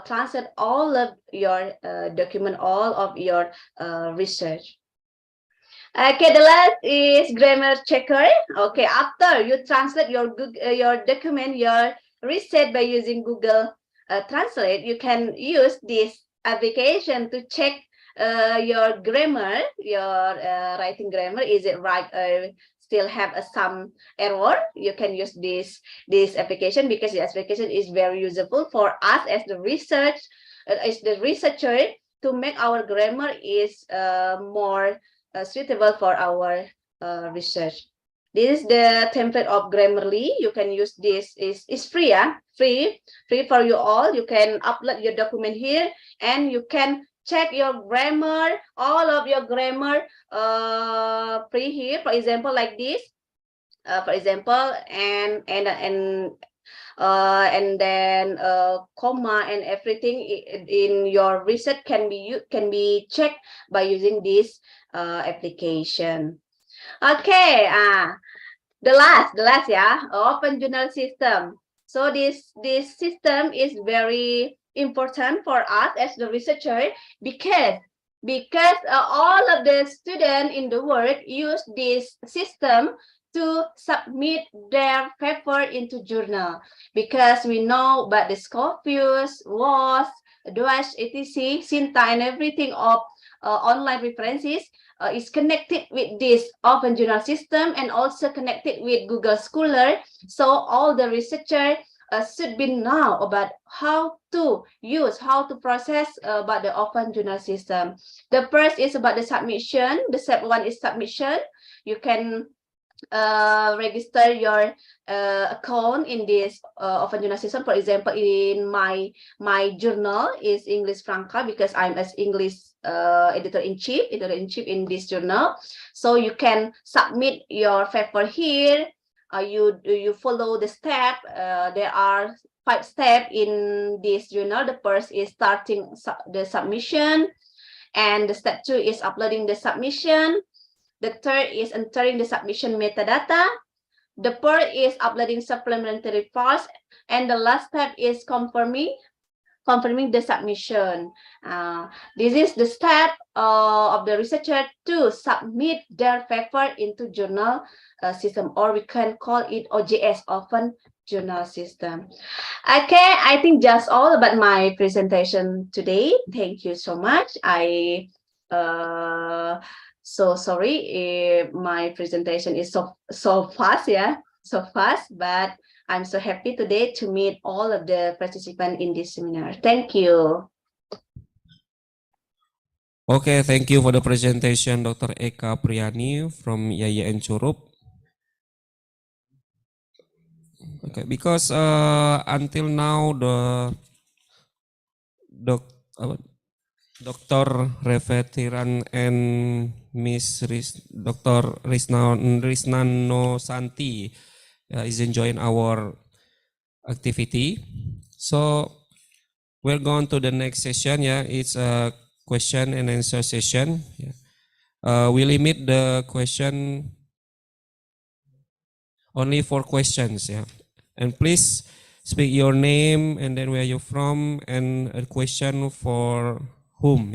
S10: translate all of your document, all of your research. Okay, the last is grammar checker. Okay, after you translate your document, your research by using Google Translate, you can use this application to check your grammar, your writing grammar. Is it right or still have some error? You can use this application, because the application is very useful for us as the researcher to make our grammar is more suitable for our research. This is the template of Grammarly. You can use this. Is free, free for you all. You can upload your document here, and you can check your grammar, all of your grammar free here. For example, like this. For example, and then comma and everything in your research can be checked by using this application. Okay, the last, open journal system. So this system is very important for us as the researcher, because all of the students in the world use this system to submit their paper into journal, because we know about the Scopus, WAS, DOAS, etc., Sinta, and everything of online references is connected with this open journal system, and also connected with Google Scholar. So all the researchers should be know about how to use, how to process about the open journal system. The first is about the submission. The second one is submission. You can register your account in this open journal system. For example, in my journal is English Franca because I'm as English editor-in-chief in this journal. So you can submit your paper here. You follow the step. There are 5 steps in this journal. The first is starting the submission, and the step 2 is uploading the submission. The third is entering the submission metadata. The fourth is uploading supplementary parts, and the last step is confirming the submission. This is the step of the researcher to submit their paper into journal system, or we can call it OJS, Open Journal System. Okay, I think just all about my presentation today. Thank you so much. I so sorry if my presentation is so fast, but I'm so happy today to meet all of the participants in this seminar. Thank you.
S5: Okay, thank you for the presentation, Dr. Eka Priyani from YAYN Curup. Okay, because until now Dr. Revetiran and Miss Dr. Risnano Santi is enjoying our activity. So we're going to the next session. It's a question and answer session. We limit the question only 4 questions. And please speak your name and then where you're from and a question for whom.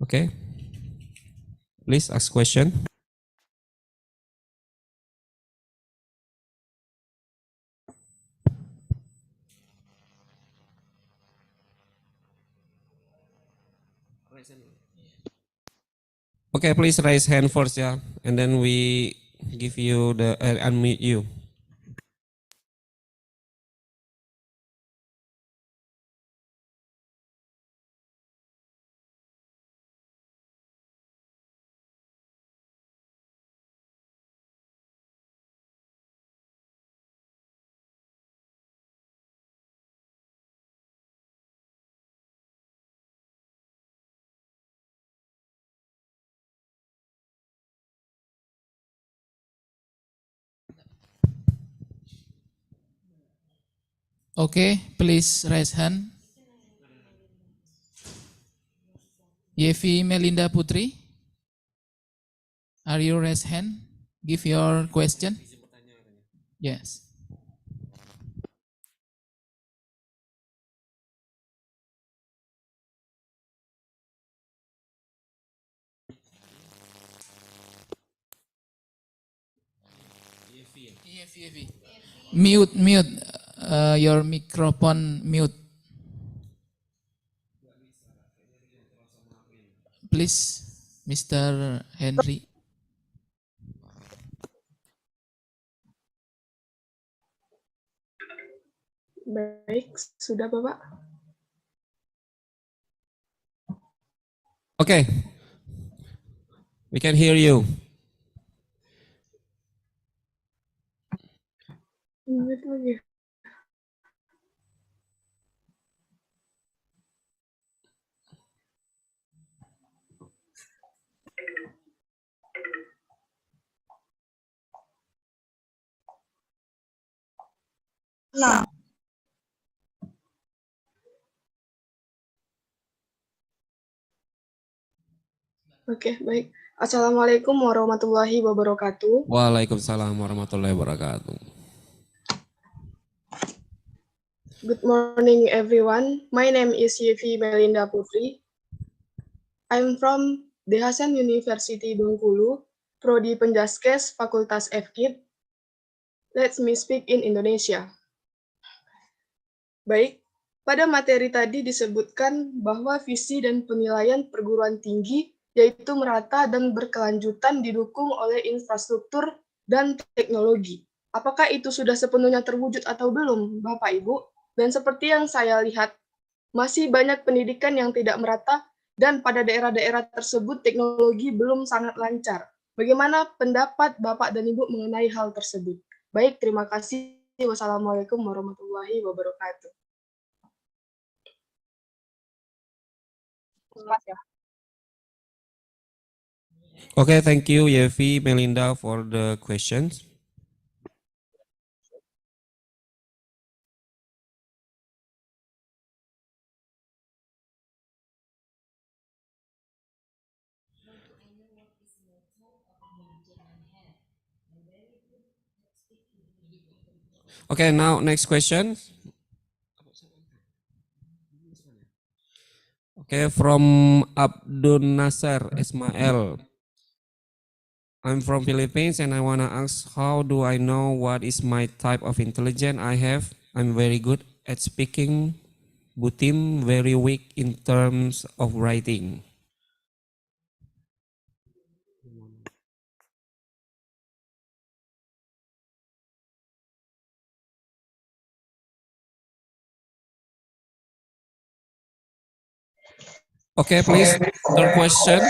S5: Okay. Please ask question. Okay, please raise hand first, and then we give you the unmute you.
S2: Okay, please raise hand. Yevi Melinda Putri, are you raise hand? Give your question. Yes. Yevi. Mute. Your microphone mute. Please, Mr. Henry.
S11: Baik, sudah Bapak.
S5: Okay, we can hear you.
S11: Mute lagi. Nah. Oke, baik. Assalamualaikum warahmatullahi wabarakatuh.
S5: Waalaikumsalam warahmatullahi wabarakatuh.
S11: Good morning, everyone. My name is Yevi Melinda Putri. I'm from The Hasan University Bengkulu, Prodi Penjaskes, Fakultas FKIP. Let me speak in Indonesia. Baik, pada materi tadi disebutkan bahwa visi dan penilaian perguruan tinggi yaitu merata dan berkelanjutan didukung oleh infrastruktur dan teknologi. Apakah itu sudah sepenuhnya terwujud atau belum, Bapak Ibu? Dan seperti yang saya lihat, masih banyak pendidikan yang tidak merata dan pada daerah-daerah tersebut teknologi belum sangat lancar. Bagaimana pendapat Bapak dan Ibu mengenai hal tersebut? Baik, terima kasih. Wassalamualaikum warahmatullahi wabarakatuh.
S5: Okay, thank you, Yevi, Melinda, for the questions. Okay, now next question. Okay, from Abdul Nasser Ismail. I'm from Philippines and I want to ask, how do I know what is my type of intelligence I have? I'm very good at speaking, but I'm very weak in terms of writing. Okay, please, third question.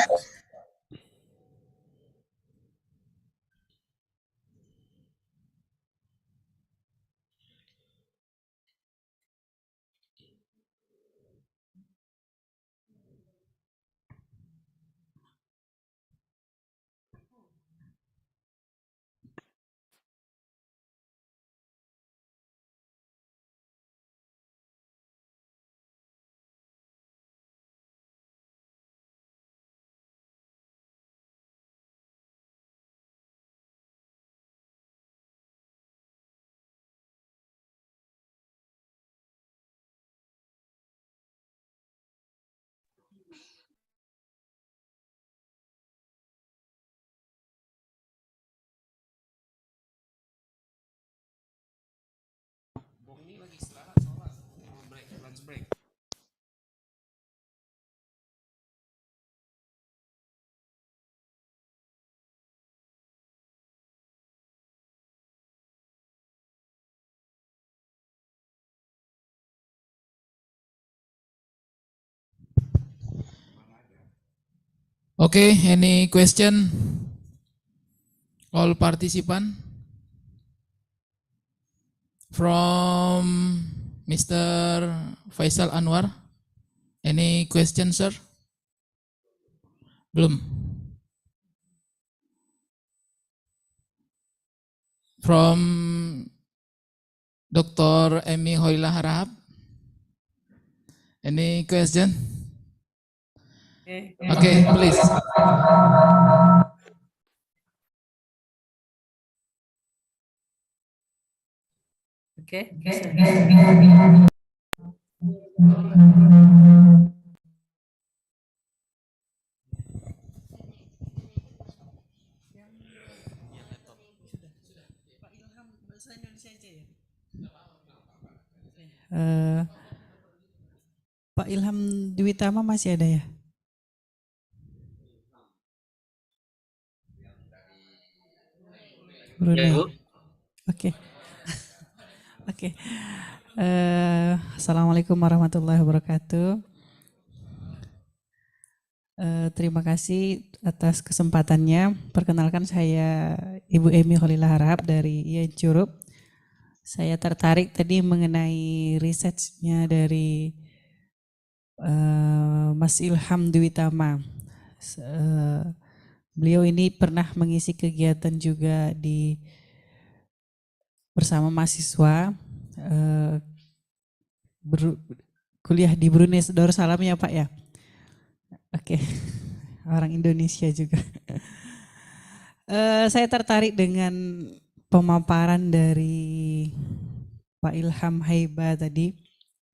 S2: Okay, any question? All participant? From Mr. Faisal Anwar. Any question, sir? Belum. From Dr. Emi Hoila Harahap. Any question? Okay, please.
S12: Okay. Pak Ilham Dwi Tama masih ada ya?
S8: Ya, Bu.
S12: Oke. Oke. Assalamualaikum warahmatullahi wabarakatuh. Terima kasih atas kesempatannya. Perkenalkan saya Ibu Emi Khalila Harahap dari IAIN Curup. Saya tertarik tadi mengenai risetnya dari Mas Ilham Dwi Tama. Beliau ini pernah mengisi kegiatan juga bersama mahasiswa kuliah di Brunei Darussalam ya Pak ya. Oke, orang Indonesia juga. Saya tertarik dengan pemaparan dari Pak Ilham Haiba tadi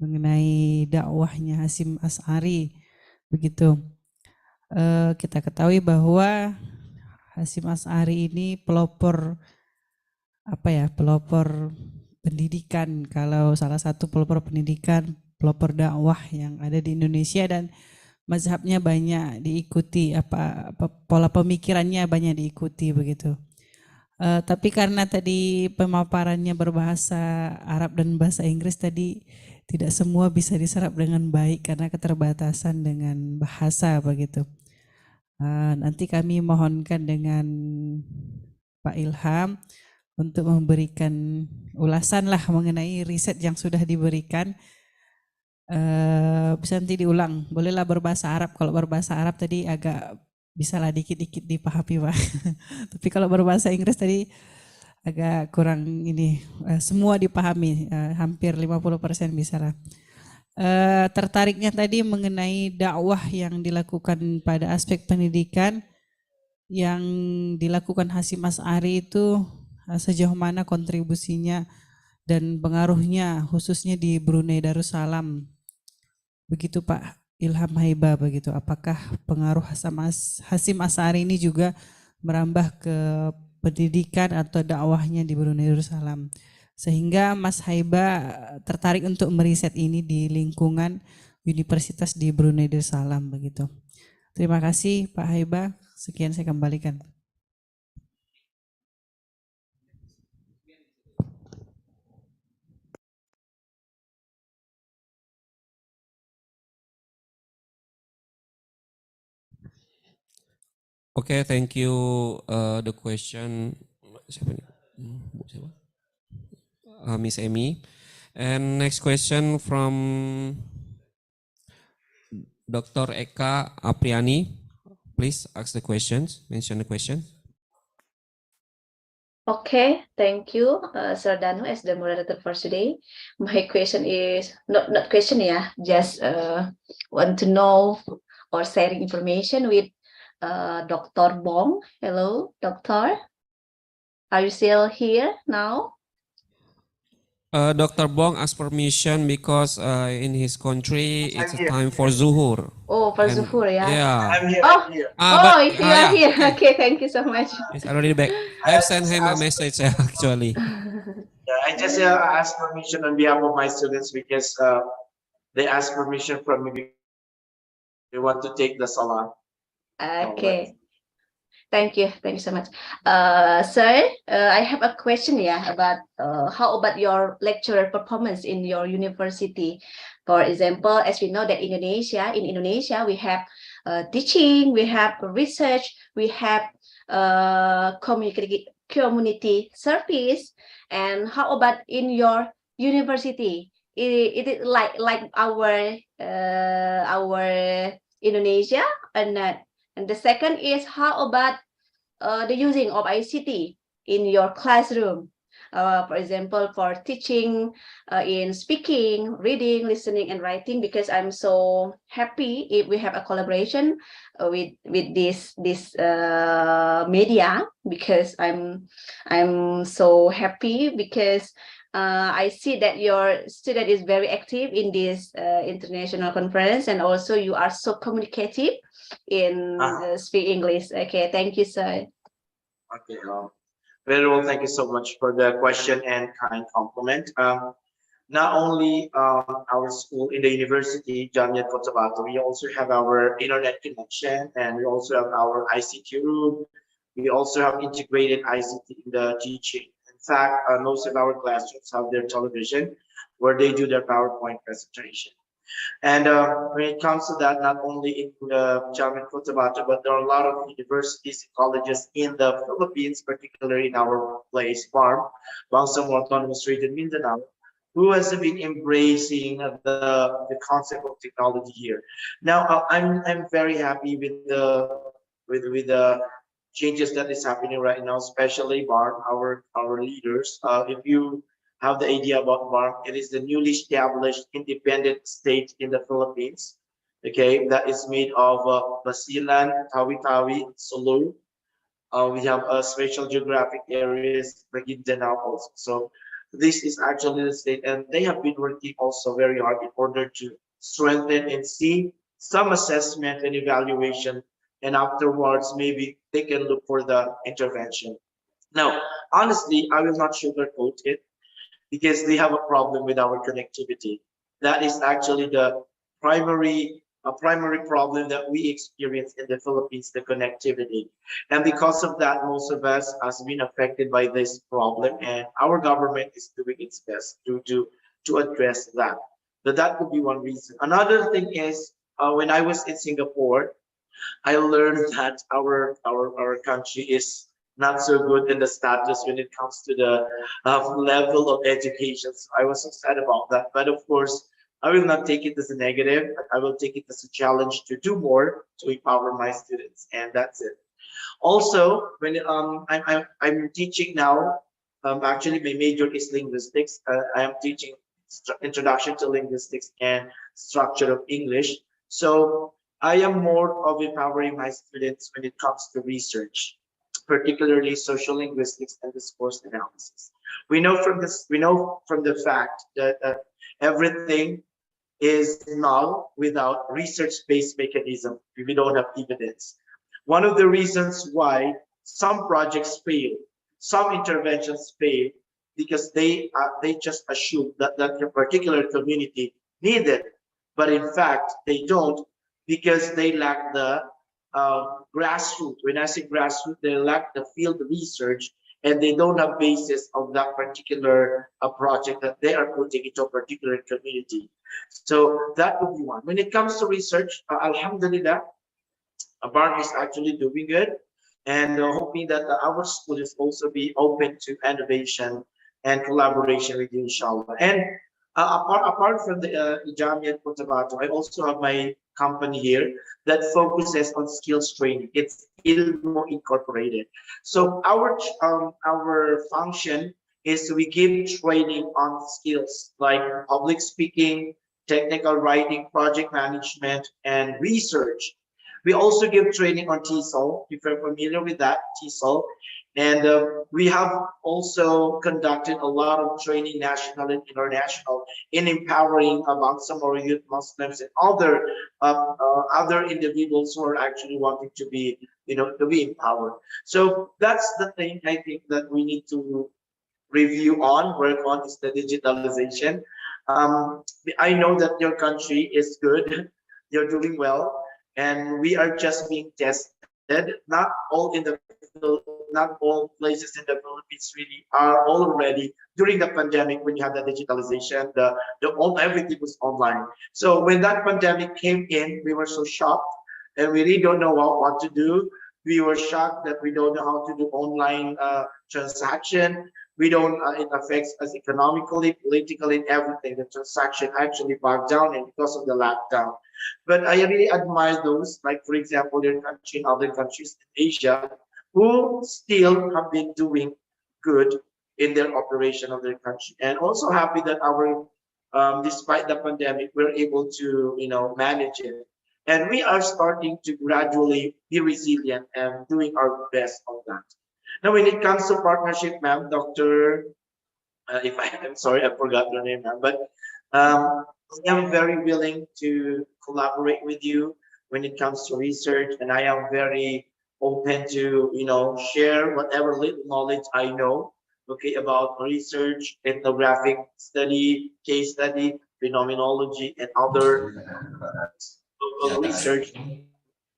S12: mengenai dakwahnya Hasyim Asy'ari. Begitu. Kita ketahui bahwa Hasyim Asy'ari ini pelopor pendidikan. Kalau salah satu pelopor pendidikan, pelopor dakwah yang ada di Indonesia, dan mazhabnya banyak diikuti, pola pemikirannya banyak diikuti begitu. Tapi karena tadi pemaparannya berbahasa Arab dan bahasa Inggris tadi, tidak semua bisa diserap dengan baik karena keterbatasan dengan bahasa begitu. Nanti kami mohonkan dengan Pak Ilham untuk memberikan ulasan lah mengenai riset yang sudah diberikan. Bisa nanti diulang, bolehlah berbahasa Arab. Kalau berbahasa Arab tadi agak bisalah dikit-dikit dipahami Pak. Tapi kalau berbahasa Inggris tadi agak kurang ini, semua dipahami, hampir 50% bisalah. Tertariknya tadi mengenai dakwah yang dilakukan pada aspek pendidikan yang dilakukan Hasyim Asy'ari itu sejauh mana kontribusinya dan pengaruhnya khususnya di Brunei Darussalam. Begitu Pak Ilham Haiba begitu. Apakah pengaruh Hasyim Asy'ari ini juga merambah ke pendidikan atau dakwahnya di Brunei Darussalam? Sehingga Mas Haiba tertarik untuk meriset ini di lingkungan universitas di Brunei Darussalam begitu. Terima kasih Pak Haiba. Sekian saya kembalikan.
S5: Okay, thank you. The question, Miss Amy. And next question from Dr. Eka Apriani. Please ask the questions, mention the question.
S10: Okay, thank you, Sir Danu, as the moderator for today. My question is not question, yeah, just want to know or sharing information with Dr. Bong. Hello, Doctor. Are you still here now?
S5: Dr. Bong asked permission because in his country it's a time for Zuhur.
S10: Oh, for Zuhur, yeah.
S5: Yeah.
S7: I'm here.
S10: Oh,
S7: I'm here.
S10: you are
S5: yeah,
S10: here.
S5: okay.
S10: Okay, thank you so much.
S5: He's already back. I've sent him a message actually.
S7: Yeah, I just asked permission on behalf of my students because they asked permission from me. They want to take the salah.
S10: Okay. Thank you so much. Sir, I have a question, yeah, about how about your lecturer performance in your university? For example, as we know that in Indonesia, we have teaching, we have research, we have community service, and how about in your university? It is like our Indonesia or not? And the second is how about the using of ICT in your classroom? For example, for teaching in speaking, reading, listening, and writing. Because I'm so happy if we have a collaboration with this media. Because I'm so happy because I see that your student is very active in this international conference, and also you are so communicative in speak English. Okay, thank you, sir.
S7: Okay, very well. Thank you so much for the question and kind compliment. Not only our school in the university, Jamiat Cotabato, we also have our internet connection, and we also have our ICT room. We also have integrated ICT in the teaching. In fact, most of our classrooms have their television where they do their PowerPoint presentation. And when it comes to that, not only in the Jamiat Cotabato, but there are a lot of universities and colleges in the Philippines, particularly in our place, farm, Bangsamoro Autonomous Region, Mindanao, who has been embracing the concept of technology here. Now, I'm very happy with the changes that is happening right now, especially BARM, our leaders. If you have the idea about BARM, it is the newly established independent state in the Philippines. Okay, that is made of Basilan, Tawi-Tawi, Sulu. We have special geographic areas, Maguindanao also. So this is actually the state, and they have been working also very hard in order to strengthen and see some assessment and evaluation, and afterwards maybe they can look for the intervention. Now, honestly, I will not sugarcoat it, because they have a problem with our connectivity. That is actually the primary problem that we experience in the Philippines, the connectivity. And because of that, most of us has been affected by this problem, and our government is doing its best to address that. So that could be one reason. Another thing is when I was in Singapore, I learned that our country is not so good in the status when it comes to the level of education. So I was so sad about that. But of course, I will not take it as a negative. I will take it as a challenge to do more to empower my students, and that's it. Also, when I'm teaching now, actually my major is linguistics. I am teaching introduction to linguistics and structure of English. So I am more of empowering my students when it comes to research, particularly social linguistics and discourse analysis. We know from the fact that everything is null without research-based mechanism if we don't have evidence. One of the reasons why some projects fail, some interventions fail, because they just assume that a particular community need it, but in fact they don't, because they lack the grassroots. When I say grassroots, they lack the field research, and they don't have basis of that particular project that they are putting into a particular community. So that would be one. When it comes to research, Alhamdulillah, Barn is actually doing good, and hoping that our school is also be open to innovation and collaboration with you, inshallah. And apart from the Jamiat Cotabato, I also have my company here that focuses on skills training. It's Ilmo Incorporated. So our function is we give training on skills like public speaking, technical writing, project management, and research. We also give training on TESOL, if you're familiar with that, TESOL. And we have also conducted a lot of training, national and international, in empowering among some of our youth Muslims and other individuals who are actually wanting to be, to be empowered. So that's the thing I think that we need to review on, work on, is the digitalization. I know that your country is good, you're doing well, and we are just being tested. Not all not all places in the Philippines really are already during the pandemic when you have the digitalization, everything was online. So when that pandemic came in, we were so shocked, and we really don't know what to do. We were shocked that we don't know how to do online transaction. We don't, it affects us economically, politically, and everything. The transaction actually bogged down, and because of the lockdown. But I really admire those, like for example, your country and other countries in Asia, who still have been doing good in their operation of their country. And also happy that despite the pandemic, we're able to, manage it. And we are starting to gradually be resilient and doing our best on that. Now, when it comes to partnership, ma'am, Dr. I'm sorry, I forgot your name, ma'am, but I am very willing to collaborate with you when it comes to research, and I am very open to, share whatever little knowledge I know, okay, about research, ethnographic study, case study, phenomenology, and other research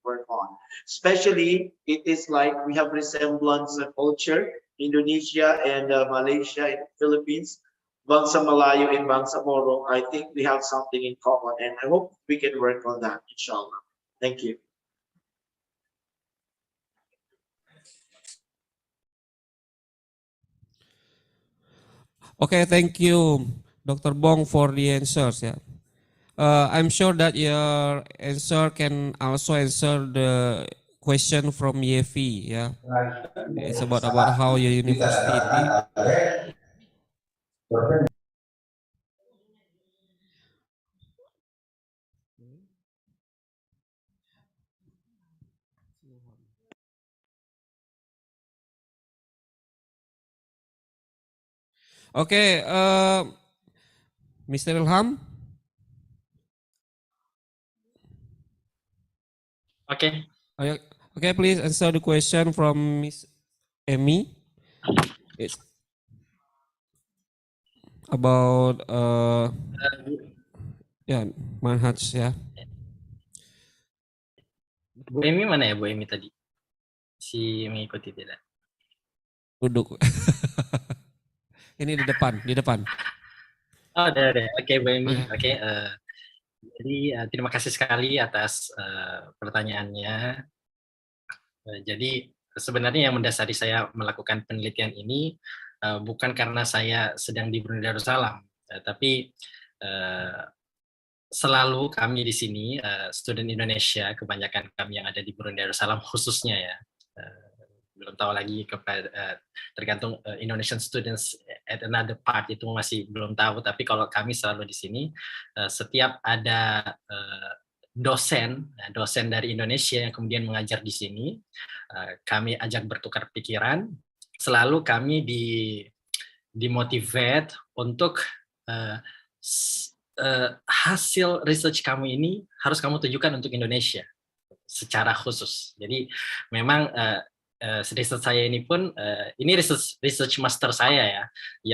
S7: work on. Especially, it is like we have resemblance of culture, Indonesia and Malaysia and Philippines, Bangsa Malayo and Bangsa Moro. I think we have something in common, and I hope we can work on that, inshallah. Thank you.
S5: Okay, thank you, Dr. Bong, for the answers. Yeah. I'm sure that your answer can also answer the question from Yevi. Yeah, it's about how your university. Okay, Mr. Ilham.
S8: Okay.
S5: Okay, please answer the question from Miss Amy. It's about manhaj ya.
S8: Bu Emi mana ya, Bu Emi tadi? Si mengikuti tidak?
S5: Duduk. Ini di depan, di depan.
S8: Oh, ada. Oke, Bu Emi. Oke, jadi terima kasih sekali atas pertanyaannya. Jadi sebenarnya yang mendasari saya melakukan penelitian ini bukan karena saya sedang di Brunei Darussalam, tapi selalu kami di sini student Indonesia, kebanyakan kami yang ada di Brunei Darussalam khususnya ya, belum tahu lagi kepada tergantung Indonesian students at another part itu masih belum tahu, tapi kalau kami selalu di sini setiap ada dosen dari Indonesia yang kemudian mengajar di sini, kami ajak bertukar pikiran, selalu kami dimotivate untuk hasil research kamu ini harus kamu tujukan untuk Indonesia secara khusus. Jadi memang research saya ini pun ini research master saya ya,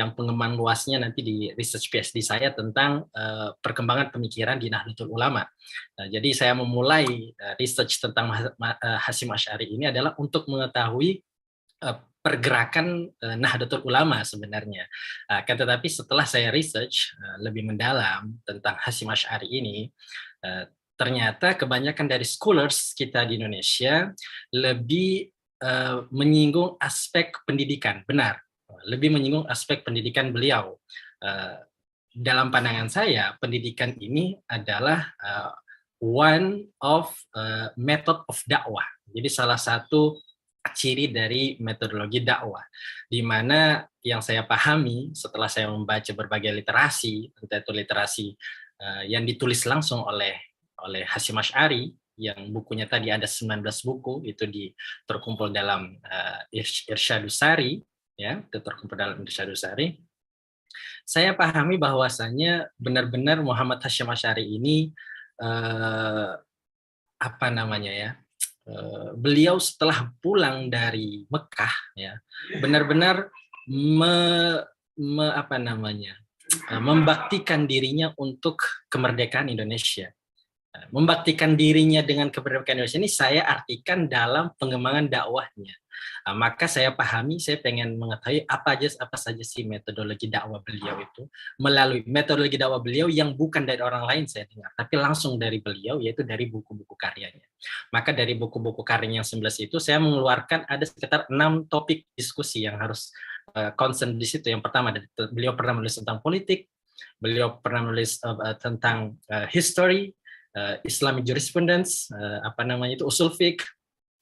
S8: yang pengembangan luasnya nanti di research PhD saya tentang perkembangan pemikiran di Nahdlatul Ulama. Jadi saya memulai research tentang Hasyim Asy'ari ini adalah untuk mengetahui pergerakan Nahdlatul Ulama sebenarnya. Tetapi setelah saya research lebih mendalam tentang Hasyim Asy'ari ini, ternyata kebanyakan dari scholars kita di Indonesia lebih menyinggung aspek pendidikan, benar, lebih menyinggung aspek pendidikan beliau. Dalam pandangan saya, pendidikan ini adalah one of method of dakwah. Jadi salah satu ciri dari metodologi dakwah, di mana yang saya pahami setelah saya membaca berbagai literasi, entah itu literasi yang ditulis langsung oleh Hasyim Asy'ari, yang bukunya tadi ada 19 buku, itu terkumpul dalam Irsyadus Sari, ya, itu terkumpul dalam Irsyadus Sari. Saya pahami bahwasanya benar-benar Muhammad Hasyim Asy'ari ini apa namanya ya? Beliau setelah pulang dari Mekah ya, benar-benar membaktikan dirinya untuk kemerdekaan Indonesia. Membaktikan dirinya dengan kemerdekaan Indonesia ini saya artikan dalam pengembangan dakwahnya. Maka saya pahami, saya pengen mengetahui apa saja sih metodologi dakwah beliau itu, melalui metodologi dakwah beliau yang bukan dari orang lain saya dengar, tapi langsung dari beliau, yaitu dari buku-buku karyanya. Maka dari buku-buku karyanya yang 11 itu saya mengeluarkan ada sekitar 6 topik diskusi yang harus concern di situ. Yang pertama, beliau pernah menulis tentang politik, beliau pernah menulis tentang history, Islamic jurisprudence, usul fiqh,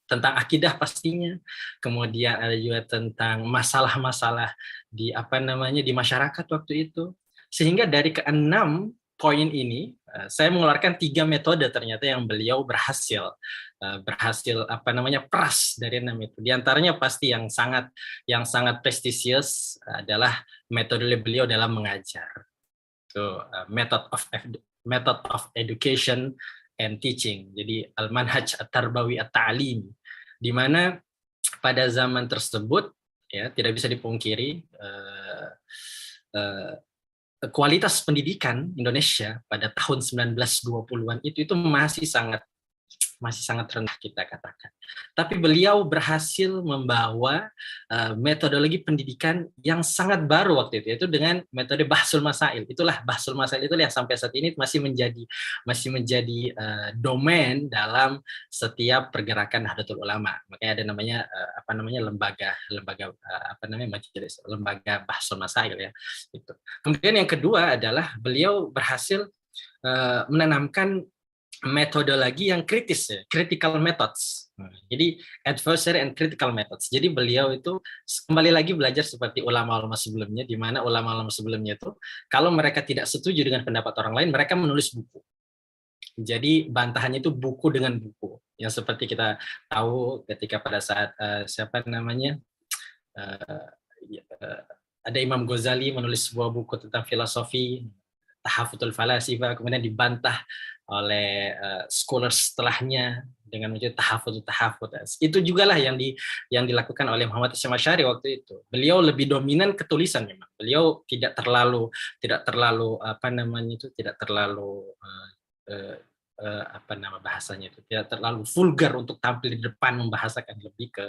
S8: tentang akidah pastinya, kemudian ada juga tentang masalah-masalah di di masyarakat waktu itu. Sehingga dari ke-6 poin ini saya mengeluarkan 3 metode ternyata yang beliau berhasil peras dari 6 itu. Di antaranya pasti yang sangat prestisius adalah metode beliau dalam mengajar. Method of education and teaching. Jadi al-manhaj at-tarbawi at-ta'lim, di mana pada zaman tersebut ya tidak bisa dipungkiri kualitas pendidikan Indonesia pada tahun 1920-an itu masih sangat rendah kita katakan. Tapi beliau berhasil membawa metodologi pendidikan yang sangat baru waktu itu, yaitu dengan metode bahsul masail. Itulah bahsul masail itu yang sampai saat ini masih menjadi domain dalam setiap pergerakan Nahdlatul Ulama. Makanya ada majelis lembaga bahsul masail ya. Itu. Kemudian yang kedua adalah beliau berhasil menanamkan metodologi yang kritis ya, critical methods. Jadi adversary and critical methods. Jadi beliau itu kembali lagi belajar seperti ulama-ulama sebelumnya, di mana ulama-ulama sebelumnya itu kalau mereka tidak setuju dengan pendapat orang lain, mereka menulis buku. Jadi bantahannya itu buku dengan buku. Yang seperti kita tahu ketika pada saat ada Imam Ghazali menulis sebuah buku tentang filosofi, Tahafutul Falasifa, kemudian dibantah oleh scholars setelahnya dengan menjadi tahafut. Itu juga lah yang dilakukan oleh Muhammad Hasyim Asy'ari waktu itu. Beliau lebih dominan ketulisan memang. Beliau tidak terlalu apa nama bahasanya itu tidak terlalu vulgar untuk tampil di depan membahasakan lebih ke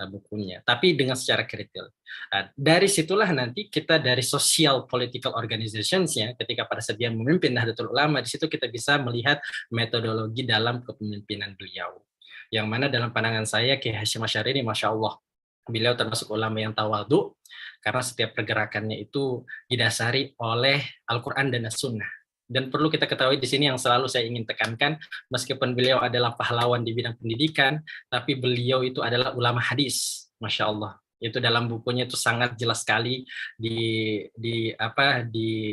S8: bukunya, tapi dengan secara kritis. Dari situlah nanti kita dari social political organizations-nya ketika pada saat dia memimpin Nahdlatul Ulama, di situ kita bisa melihat metodologi dalam kepemimpinan beliau. Yang mana dalam pandangan saya Kiai Hasyim Asy'ari ini Masya Allah, beliau termasuk ulama yang tawadhu karena setiap pergerakannya itu didasari oleh Al-Quran dan As-Sunnah. Dan perlu kita ketahui di sini yang selalu saya ingin tekankan, meskipun beliau adalah pahlawan di bidang pendidikan, tapi beliau itu adalah ulama hadis, Masya Allah. Itu dalam bukunya itu sangat jelas sekali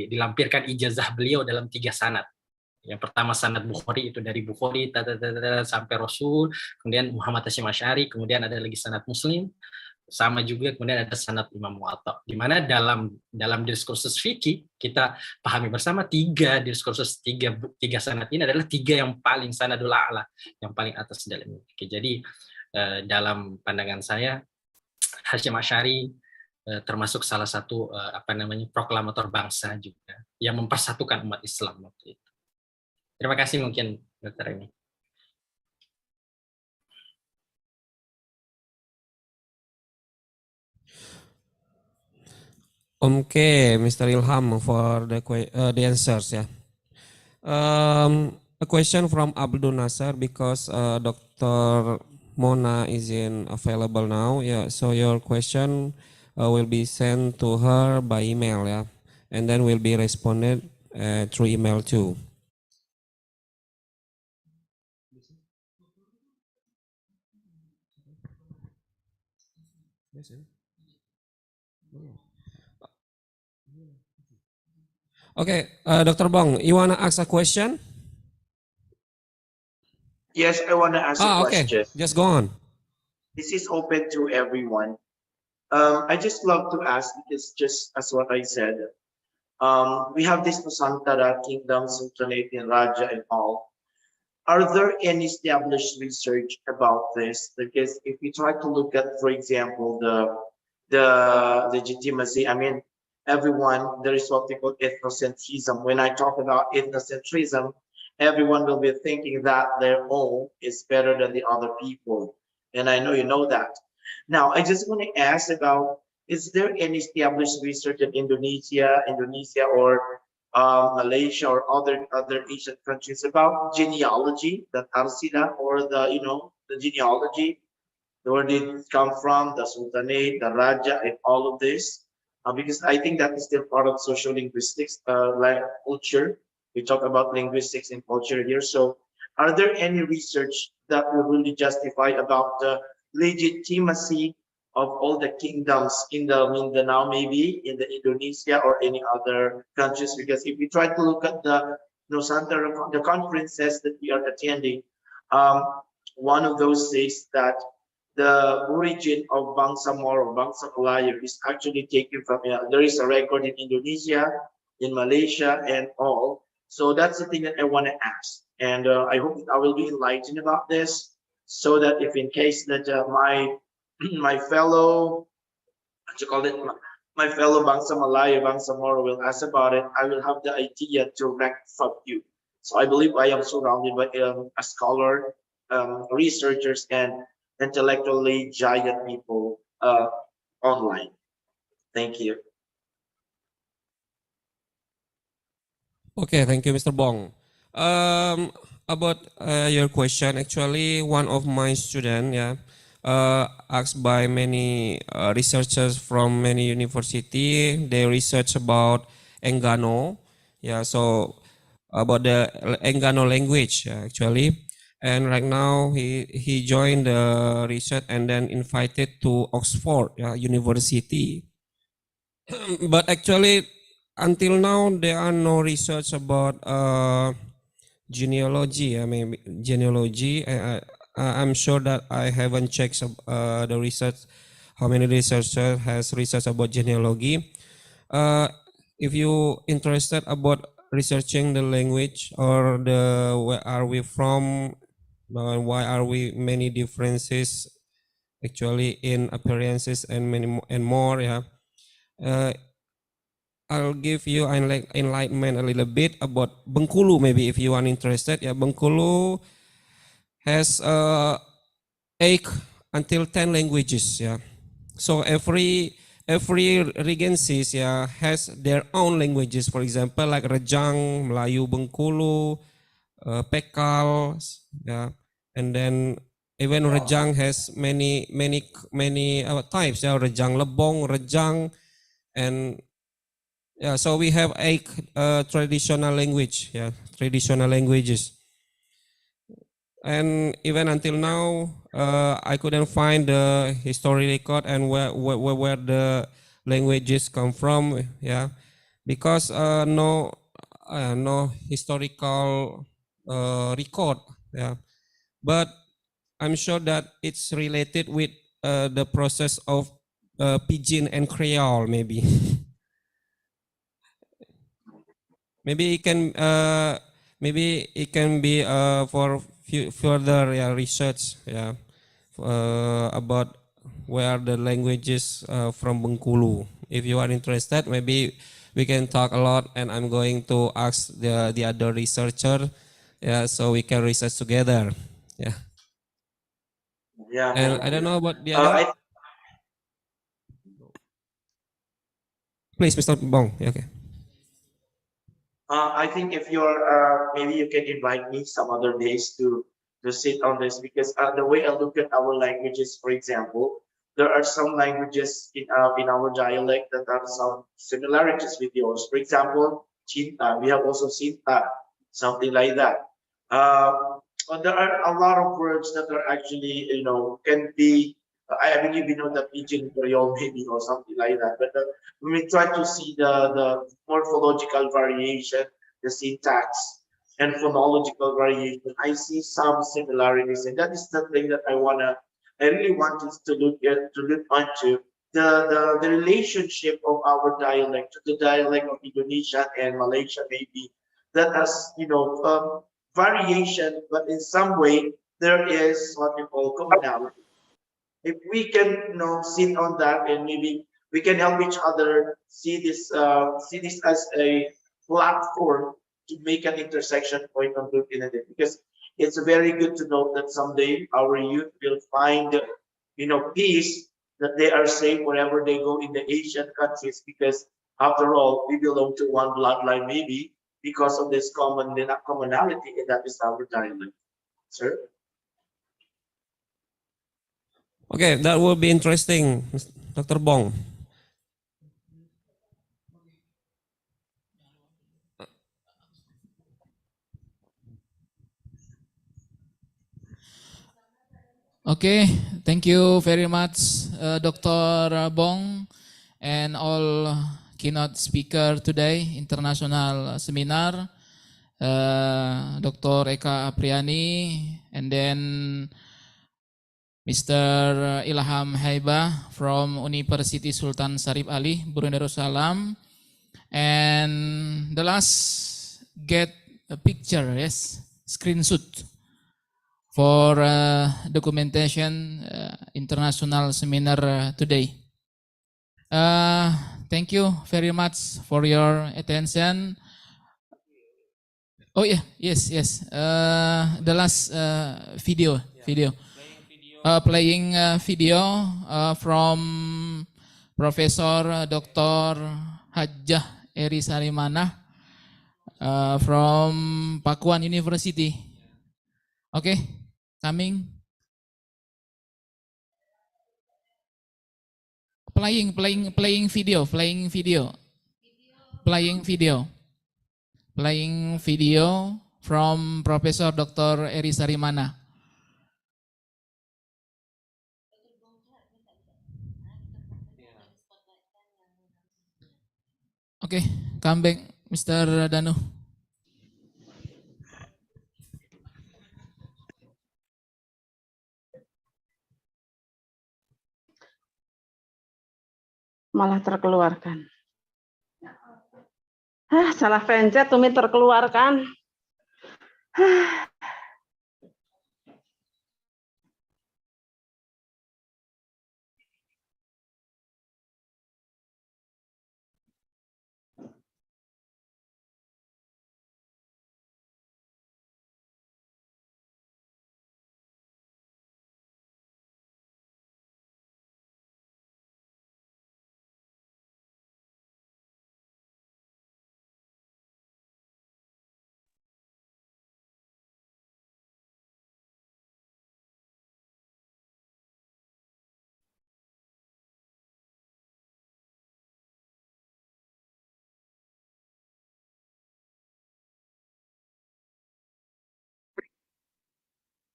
S8: dilampirkan ijazah beliau dalam 3 sanad. Yang pertama sanad Bukhari itu dari Bukhari sampai Rasul, kemudian Muhammad Hasyim Asy'ari, kemudian ada lagi sanad Muslim, sama juga kemudian ada sanad Imam Muwatta, di mana dalam diskursus fikih kita pahami bersama tiga sanad ini adalah 3 yang paling sanadul a'la, yang paling atas dalam fikih. Jadi dalam pandangan saya Hasyim Asy'ari termasuk salah satu proklamator bangsa juga yang mempersatukan umat Islam waktu itu. Terima kasih mungkin Dr. Emi.
S5: Okay, Mr. Ilham for the answers. Yeah. A question from Abdul Nasser because Dr. Mona isn't available now. Yeah, so your question will be sent to her by email. Yeah, and then will be responded through email too. Okay, Dr. Bong, you wanna ask a question?
S7: Yes, I want to ask a question.
S5: Okay, just go on.
S7: This is open to everyone. I just love to ask because just as what I said, we have this Nusantara Kingdom, Sultanate, and Raja and all. Are there any established research about this? Because if we try to look at, for example, the legitimacy, I mean, everyone, there is what we call ethnocentrism. When I talk about ethnocentrism, everyone will be thinking that their own is better than the other people. And I know you know that. Now, I just want to ask about, is there any established research in Indonesia or Malaysia or other Asian countries about genealogy, the Tarsila or the genealogy, where did it come from, the Sultanate, the Raja, and all of this? Because I think that is still part of social linguistics, like culture. We talk about linguistics and culture here. So are there any research that will really justify about the legitimacy of all the kingdoms in the Mindanao, maybe in the Indonesia or any other countries? Because if we try to look at the Nusantara, the conferences that we are attending, one of those says that the origin of Bangsa Moro, Bangsa Melayu is actually taken from, there is a record in Indonesia, in Malaysia, and all. So that's the thing that I want to ask. And I hope that I will be enlightened about this, so that if in case that my fellow, what you call it, my fellow Bangsa Melayu, Bangsa Moro will ask about it, I will have the idea to rank from you. So I believe I am surrounded by a scholar, researchers, and intellectually giant people online. Thank you.
S5: Okay, thank you, Mr. Bong. About your question, actually, one of my students, asked by many researchers from many university. They research about Enggano, so about the Enggano language, actually. And right now he joined the research and then invited to Oxford University. But actually, until now there are no research about genealogy. I mean, genealogy. I'm sure that I haven't checked the research. How many researchers has research about genealogy? If you interested about researching the language or the where are we from, why are we many differences actually in appearances and many and more, I'll give you enlightenment a little bit about Bengkulu, maybe if you are interested. Yeah, Bengkulu has 8 until 10 languages. Yeah, so every regencies has their own languages. For example, like Rejang, Melayu Bengkulu, Pekal, and then even Rejang has many types. Rejang Lebong, Rejang, and so we have 8 traditional languages. And even until now, I couldn't find the history record and where the languages come from. Because no historical record. But I'm sure that it's related with the process of Pidgin and Creole, maybe. Maybe it can be for further research about where the languages from Bengkulu. If you are interested, maybe we can talk a lot, and I'm going to ask the other researcher, so we can research together.
S7: Yeah,
S5: And
S7: thank
S5: I don't
S7: you.
S5: know about the other. Please, Mr. Bong. Okay.
S7: I think if you're maybe you can invite me some other days to sit on this, because the way I look at our languages, for example, there are some languages in our dialect that have some similarities with yours. For example, Cinta, we have also Sinta, something like that. But there are a lot of words that are actually, can be. I believe you know the Pidgin Creole maybe or something like that. But when we try to see the morphological variation, the syntax, and phonological variation, I see some similarities, and that is the thing that I really want us to look onto the relationship of our dialect to the dialect of Indonesia and Malaysia, maybe that has variation, but in some way there is what we call commonality. If we can sit on that, and maybe we can help each other see this as a platform to make an intersection point on good internet, because it's very good to know that someday our youth will find peace, that they are safe wherever they go in the Asian countries, because after all we belong to one bloodline, maybe because of this commonality, and that is our dialect. Sir.
S5: Okay, that will be interesting, Dr. Bong.
S2: Okay, thank you very much, Dr. Bong, and all keynote speaker today, international seminar, Dr. Eka Apriani, and then Mr. Ilham Haibah from University Sultan Syarif Ali, Brunei Darussalam, and the last get a picture, yes, screenshot for documentation international seminar today. Thank you very much for your attention. Oh yeah, yes. The last video. Playing video from Professor Dr. Hajjah Eri Salimana from Pakuan University. Okay, coming. Playing video from Professor Dr. Eri Salimana. Okay, come back, Mr. Danu.
S13: Malah terkeluarkan. Salah pencet, Tumi terkeluarkan.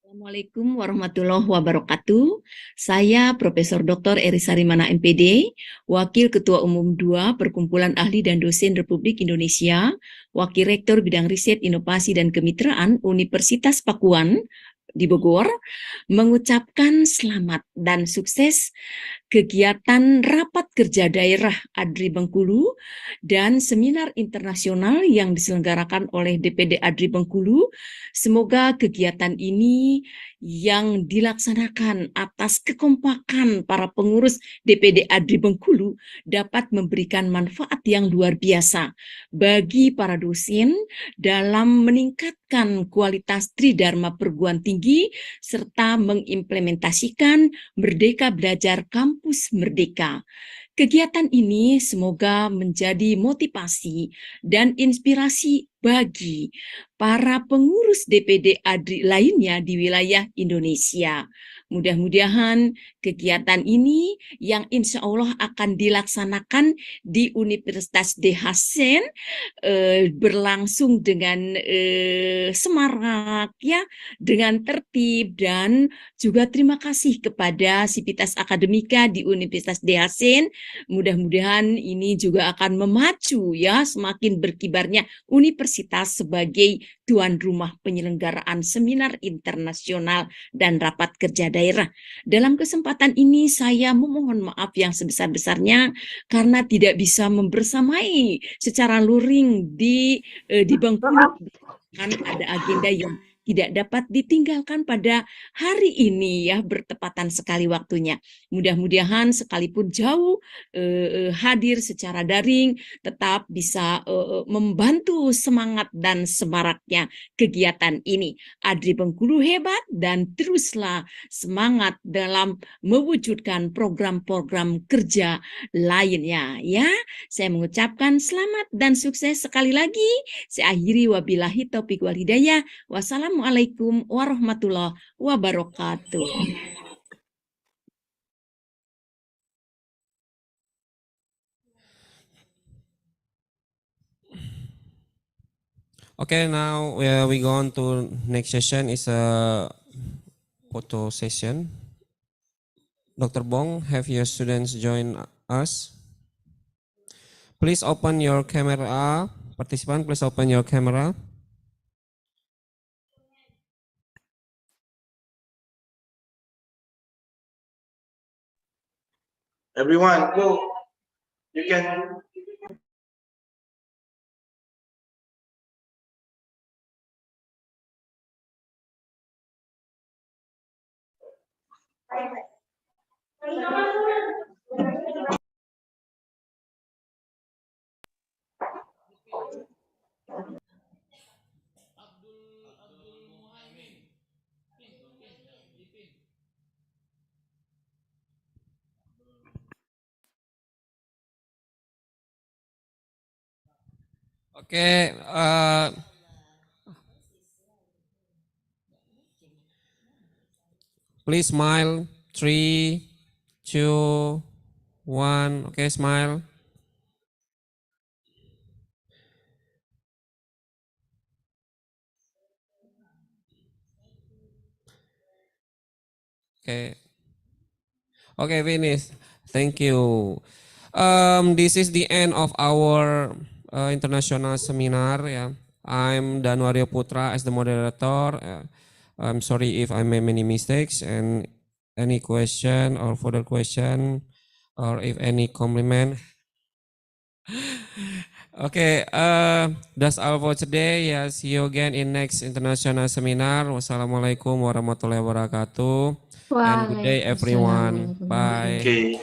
S14: Assalamualaikum warahmatullahi wabarakatuh. Saya Profesor Dr. Eri Sarimana MPD, Wakil Ketua Umum 2 Perkumpulan Ahli dan Dosen Republik Indonesia, Wakil Rektor Bidang Riset, Inovasi dan Kemitraan Universitas Pakuan di Bogor, mengucapkan selamat dan sukses kegiatan Rapat Kerja Daerah Adri Bengkulu dan seminar internasional yang diselenggarakan oleh DPD Adri Bengkulu. Semoga kegiatan ini yang dilaksanakan atas kekompakan para pengurus DPD Adri Bengkulu dapat memberikan manfaat yang luar biasa bagi para dosen dalam meningkatkan kualitas Tridharma perguruan tinggi serta mengimplementasikan Merdeka Belajar Kampus Merdeka. Kegiatan ini semoga menjadi motivasi dan inspirasi bagi para pengurus DPD ADRI lainnya di wilayah Indonesia. Mudah-mudahan kegiatan ini yang insya Allah akan dilaksanakan di Universitas Dehasen berlangsung dengan semarak ya, dengan tertib, dan juga terima kasih kepada Sivitas Akademika di Universitas Dehasen. Mudah-mudahan ini juga akan memacu ya semakin berkibarnya universitas sebagai tuan rumah penyelenggaraan seminar internasional dan rapat kerja daerah. Dalam kesempatan ini saya memohon maaf yang sebesar-besarnya karena tidak bisa membersamai secara luring di Bengkulu, kan ada agenda yang tidak dapat ditinggalkan pada hari ini ya, bertepatan sekali waktunya. Mudah-mudahan sekalipun jauh hadir secara daring tetap bisa membantu semangat dan semaraknya kegiatan ini. Adri Bengkulu hebat dan teruslah semangat dalam mewujudkan program-program kerja lainnya ya. Saya mengucapkan selamat dan sukses sekali lagi. Saya akhiri wabillahi taufiq wal hidayah. Wassalamualaikum warahmatullahi wabarakatuh.
S5: Okay, now we go on to next session is a photo session. Dr. Bong, have your students join us? Please open your camera. Participant, please open your camera.
S7: Everyone, go. You can.
S5: Okay, please smile. 3, 2, 1. Okay, smile. Okay. Okay, finish. Thank you. This is the end of our international seminar. Yeah, I'm Danwario Putra as the moderator. I'm sorry if I made many mistakes, and any question or further question, or if any compliment. Okay, that's all for today. Yeah, see you again in next international seminar. Wassalamualaikum warahmatullahi wabarakatuh. And good day, everyone. Bye.
S7: Okay.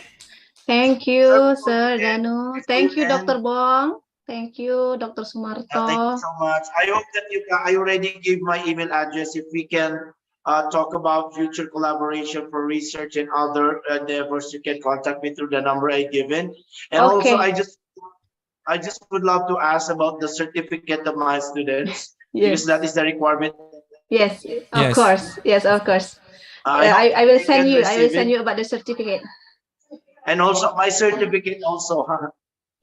S10: Thank you, Sir Danu. Thank you, Dr. Bong. Thank you, Dr. Sumarto.
S7: Thank you so much. I hope that I already gave my email address. If we can talk about future collaboration for research and other endeavors, you can contact me through the number I given. And
S10: Okay.
S7: also, I just would love to ask about the certificate of my students, because
S10: Yes.
S7: that is the requirement.
S10: Yes, of
S5: Yes.
S10: course. Yes, of course. I will send you. I will send you about the certificate.
S7: And also my certificate also.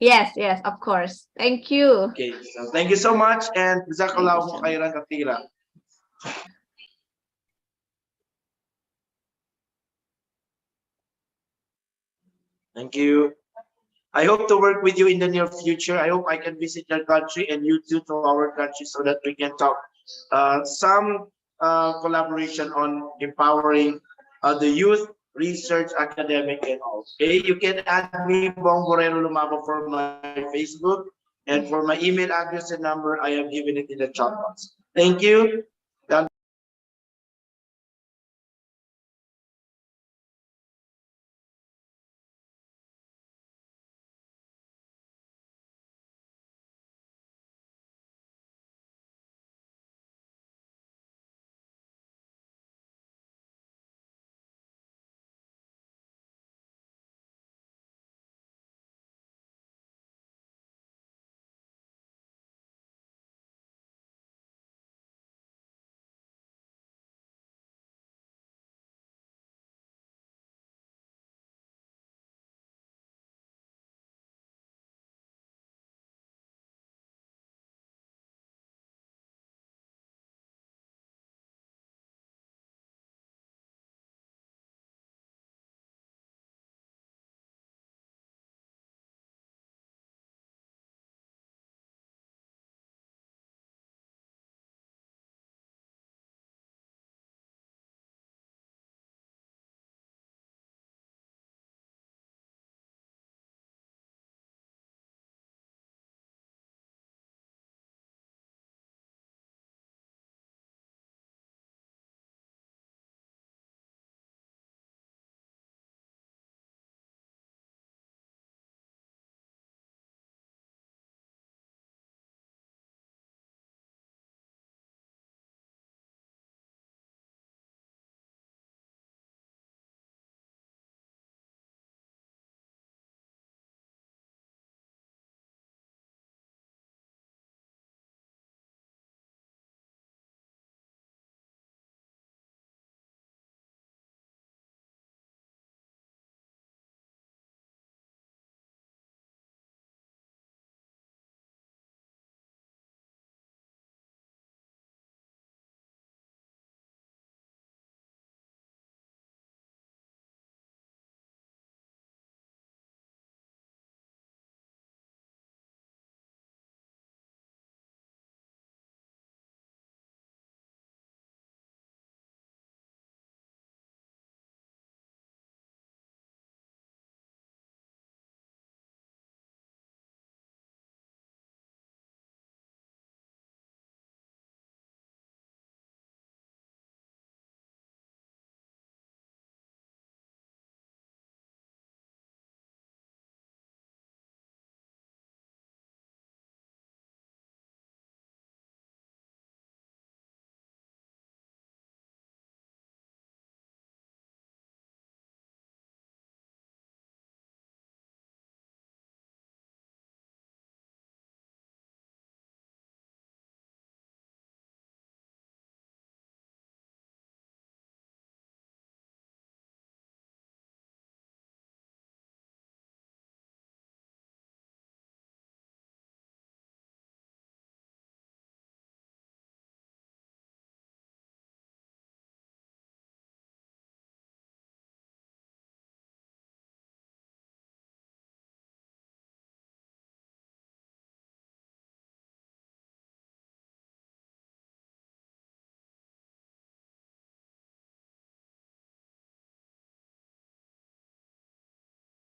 S10: Yes, yes, of course. Thank you.
S7: Okay, so thank you so much, and jazakallahu khairan katsira. Thank you. I hope to work with you in the near future. I hope I can visit your country and you too to our country so that we can talk some collaboration on empowering the youth, research, academic, and all. Okay, you can add me Bong Borero Lumago for my Facebook, and for my email address and number, I have given it in the chat box. Thank you.